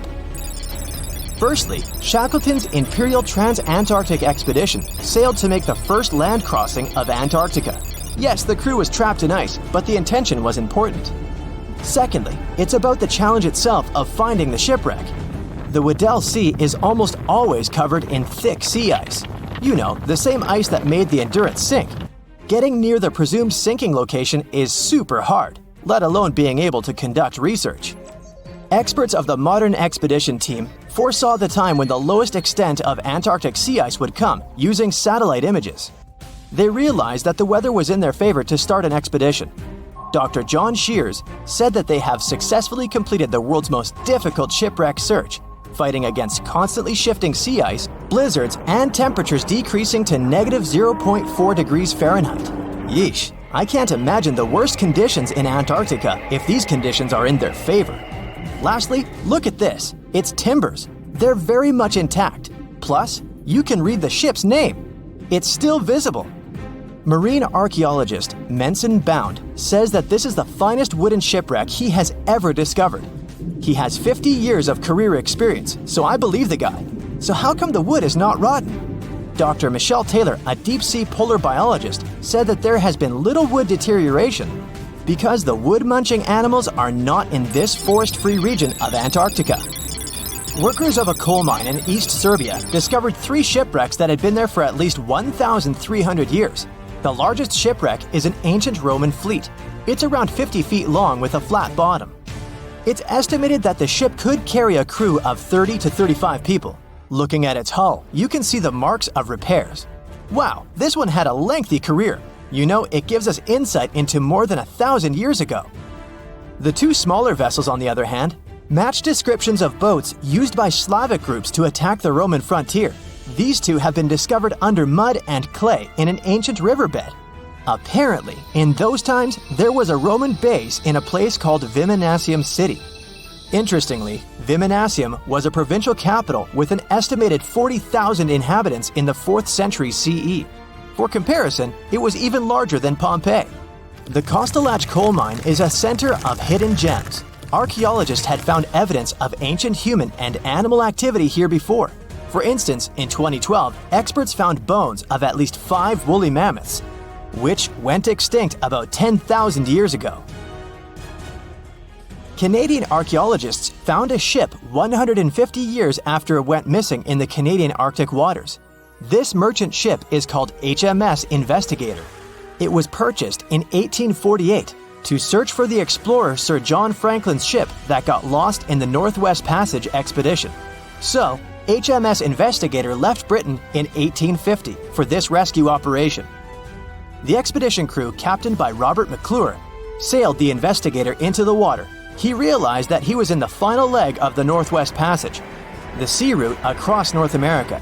Firstly, Shackleton's Imperial Trans-Antarctic Expedition sailed to make the first land crossing of Antarctica. Yes, the crew was trapped in ice, but the intention was important. Secondly, it's about the challenge itself of finding the shipwreck. The Weddell Sea is almost always covered in thick sea ice. You know, the same ice that made the Endurance sink. Getting near the presumed sinking location is super hard, let alone being able to conduct research. Experts of the modern expedition team foresaw the time when the lowest extent of Antarctic sea ice would come using satellite images. They realized that the weather was in their favor to start an expedition. Dr. John Shears said that they have successfully completed the world's most difficult shipwreck search, fighting against constantly shifting sea ice, blizzards, and temperatures decreasing to -0.4 degrees Fahrenheit. Yeesh, I can't imagine the worst conditions in Antarctica if these conditions are in their favor. Lastly, look at this. It's timbers. They're very much intact. Plus, you can read the ship's name. It's still visible. Marine archaeologist Menson Bound says that this is the finest wooden shipwreck he has ever discovered. He has 50 years of career experience, so I believe the guy. So how come the wood is not rotten? Dr. Michelle Taylor, a deep-sea polar biologist, said that there has been little wood deterioration because the wood-munching animals are not in this forest-free region of Antarctica. Workers of a coal mine in East Serbia discovered 3 shipwrecks that had been there for at least 1,300 years. The largest shipwreck is an ancient Roman fleet. It's around 50 feet long with a flat bottom. It's estimated that the ship could carry a crew of 30 to 35 people. Looking at its hull, you can see the marks of repairs. Wow, this one had a lengthy career. You know, it gives us insight into more than 1,000 years ago. The 2 smaller vessels, on the other hand, match descriptions of boats used by Slavic groups to attack the Roman frontier. These 2 have been discovered under mud and clay in an ancient riverbed. Apparently, in those times, there was a Roman base in a place called Viminacium City. Interestingly, Viminacium was a provincial capital with an estimated 40,000 inhabitants in the 4th century CE. For comparison, it was even larger than Pompeii. The Kostelach coal mine is a center of hidden gems. Archaeologists had found evidence of ancient human and animal activity here before. For instance, in 2012, experts found bones of at least 5 woolly mammoths, which went extinct about 10,000 years ago. Canadian archaeologists found a ship 150 years after it went missing in the Canadian Arctic waters. This merchant ship is called HMS Investigator. It was purchased in 1848 to search for the explorer Sir John Franklin's ship that got lost in the Northwest Passage expedition. So, HMS Investigator left Britain in 1850 for this rescue operation. The expedition crew, captained by Robert McClure, sailed the Investigator into the water. He realized that he was in the final leg of the Northwest Passage, the sea route across North America.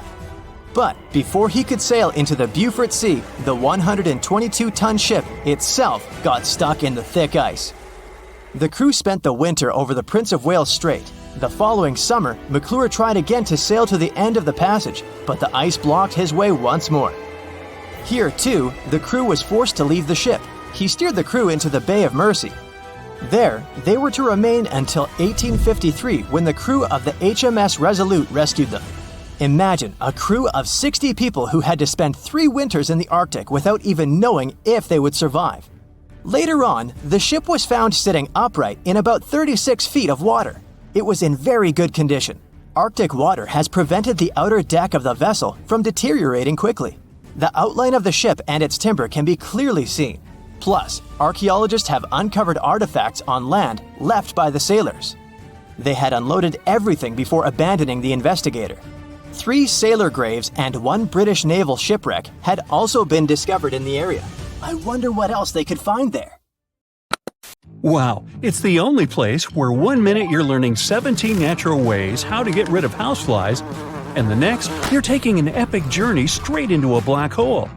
But before he could sail into the Beaufort Sea, the 122-ton ship itself got stuck in the thick ice. The crew spent the winter over the Prince of Wales Strait. The following summer, McClure tried again to sail to the end of the passage, but the ice blocked his way once more. Here, too, the crew was forced to leave the ship. He steered the crew into the Bay of Mercy. There, they were to remain until 1853 when the crew of the HMS Resolute rescued them. Imagine a crew of 60 people who had to spend 3 winters in the Arctic without even knowing if they would survive. Later on, the ship was found sitting upright in about 36 feet of water. It was in very good condition. Arctic water has prevented the outer deck of the vessel from deteriorating quickly. The outline of the ship and its timber can be clearly seen. Plus, archaeologists have uncovered artifacts on land left by the sailors. They had unloaded everything before abandoning the Investigator. 3 sailor graves and 1 British naval shipwreck had also been discovered in the area. I wonder what else they could find there. Wow, it's the only place where 1 minute you're learning 17 natural ways how to get rid of houseflies, and the next, you're taking an epic journey straight into a black hole.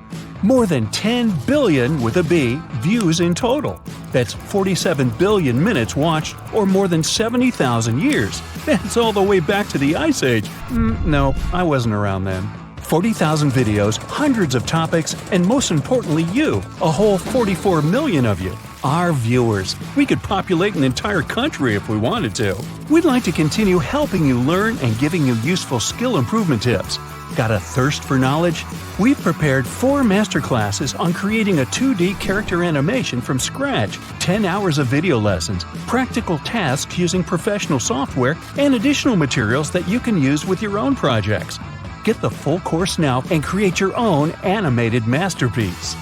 More than 10 billion, with a B, views in total. That's 47 billion minutes watched, or more than 70,000 years. That's all the way back to the Ice Age. No, I wasn't around then. 40,000 videos, hundreds of topics, and most importantly you, a whole 44 million of you. Our viewers. We could populate an entire country if we wanted to. We'd like to continue helping you learn and giving you useful skill improvement tips. Got a thirst for knowledge? We've prepared 4 masterclasses on creating a 2D character animation from scratch, 10 hours of video lessons, practical tasks using professional software, and additional materials that you can use with your own projects. Get the full course now and create your own animated masterpiece.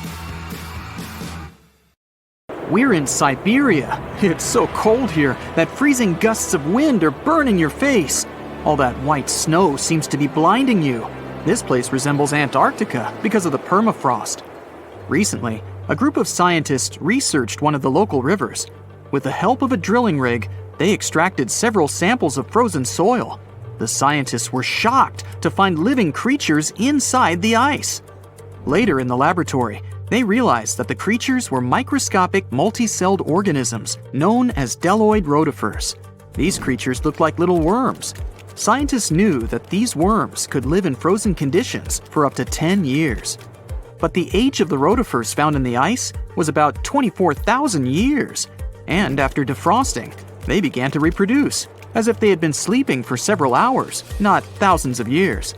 We're in Siberia. It's so cold here that freezing gusts of wind are burning your face. All that white snow seems to be blinding you. This place resembles Antarctica because of the permafrost. Recently, a group of scientists researched one of the local rivers. With the help of a drilling rig, they extracted several samples of frozen soil. The scientists were shocked to find living creatures inside the ice. Later in the laboratory, they realized that the creatures were microscopic multicelled organisms known as bdelloid rotifers. These creatures looked like little worms. Scientists knew that these worms could live in frozen conditions for up to 10 years. But the age of the rotifers found in the ice was about 24,000 years. And after defrosting, they began to reproduce, as if they had been sleeping for several hours, not thousands of years.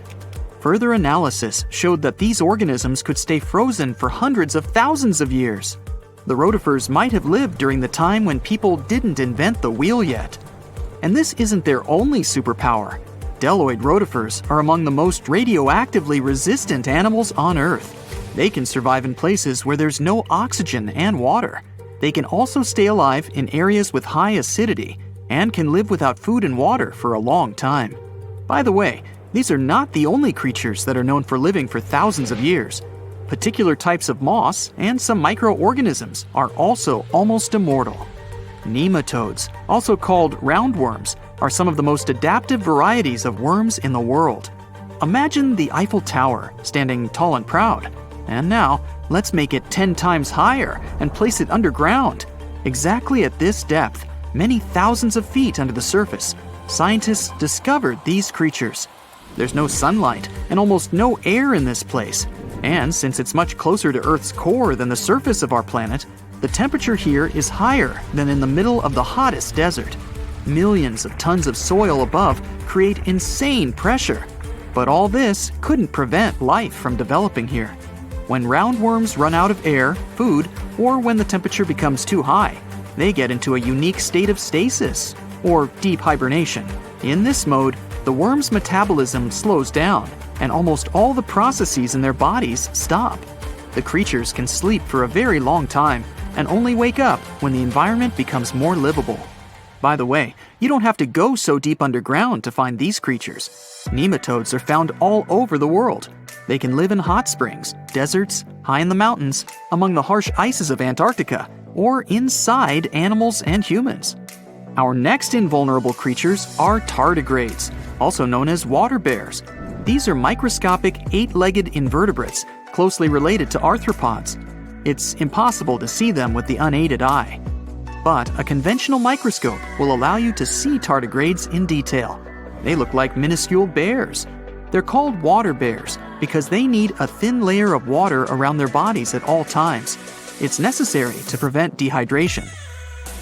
Further analysis showed that these organisms could stay frozen for hundreds of thousands of years. The rotifers might have lived during the time when people didn't invent the wheel yet. And this isn't their only superpower. Bdelloid rotifers are among the most radioactively resistant animals on Earth. They can survive in places where there's no oxygen and water. They can also stay alive in areas with high acidity and can live without food and water for a long time. By the way, these are not the only creatures that are known for living for thousands of years. Particular types of moss and some microorganisms are also almost immortal. Nematodes, also called roundworms, are some of the most adaptive varieties of worms in the world. Imagine the Eiffel Tower standing tall and proud. And now, let's make it 10 times higher and place it underground. Exactly at this depth, many thousands of feet under the surface, scientists discovered these creatures. There's no sunlight and almost no air in this place. And since it's much closer to Earth's core than the surface of our planet, the temperature here is higher than in the middle of the hottest desert. Millions of tons of soil above create insane pressure. But all this couldn't prevent life from developing here. When roundworms run out of air, food, or when the temperature becomes too high, they get into a unique state of stasis, or deep hibernation. In this mode, the worm's metabolism slows down, and almost all the processes in their bodies stop. The creatures can sleep for a very long time, and only wake up when the environment becomes more livable. By the way, you don't have to go so deep underground to find these creatures. Nematodes are found all over the world. They can live in hot springs, deserts, high in the mountains, among the harsh ices of Antarctica, or inside animals and humans. Our next invulnerable creatures are tardigrades, also known as water bears. These are microscopic 8-legged invertebrates closely related to arthropods. It's impossible to see them with the unaided eye. But a conventional microscope will allow you to see tardigrades in detail. They look like minuscule bears. They're called water bears because they need a thin layer of water around their bodies at all times. It's necessary to prevent dehydration.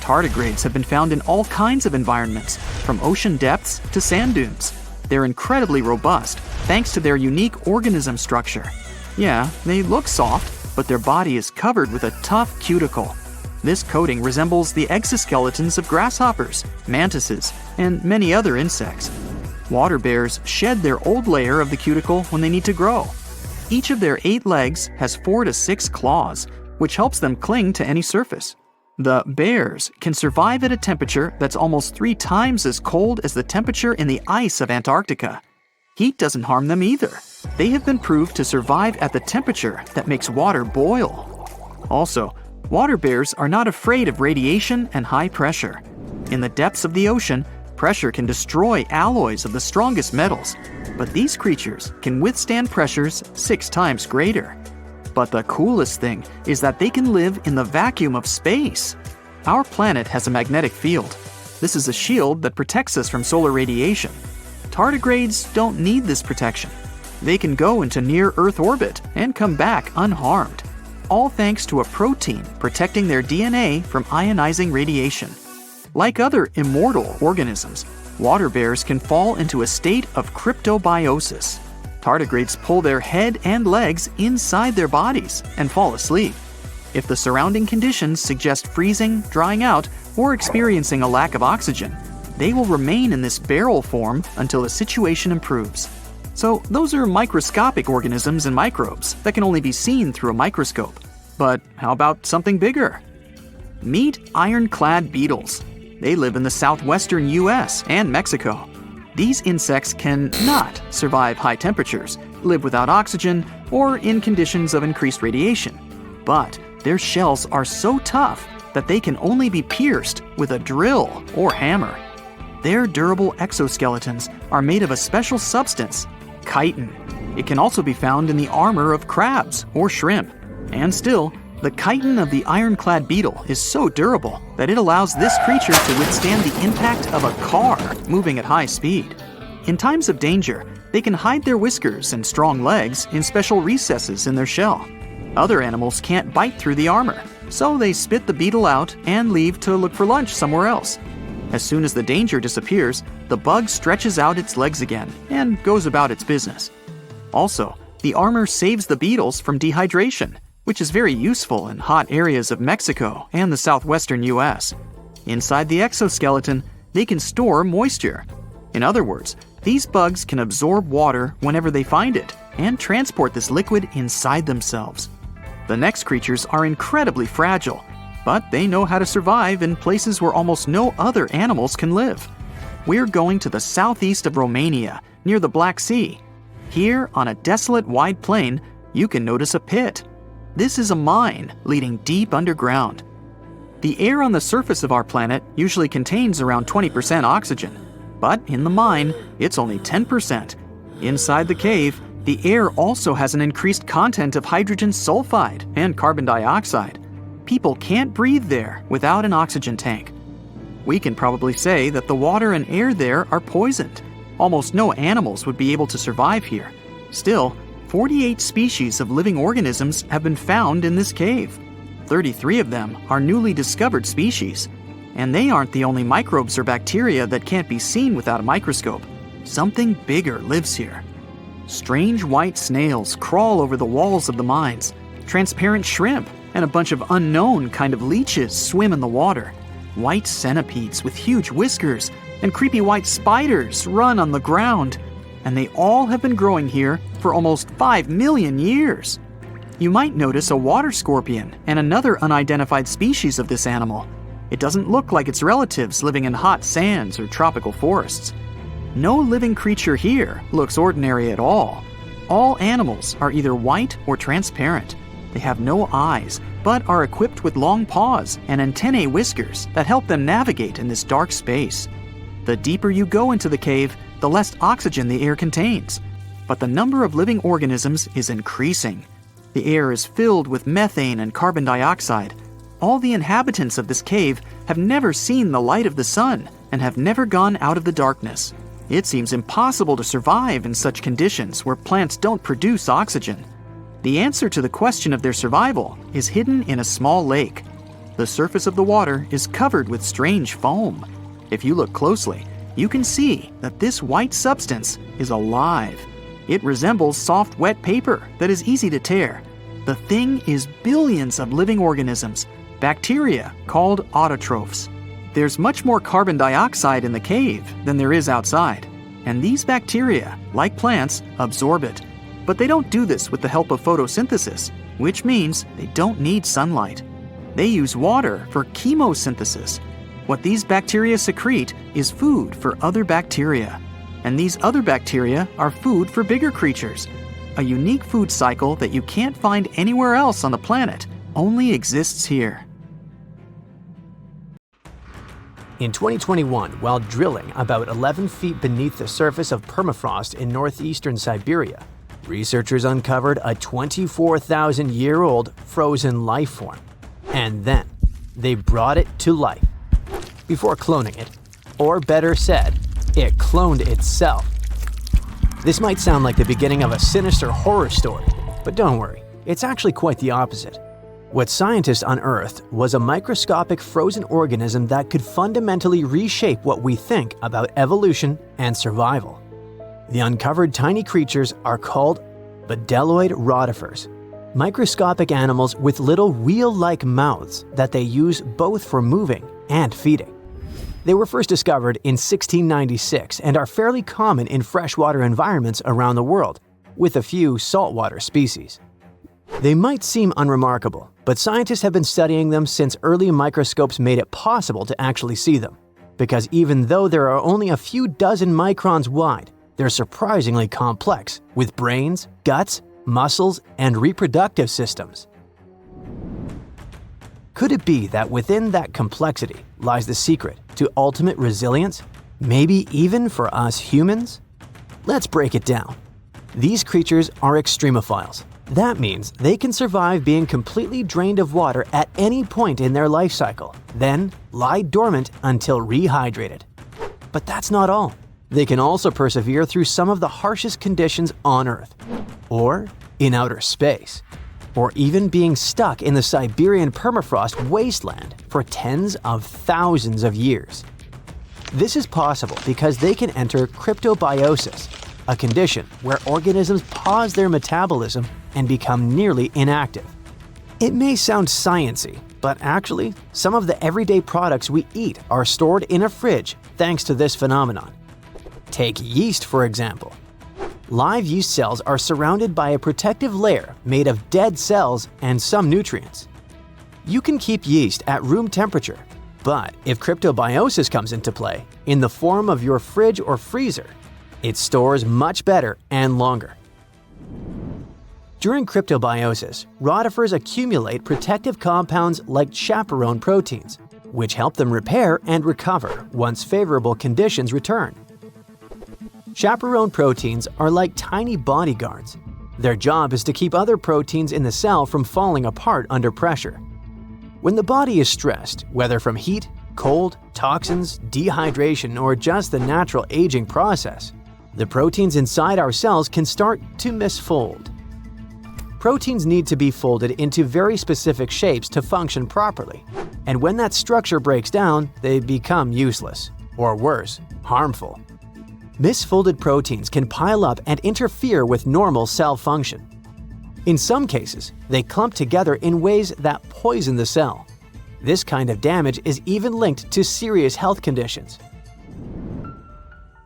Tardigrades have been found in all kinds of environments, from ocean depths to sand dunes. They're incredibly robust, thanks to their unique organism structure. Yeah, they look soft, but their body is covered with a tough cuticle. This coating resembles the exoskeletons of grasshoppers, mantises, and many other insects. Water bears shed their old layer of the cuticle when they need to grow. Each of their 8 legs has 4 to 6 claws, which helps them cling to any surface. The bears can survive at a temperature that's almost 3 times as cold as the temperature in the ice of Antarctica. Heat doesn't harm them either. They have been proved to survive at the temperature that makes water boil. Also, water bears are not afraid of radiation and high pressure. In the depths of the ocean, pressure can destroy alloys of the strongest metals, but these creatures can withstand pressures 6 times greater. But the coolest thing is that they can live in the vacuum of space. Our planet has a magnetic field. This is a shield that protects us from solar radiation. Tardigrades don't need this protection. They can go into near-Earth orbit and come back unharmed, all thanks to a protein protecting their DNA from ionizing radiation. Like other immortal organisms, water bears can fall into a state of cryptobiosis. Tardigrades pull their head and legs inside their bodies and fall asleep. If the surrounding conditions suggest freezing, drying out, or experiencing a lack of oxygen, they will remain in this barrel form until the situation improves. So those are microscopic organisms and microbes that can only be seen through a microscope. But how about something bigger? Meet ironclad beetles. They live in the southwestern US and Mexico. These insects cannot survive high temperatures, live without oxygen, or in conditions of increased radiation. But their shells are so tough that they can only be pierced with a drill or hammer. Their durable exoskeletons are made of a special substance, chitin. It can also be found in the armor of crabs or shrimp. And still, the chitin of the ironclad beetle is so durable that it allows this creature to withstand the impact of a car moving at high speed. In times of danger, they can hide their whiskers and strong legs in special recesses in their shell. Other animals can't bite through the armor, so they spit the beetle out and leave to look for lunch somewhere else. As soon as the danger disappears, the bug stretches out its legs again and goes about its business. Also, the armor saves the beetles from dehydration, which is very useful in hot areas of Mexico and the southwestern US. Inside the exoskeleton, they can store moisture. In other words, these bugs can absorb water whenever they find it and transport this liquid inside themselves. The next creatures are incredibly fragile, but they know how to survive in places where almost no other animals can live. We're going to the southeast of Romania, near the Black Sea. Here, on a desolate wide plain, you can notice a pit. This is a mine leading deep underground. The air on the surface of our planet usually contains around 20% oxygen, but in the mine, it's only 10%. Inside the cave, the air also has an increased content of hydrogen sulfide and carbon dioxide. People can't breathe there without an oxygen tank. We can probably say that the water and air there are poisoned. Almost no animals would be able to survive here. Still, 48 species of living organisms have been found in this cave. 33 of them are newly discovered species. And they aren't the only microbes or bacteria that can't be seen without a microscope. Something bigger lives here. Strange white snails crawl over the walls of the mines. Transparent shrimp and a bunch of unknown kind of leeches swim in the water. White centipedes with huge whiskers and creepy white spiders run on the ground. And they all have been growing here for almost 5 million years. You might notice a water scorpion and another unidentified species of this animal. It doesn't look like its relatives living in hot sands or tropical forests. No living creature here looks ordinary at all. All animals are either white or transparent. They have no eyes, but are equipped with long paws and antennae whiskers that help them navigate in this dark space. The deeper you go into the cave, the less oxygen the air contains. But the number of living organisms is increasing. The air is filled with methane and carbon dioxide. All the inhabitants of this cave have never seen the light of the sun and have never gone out of the darkness. It seems impossible to survive in such conditions where plants don't produce oxygen. The answer to the question of their survival is hidden in a small lake. The surface of the water is covered with strange foam. If you look closely, you can see that this white substance is alive. It resembles soft, wet paper that is easy to tear. The thing is billions of living organisms, bacteria called autotrophs. There's much more carbon dioxide in the cave than there is outside, and these bacteria, like plants, absorb it. But they don't do this with the help of photosynthesis, which means they don't need sunlight. They use water for chemosynthesis. What these bacteria secrete is food for other bacteria, and these other bacteria are food for bigger creatures. A unique food cycle that you can't find anywhere else on the planet only exists here. In 2021, while drilling about 11 feet beneath the surface of permafrost in northeastern Siberia, researchers uncovered a 24,000-year-old frozen life form. And then, they brought it to life. Before cloning it, or better said, it cloned itself. This might sound like the beginning of a sinister horror story, but don't worry, it's actually quite the opposite. What scientists unearthed was a microscopic frozen organism that could fundamentally reshape what we think about evolution and survival. The uncovered tiny creatures are called bdelloid rotifers, microscopic animals with little wheel-like mouths that they use both for moving and feeding. They were first discovered in 1696 and are fairly common in freshwater environments around the world, with a few saltwater species. They might seem unremarkable, but scientists have been studying them since early microscopes made it possible to actually see them. Because even though there are only a few dozen microns wide, they're surprisingly complex, with brains, guts, muscles, and reproductive systems. Could it be that within that complexity lies the secret to ultimate resilience, maybe even for us humans? Let's break it down. These creatures are extremophiles. That means they can survive being completely drained of water at any point in their life cycle, then lie dormant until rehydrated. But that's not all. They can also persevere through some of the harshest conditions on Earth, or in outer space, or even being stuck in the Siberian permafrost wasteland for tens of thousands of years. This is possible because they can enter cryptobiosis, a condition where organisms pause their metabolism and become nearly inactive. It may sound sciencey, but actually, some of the everyday products we eat are stored in a fridge thanks to this phenomenon. Take yeast, for example. Live yeast cells are surrounded by a protective layer made of dead cells and some nutrients. You can keep yeast at room temperature, but if cryptobiosis comes into play, in the form of your fridge or freezer, it stores much better and longer. During cryptobiosis, rotifers accumulate protective compounds like chaperone proteins, which help them repair and recover once favorable conditions return. Chaperone proteins are like tiny bodyguards. Their job is to keep other proteins in the cell from falling apart under pressure. When the body is stressed, whether from heat, cold, toxins, dehydration, or just the natural aging process, the proteins inside our cells can start to misfold. Proteins need to be folded into very specific shapes to function properly, and when that structure breaks down, they become useless, or worse, harmful. Misfolded proteins can pile up and interfere with normal cell function. In some cases, they clump together in ways that poison the cell. This kind of damage is even linked to serious health conditions.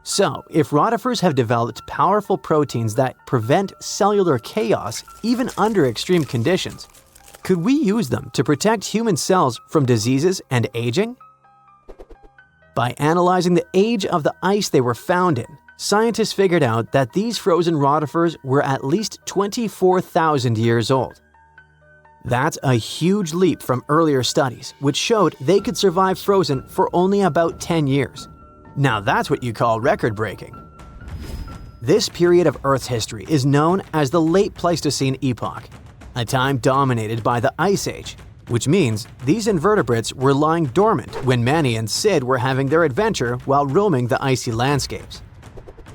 So, if rotifers have developed powerful proteins that prevent cellular chaos even under extreme conditions, could we use them to protect human cells from diseases and aging? By analyzing the age of the ice they were found in, scientists figured out that these frozen rotifers were at least 24,000 years old. That's a huge leap from earlier studies, which showed they could survive frozen for only about 10 years. Now that's what you call record-breaking. This period of Earth's history is known as the Late Pleistocene Epoch, a time dominated by the Ice Age, which means these invertebrates were lying dormant when Manny and Sid were having their adventure while roaming the icy landscapes,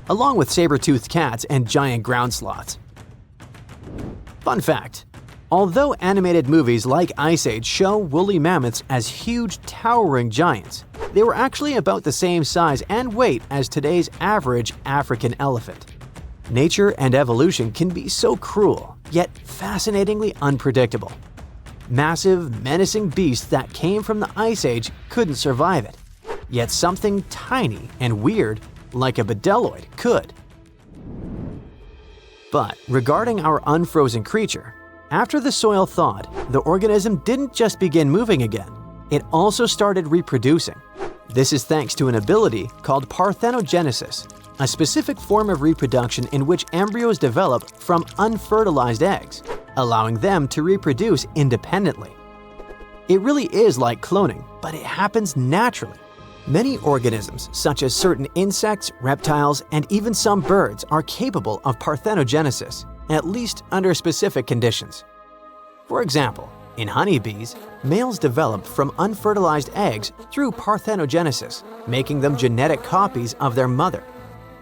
along with saber-toothed cats and giant ground sloths. Fun fact: Although animated movies like Ice Age show woolly mammoths as huge, towering giants, they were actually about the same size and weight as today's average African elephant. Nature and evolution can be so cruel, yet fascinatingly unpredictable. Massive, menacing beasts that came from the Ice Age couldn't survive it, yet something tiny and weird, like a bedelloid, could. But regarding our unfrozen creature, after the soil thawed, the organism didn't just begin moving again, it also started reproducing. This is thanks to an ability called parthenogenesis, a specific form of reproduction in which embryos develop from unfertilized eggs, allowing them to reproduce independently. It really is like cloning, but it happens naturally. Many organisms, such as certain insects, reptiles, and even some birds, are capable of parthenogenesis, at least under specific conditions. For example, in honeybees, males develop from unfertilized eggs through parthenogenesis, making them genetic copies of their mother.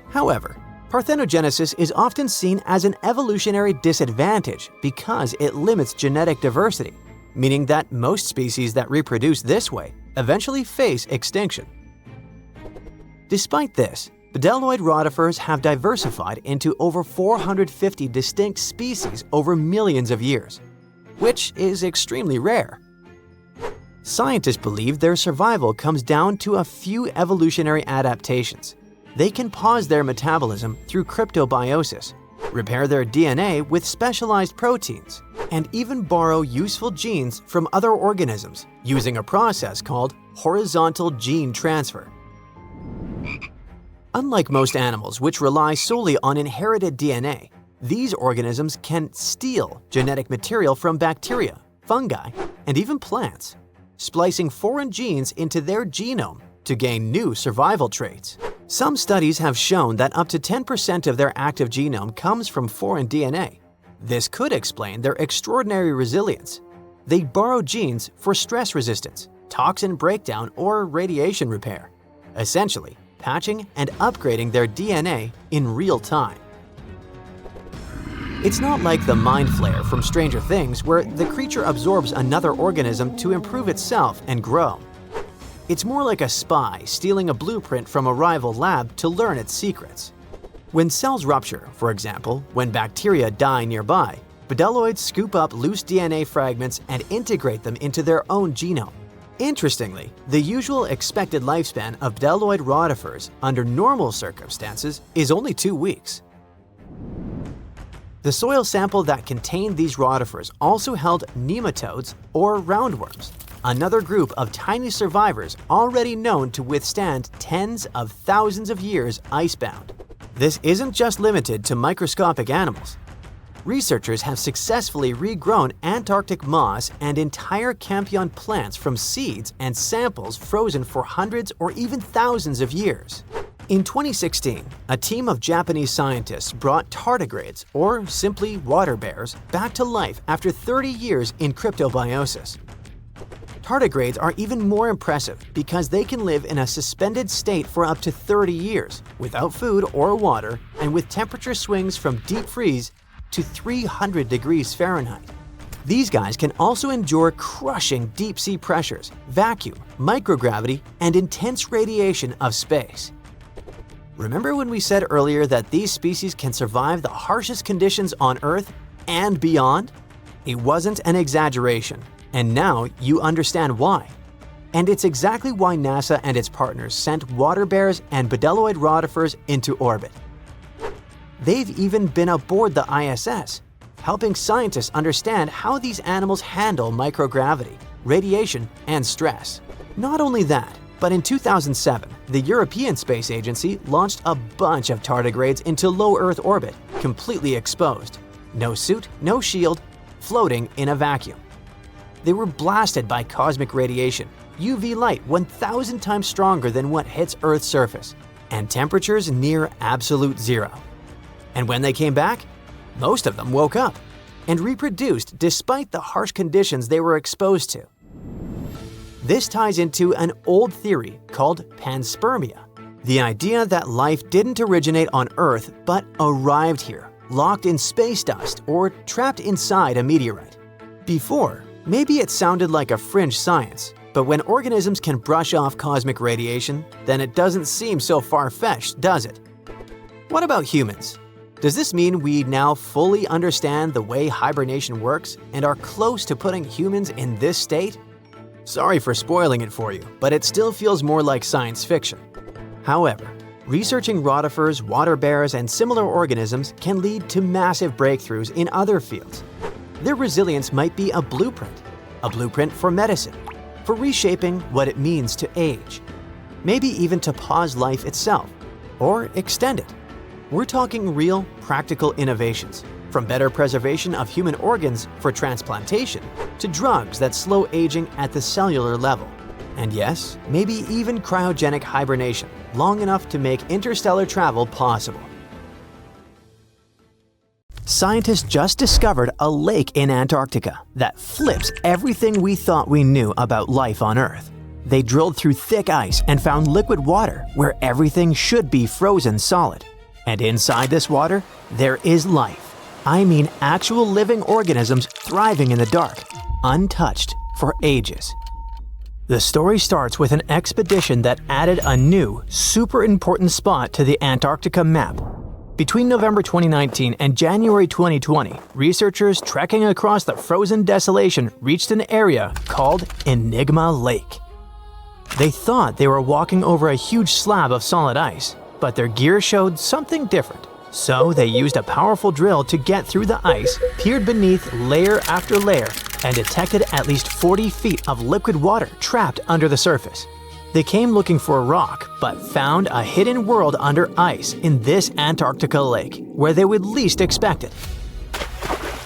However, parthenogenesis is often seen as an evolutionary disadvantage because it limits genetic diversity, meaning that most species that reproduce this way eventually face extinction. Despite this, bedelloid rotifers have diversified into over 450 distinct species over millions of years, which is extremely rare. Scientists believe their survival comes down to a few evolutionary adaptations. They can pause their metabolism through cryptobiosis, repair their DNA with specialized proteins, and even borrow useful genes from other organisms using a process called horizontal gene transfer. Unlike most animals which rely solely on inherited DNA, these organisms can steal genetic material from bacteria, fungi, and even plants, splicing foreign genes into their genome to gain new survival traits. Some studies have shown that up to 10% of their active genome comes from foreign DNA. This could explain their extraordinary resilience. They borrow genes for stress resistance, toxin breakdown, or radiation repair, essentially patching and upgrading their DNA in real time. It's not like the mind flayer from Stranger Things, where the creature absorbs another organism to improve itself and grow. It's more like a spy stealing a blueprint from a rival lab to learn its secrets. When cells rupture, for example, when bacteria die nearby, bedelloids scoop up loose DNA fragments and integrate them into their own genome. Interestingly, the usual expected lifespan of bedelloid rotifers under normal circumstances is only 2 weeks. The soil sample that contained these rotifers also held nematodes, or roundworms, another group of tiny survivors already known to withstand tens of thousands of years icebound. This isn't just limited to microscopic animals. Researchers have successfully regrown Antarctic moss and entire Campion plants from seeds and samples frozen for hundreds or even thousands of years. In 2016, a team of Japanese scientists brought tardigrades, or simply water bears, back to life after 30 years in cryptobiosis. Tardigrades are even more impressive because they can live in a suspended state for up to 30 years, without food or water, and with temperature swings from deep freeze to 300 degrees Fahrenheit. These guys can also endure crushing deep-sea pressures, vacuum, microgravity, and intense radiation of space. Remember when we said earlier that these species can survive the harshest conditions on Earth and beyond? It wasn't an exaggeration, and now you understand why. And it's exactly why NASA and its partners sent water bears and bedelloid rotifers into orbit. They've even been aboard the ISS, helping scientists understand how these animals handle microgravity, radiation, and stress. Not only that, but in 2007, the European Space Agency launched a bunch of tardigrades into low Earth orbit, completely exposed. No suit, no shield, floating in a vacuum. They were blasted by cosmic radiation, UV light 1,000 times stronger than what hits Earth's surface, and temperatures near absolute zero. And when they came back, most of them woke up and reproduced despite the harsh conditions they were exposed to. This ties into an old theory called panspermia, the idea that life didn't originate on Earth but arrived here, locked in space dust or trapped inside a meteorite. Before, maybe it sounded like a fringe science, but when organisms can brush off cosmic radiation, then it doesn't seem so far-fetched, does it? What about humans? Does this mean we now fully understand the way hibernation works and are close to putting humans in this state? Sorry for spoiling it for you, but it still feels more like science fiction. However, researching rotifers, water bears, and similar organisms can lead to massive breakthroughs in other fields. Their resilience might be a blueprint for medicine, for reshaping what it means to age, maybe even to pause life itself, or extend it. We're talking real, practical innovations, from better preservation of human organs for transplantation to drugs that slow aging at the cellular level. And yes, maybe even cryogenic hibernation, long enough to make interstellar travel possible. Scientists just discovered a lake in Antarctica that flips everything we thought we knew about life on Earth. They drilled through thick ice and found liquid water where everything should be frozen solid. And inside this water, there is life. I mean actual living organisms thriving in the dark, untouched for ages. The story starts with an expedition that added a new, super important spot to the Antarctica map. Between November 2019 and January 2020, researchers trekking across the frozen desolation reached an area called Enigma Lake. They thought they were walking over a huge slab of solid ice, but their gear showed something different. So they used a powerful drill to get through the ice, peered beneath layer after layer, and detected at least 40 feet of liquid water trapped under the surface. They came looking for a rock, but found a hidden world under ice in this Antarctica lake, where they would least expect it.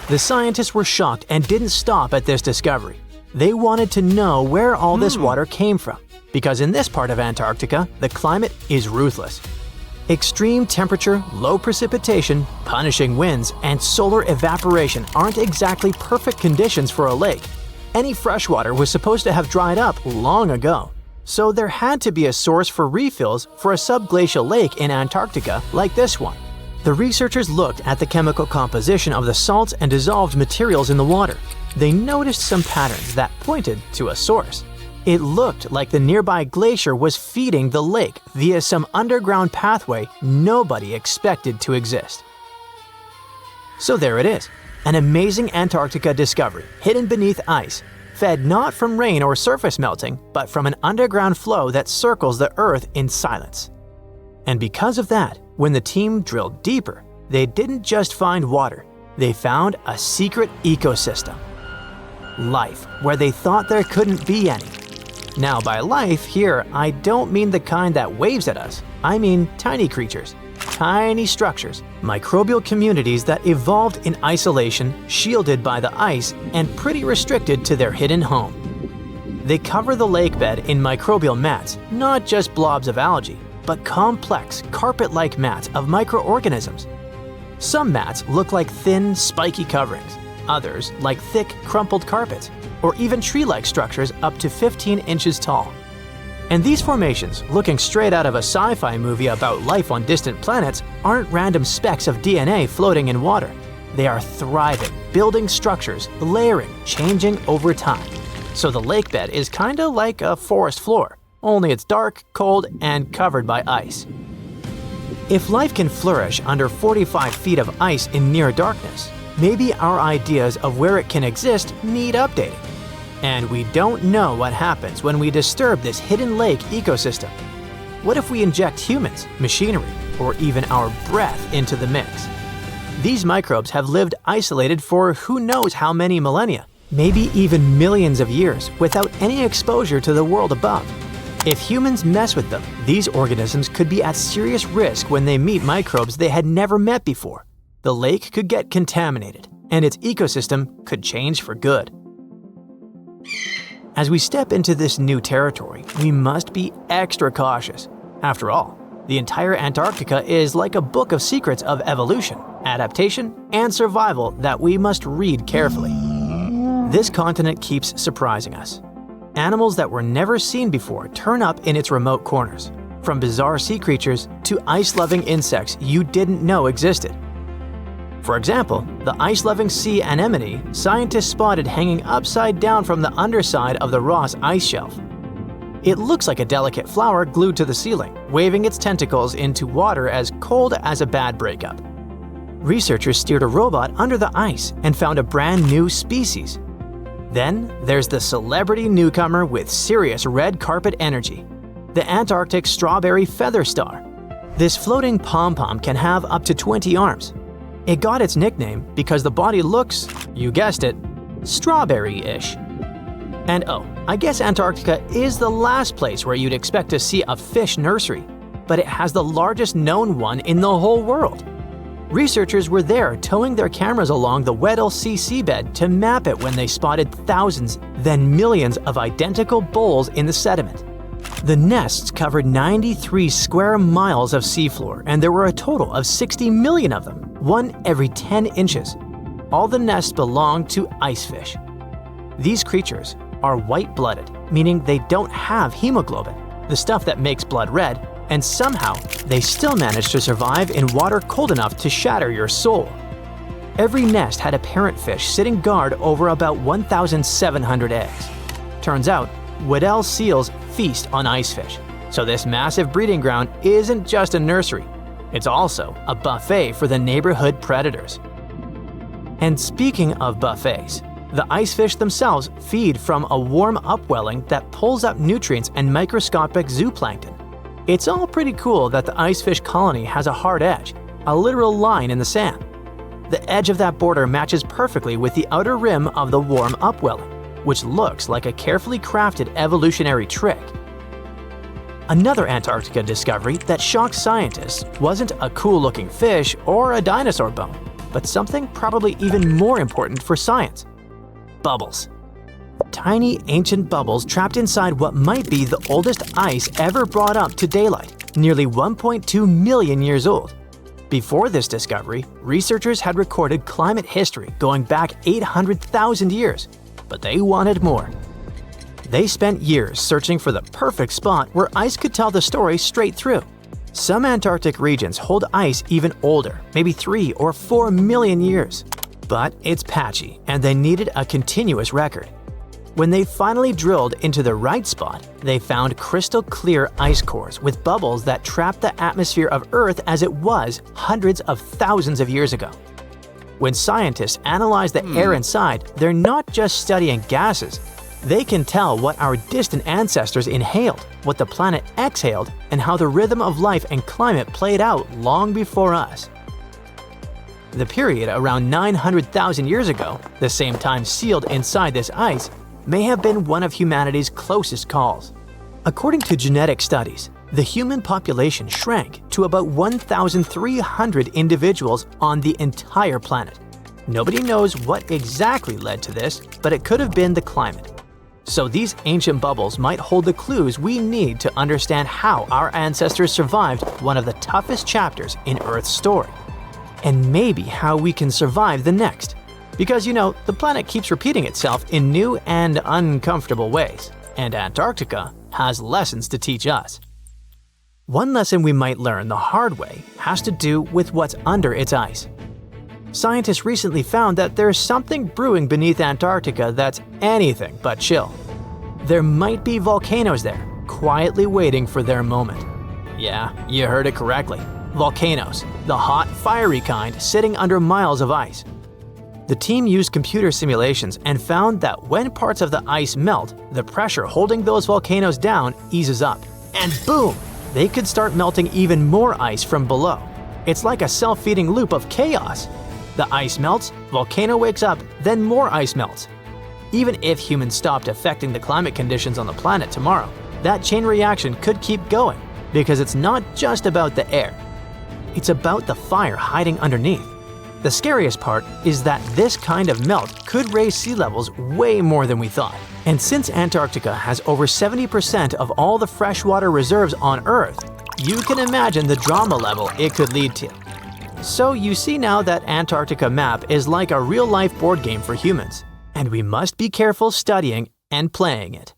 The scientists were shocked and didn't stop at this discovery. They wanted to know where all this water came from, because in this part of Antarctica, the climate is ruthless. Extreme temperature, low precipitation, punishing winds, and solar evaporation aren't exactly perfect conditions for a lake. Any fresh water was supposed to have dried up long ago. So there had to be a source for refills for a subglacial lake in Antarctica like this one. The researchers looked at the chemical composition of the salts and dissolved materials in the water. They noticed some patterns that pointed to a source. It looked like the nearby glacier was feeding the lake via some underground pathway nobody expected to exist. So there it is, an amazing Antarctica discovery hidden beneath ice, fed not from rain or surface melting, but from an underground flow that circles the Earth in silence. And because of that, when the team drilled deeper, they didn't just find water, they found a secret ecosystem. Life, where they thought there couldn't be any. Now by life here, I don't mean the kind that waves at us. I mean tiny creatures, tiny structures, microbial communities that evolved in isolation, shielded by the ice, and pretty restricted to their hidden home. They cover the lake bed in microbial mats, not just blobs of algae, but complex, carpet-like mats of microorganisms. Some mats look like thin, spiky coverings, others like thick, crumpled carpets, or even tree-like structures up to 15 inches tall. And these formations, looking straight out of a sci-fi movie about life on distant planets, aren't random specks of DNA floating in water. They are thriving, building structures, layering, changing over time. So the lake bed is kinda like a forest floor, only it's dark, cold, and covered by ice. If life can flourish under 45 feet of ice in near darkness, maybe our ideas of where it can exist need updating. And we don't know what happens when we disturb this hidden lake ecosystem. What if we inject humans, machinery, or even our breath into the mix? These microbes have lived isolated for who knows how many millennia, maybe even millions of years, without any exposure to the world above. If humans mess with them, these organisms could be at serious risk when they meet microbes they had never met before. The lake could get contaminated, and its ecosystem could change for good. As we step into this new territory, we must be extra cautious. After all, the entire Antarctica is like a book of secrets of evolution, adaptation, and survival that we must read carefully. This continent keeps surprising us. Animals that were never seen before turn up in its remote corners, from bizarre sea creatures to ice-loving insects you didn't know existed. For example, the ice-loving sea anemone scientists spotted hanging upside down from the underside of the Ross ice shelf. It looks like a delicate flower glued to the ceiling, waving its tentacles into water as cold as a bad breakup. Researchers steered a robot under the ice and found a brand new species. Then there's the celebrity newcomer with serious red carpet energy, the Antarctic strawberry feather star. This floating pom-pom can have up to 20 arms. It got its nickname because the body looks, you guessed it, strawberry-ish. And oh, I guess Antarctica is the last place where you'd expect to see a fish nursery, but it has the largest known one in the whole world. Researchers were there towing their cameras along the Weddell Sea seabed to map it when they spotted thousands, then millions of identical bowls in the sediment. The nests covered 93 square miles of seafloor, and there were a total of 60 million of them, one every 10 inches. All the nests belong to icefish. These creatures are white-blooded, meaning they don't have hemoglobin, the stuff that makes blood red, and somehow they still manage to survive in water cold enough to shatter your soul. Every nest had a parent fish sitting guard over about 1,700 eggs. Turns out, Weddell seals feast on icefish, so this massive breeding ground isn't just a nursery, it's also a buffet for the neighborhood predators. And speaking of buffets, the icefish themselves feed from a warm upwelling that pulls up nutrients and microscopic zooplankton. It's all pretty cool that the icefish colony has a hard edge, a literal line in the sand. The edge of that border matches perfectly with the outer rim of the warm upwelling, which looks like a carefully crafted evolutionary trick. Another Antarctica discovery that shocked scientists wasn't a cool-looking fish or a dinosaur bone, but something probably even more important for science: bubbles. Tiny ancient bubbles trapped inside what might be the oldest ice ever brought up to daylight, nearly 1.2 million years old. Before this discovery, researchers had recorded climate history going back 800,000 years, but they wanted more. They spent years searching for the perfect spot where ice could tell the story straight through. Some Antarctic regions hold ice even older, maybe 3 or 4 million years. But it's patchy, and they needed a continuous record. When they finally drilled into the right spot, they found crystal clear ice cores with bubbles that trapped the atmosphere of Earth as it was hundreds of thousands of years ago. When scientists analyze the air inside, they're not just studying gases. They can tell what our distant ancestors inhaled, what the planet exhaled, and how the rhythm of life and climate played out long before us. The period around 900,000 years ago, the same time sealed inside this ice, may have been one of humanity's closest calls. According to genetic studies, the human population shrank to about 1,300 individuals on the entire planet. Nobody knows what exactly led to this, but it could have been the climate. So these ancient bubbles might hold the clues we need to understand how our ancestors survived one of the toughest chapters in Earth's story. And maybe how we can survive the next. Because, the planet keeps repeating itself in new and uncomfortable ways, and Antarctica has lessons to teach us. One lesson we might learn the hard way has to do with what's under its ice. Scientists recently found that there's something brewing beneath Antarctica that's anything but chill. There might be volcanoes there, quietly waiting for their moment. Yeah, you heard it correctly. Volcanoes, the hot, fiery kind sitting under miles of ice. The team used computer simulations and found that when parts of the ice melt, the pressure holding those volcanoes down eases up. And boom! They could start melting even more ice from below. It's like a self-feeding loop of chaos. The ice melts, volcano wakes up, then more ice melts. Even if humans stopped affecting the climate conditions on the planet tomorrow, that chain reaction could keep going, because it's not just about the air. It's about the fire hiding underneath. The scariest part is that this kind of melt could raise sea levels way more than we thought. And since Antarctica has over 70% of all the freshwater reserves on Earth, you can imagine the drama level it could lead to. So you see now that Antarctica map is like a real-life board game for humans, and we must be careful studying and playing it.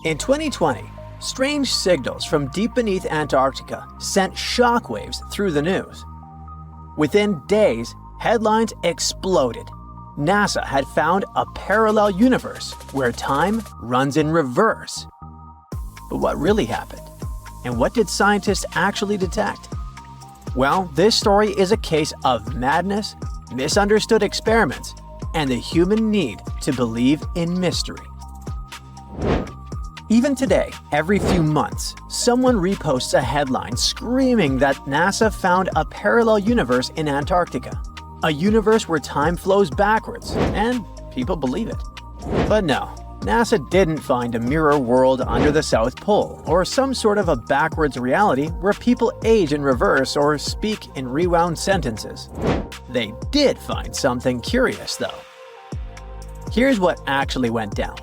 In 2020, strange signals from deep beneath Antarctica sent shockwaves through the news. Within days, headlines exploded. NASA had found a parallel universe where time runs in reverse. But what really happened? And what did scientists actually detect? Well, this story is a case of madness, misunderstood experiments, and the human need to believe in mystery. Even today, every few months, someone reposts a headline screaming that NASA found a parallel universe in Antarctica. A universe where time flows backwards, and people believe it. But no, NASA didn't find a mirror world under the South Pole, or some sort of a backwards reality where people age in reverse or speak in rewound sentences. They did find something curious, though. Here's what actually went down.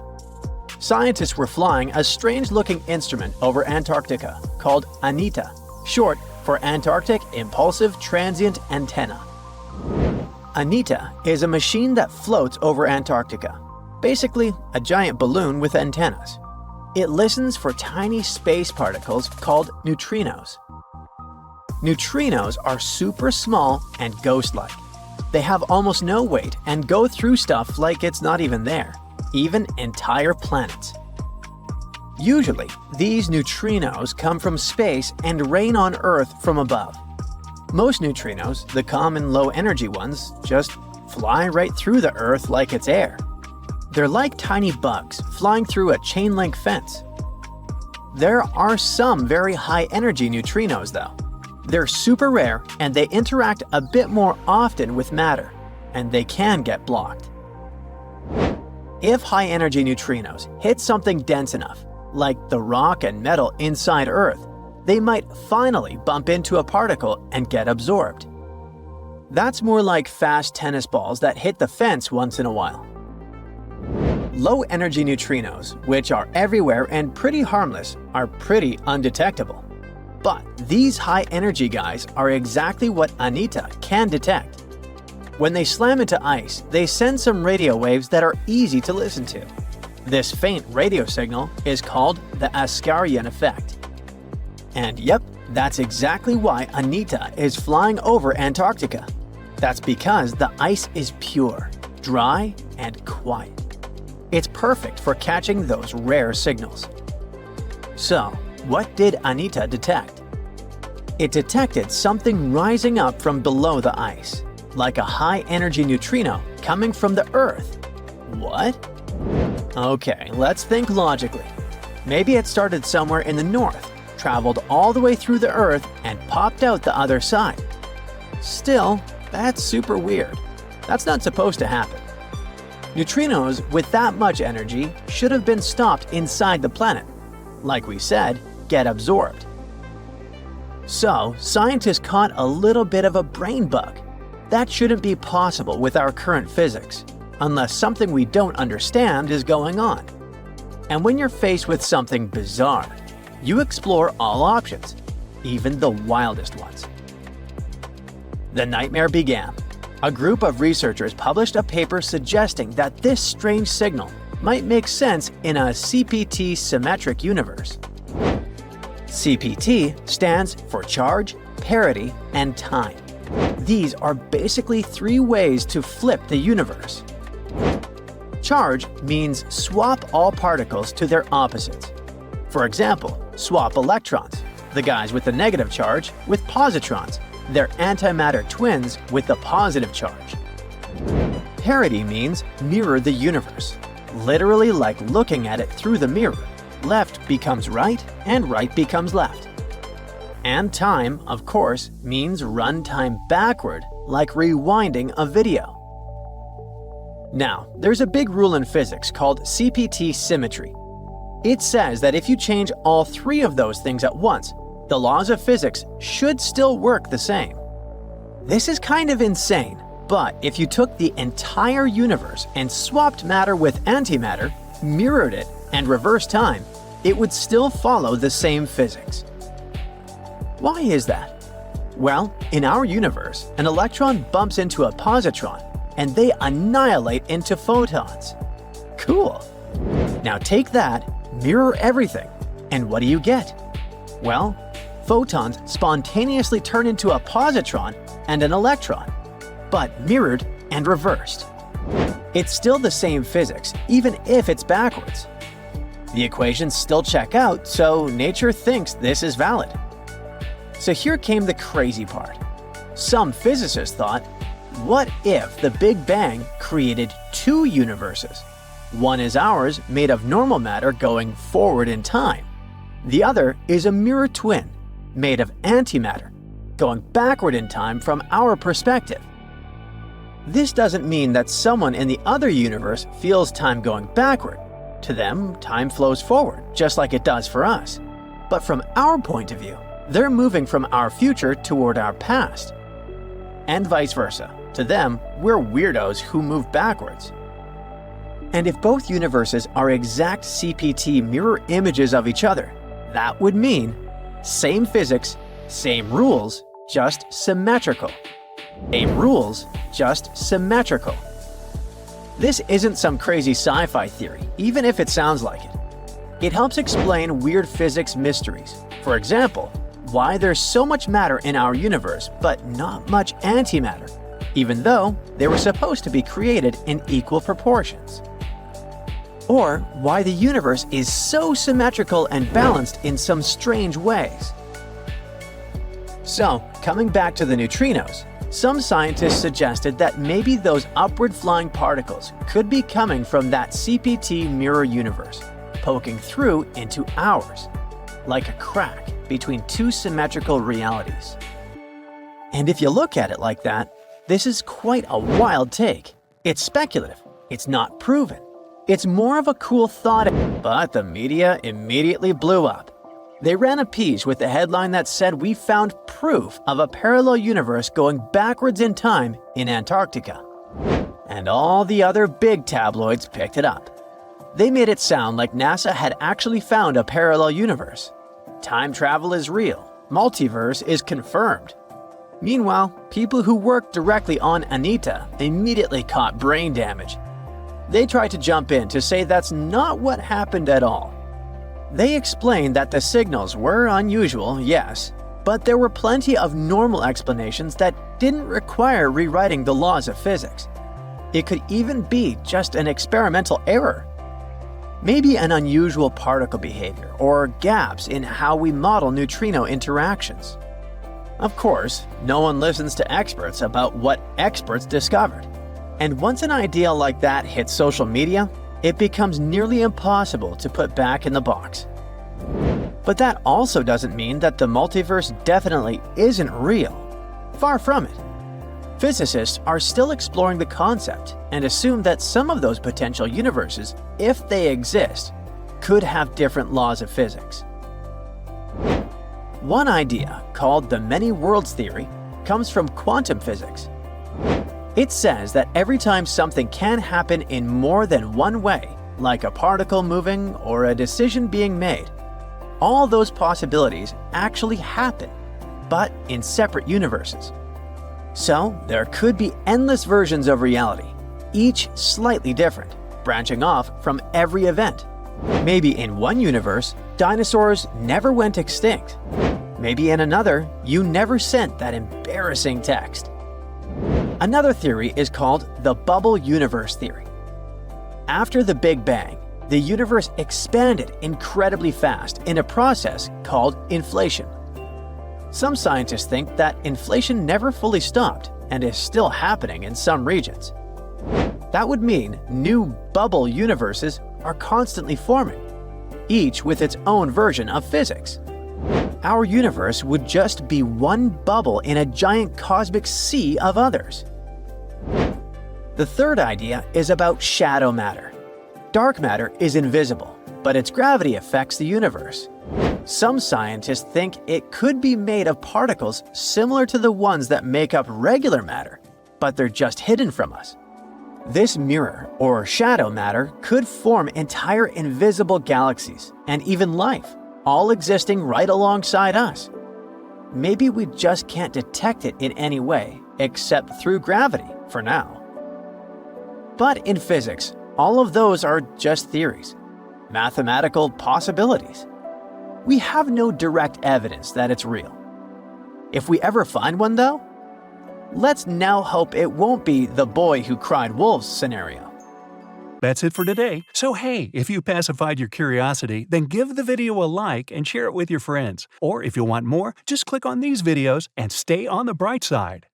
Scientists were flying a strange-looking instrument over Antarctica called ANITA, short for Antarctic Impulsive Transient Antenna. ANITA is a machine that floats over Antarctica, basically a giant balloon with antennas. It listens for tiny space particles called neutrinos. Neutrinos are super small and ghost-like. They have almost no weight and go through stuff like it's not even there, even entire planets. Usually, these neutrinos come from space and rain on Earth from above. Most neutrinos, the common low-energy ones, just fly right through the Earth like it's air. They're like tiny bugs flying through a chain-link fence. There are some very high-energy neutrinos, though. They're super rare and they interact a bit more often with matter, and they can get blocked. If high-energy neutrinos hit something dense enough, like the rock and metal inside Earth, they might finally bump into a particle and get absorbed. That's more like fast tennis balls that hit the fence once in a while. Low-energy neutrinos, which are everywhere and pretty harmless, are pretty undetectable. But these high-energy guys are exactly what ANITA can detect. When they slam into ice, they send some radio waves that are easy to listen to. This faint radio signal is called the Askaryan effect. And yep, that's exactly why ANITA is flying over Antarctica. That's because the ice is pure, dry, and quiet. It's perfect for catching those rare signals. So, what did ANITA detect? It detected something rising up from below the ice, like a high-energy neutrino coming from the Earth. What? Okay, let's think logically. Maybe it started somewhere in the north, traveled all the way through the Earth, and popped out the other side. Still, that's super weird. That's not supposed to happen. Neutrinos with that much energy should have been stopped inside the planet. Like we said, get absorbed. So, scientists caught a little bit of a brain bug. That shouldn't be possible with our current physics, unless something we don't understand is going on. And when you're faced with something bizarre, you explore all options, even the wildest ones. The nightmare began. A group of researchers published a paper suggesting that this strange signal might make sense in a CPT symmetric universe. CPT stands for charge, parity, and time. These are basically three ways to flip the universe. Charge means swap all particles to their opposites. For example, swap electrons, the guys with the negative charge, with positrons, their antimatter twins with the positive charge. Parity means mirror the universe, literally like looking at it through the mirror. Left becomes right and right becomes left. And time, of course, means run time backward, like rewinding a video. Now, there's a big rule in physics called CPT symmetry. It says that if you change all three of those things at once, the laws of physics should still work the same. This is kind of insane, but if you took the entire universe and swapped matter with antimatter, mirrored it, and reversed time, it would still follow the same physics. Why is that? Well, in our universe, an electron bumps into a positron, and they annihilate into photons. Cool. Now take that, mirror everything, and what do you get? Well, photons spontaneously turn into a positron and an electron, but mirrored and reversed. It's still the same physics, even if it's backwards. The equations still check out, so nature thinks this is valid. So here came the crazy part. Some physicists thought, what if the Big Bang created two universes? One is ours, made of normal matter going forward in time. The other is a mirror twin, made of antimatter, going backward in time from our perspective. This doesn't mean that someone in the other universe feels time going backward. To them, time flows forward, just like it does for us. But from our point of view, they're moving from our future toward our past. And vice versa. To them, we're weirdos who move backwards. And if both universes are exact CPT mirror images of each other, that would mean same physics, same rules, just symmetrical. Same rules, just symmetrical. This isn't some crazy sci-fi theory, even if it sounds like it. It helps explain weird physics mysteries. For example, why there's so much matter in our universe but not much antimatter, even though they were supposed to be created in equal proportions. Or why the universe is so symmetrical and balanced in some strange ways. So, coming back to the neutrinos, some scientists suggested that maybe those upward flying particles could be coming from that CPT mirror universe, poking through into ours, like a crack between two symmetrical realities. And if you look at it like that, this is quite a wild take. It's speculative. It's not proven. It's more of a cool thought, but the media immediately blew up. They ran a piece with the headline that said we found proof of a parallel universe going backwards in time in Antarctica. And all the other big tabloids picked it up. They made it sound like NASA had actually found a parallel universe. Time travel is real. Multiverse is confirmed. Meanwhile, people who worked directly on Anita immediately caught brain damage. They tried to jump in to say that's not what happened at all. They explained that the signals were unusual, yes, but there were plenty of normal explanations that didn't require rewriting the laws of physics. It could even be just an experimental error. Maybe an unusual particle behavior or gaps in how we model neutrino interactions. Of course, no one listens to experts about what experts discovered. And once an idea like that hits social media, it becomes nearly impossible to put back in the box. But that also doesn't mean that the multiverse definitely isn't real. Far from it. Physicists are still exploring the concept and assume that some of those potential universes, if they exist, could have different laws of physics. One idea, called the many worlds theory, comes from quantum physics. It says that every time something can happen in more than one way, like a particle moving or a decision being made, all those possibilities actually happen, but in separate universes. So there could be endless versions of reality, each slightly different, branching off from every event. Maybe in one universe, dinosaurs never went extinct. Maybe in another, you never sent that embarrassing text. Another theory is called the bubble universe theory. After the Big Bang, the universe expanded incredibly fast in a process called inflation. Some scientists think that inflation never fully stopped and is still happening in some regions. That would mean new bubble universes are constantly forming, each with its own version of physics. Our universe would just be one bubble in a giant cosmic sea of others. The third idea is about shadow matter. Dark matter is invisible, but its gravity affects the universe. Some scientists think it could be made of particles similar to the ones that make up regular matter, but they're just hidden from us. This mirror, or shadow matter, could form entire invisible galaxies and even life, all existing right alongside us. Maybe we just can't detect it in any way, except through gravity, for now. But in physics, all of those are just theories, mathematical possibilities. We have no direct evidence that it's real. If we ever find one, though, Let's now hope it won't be the boy who cried wolves scenario. That's it for today. So hey, if you pacified your curiosity, then give the video a like and share it with your friends. Or if you want more, just click on these videos and stay on the bright side.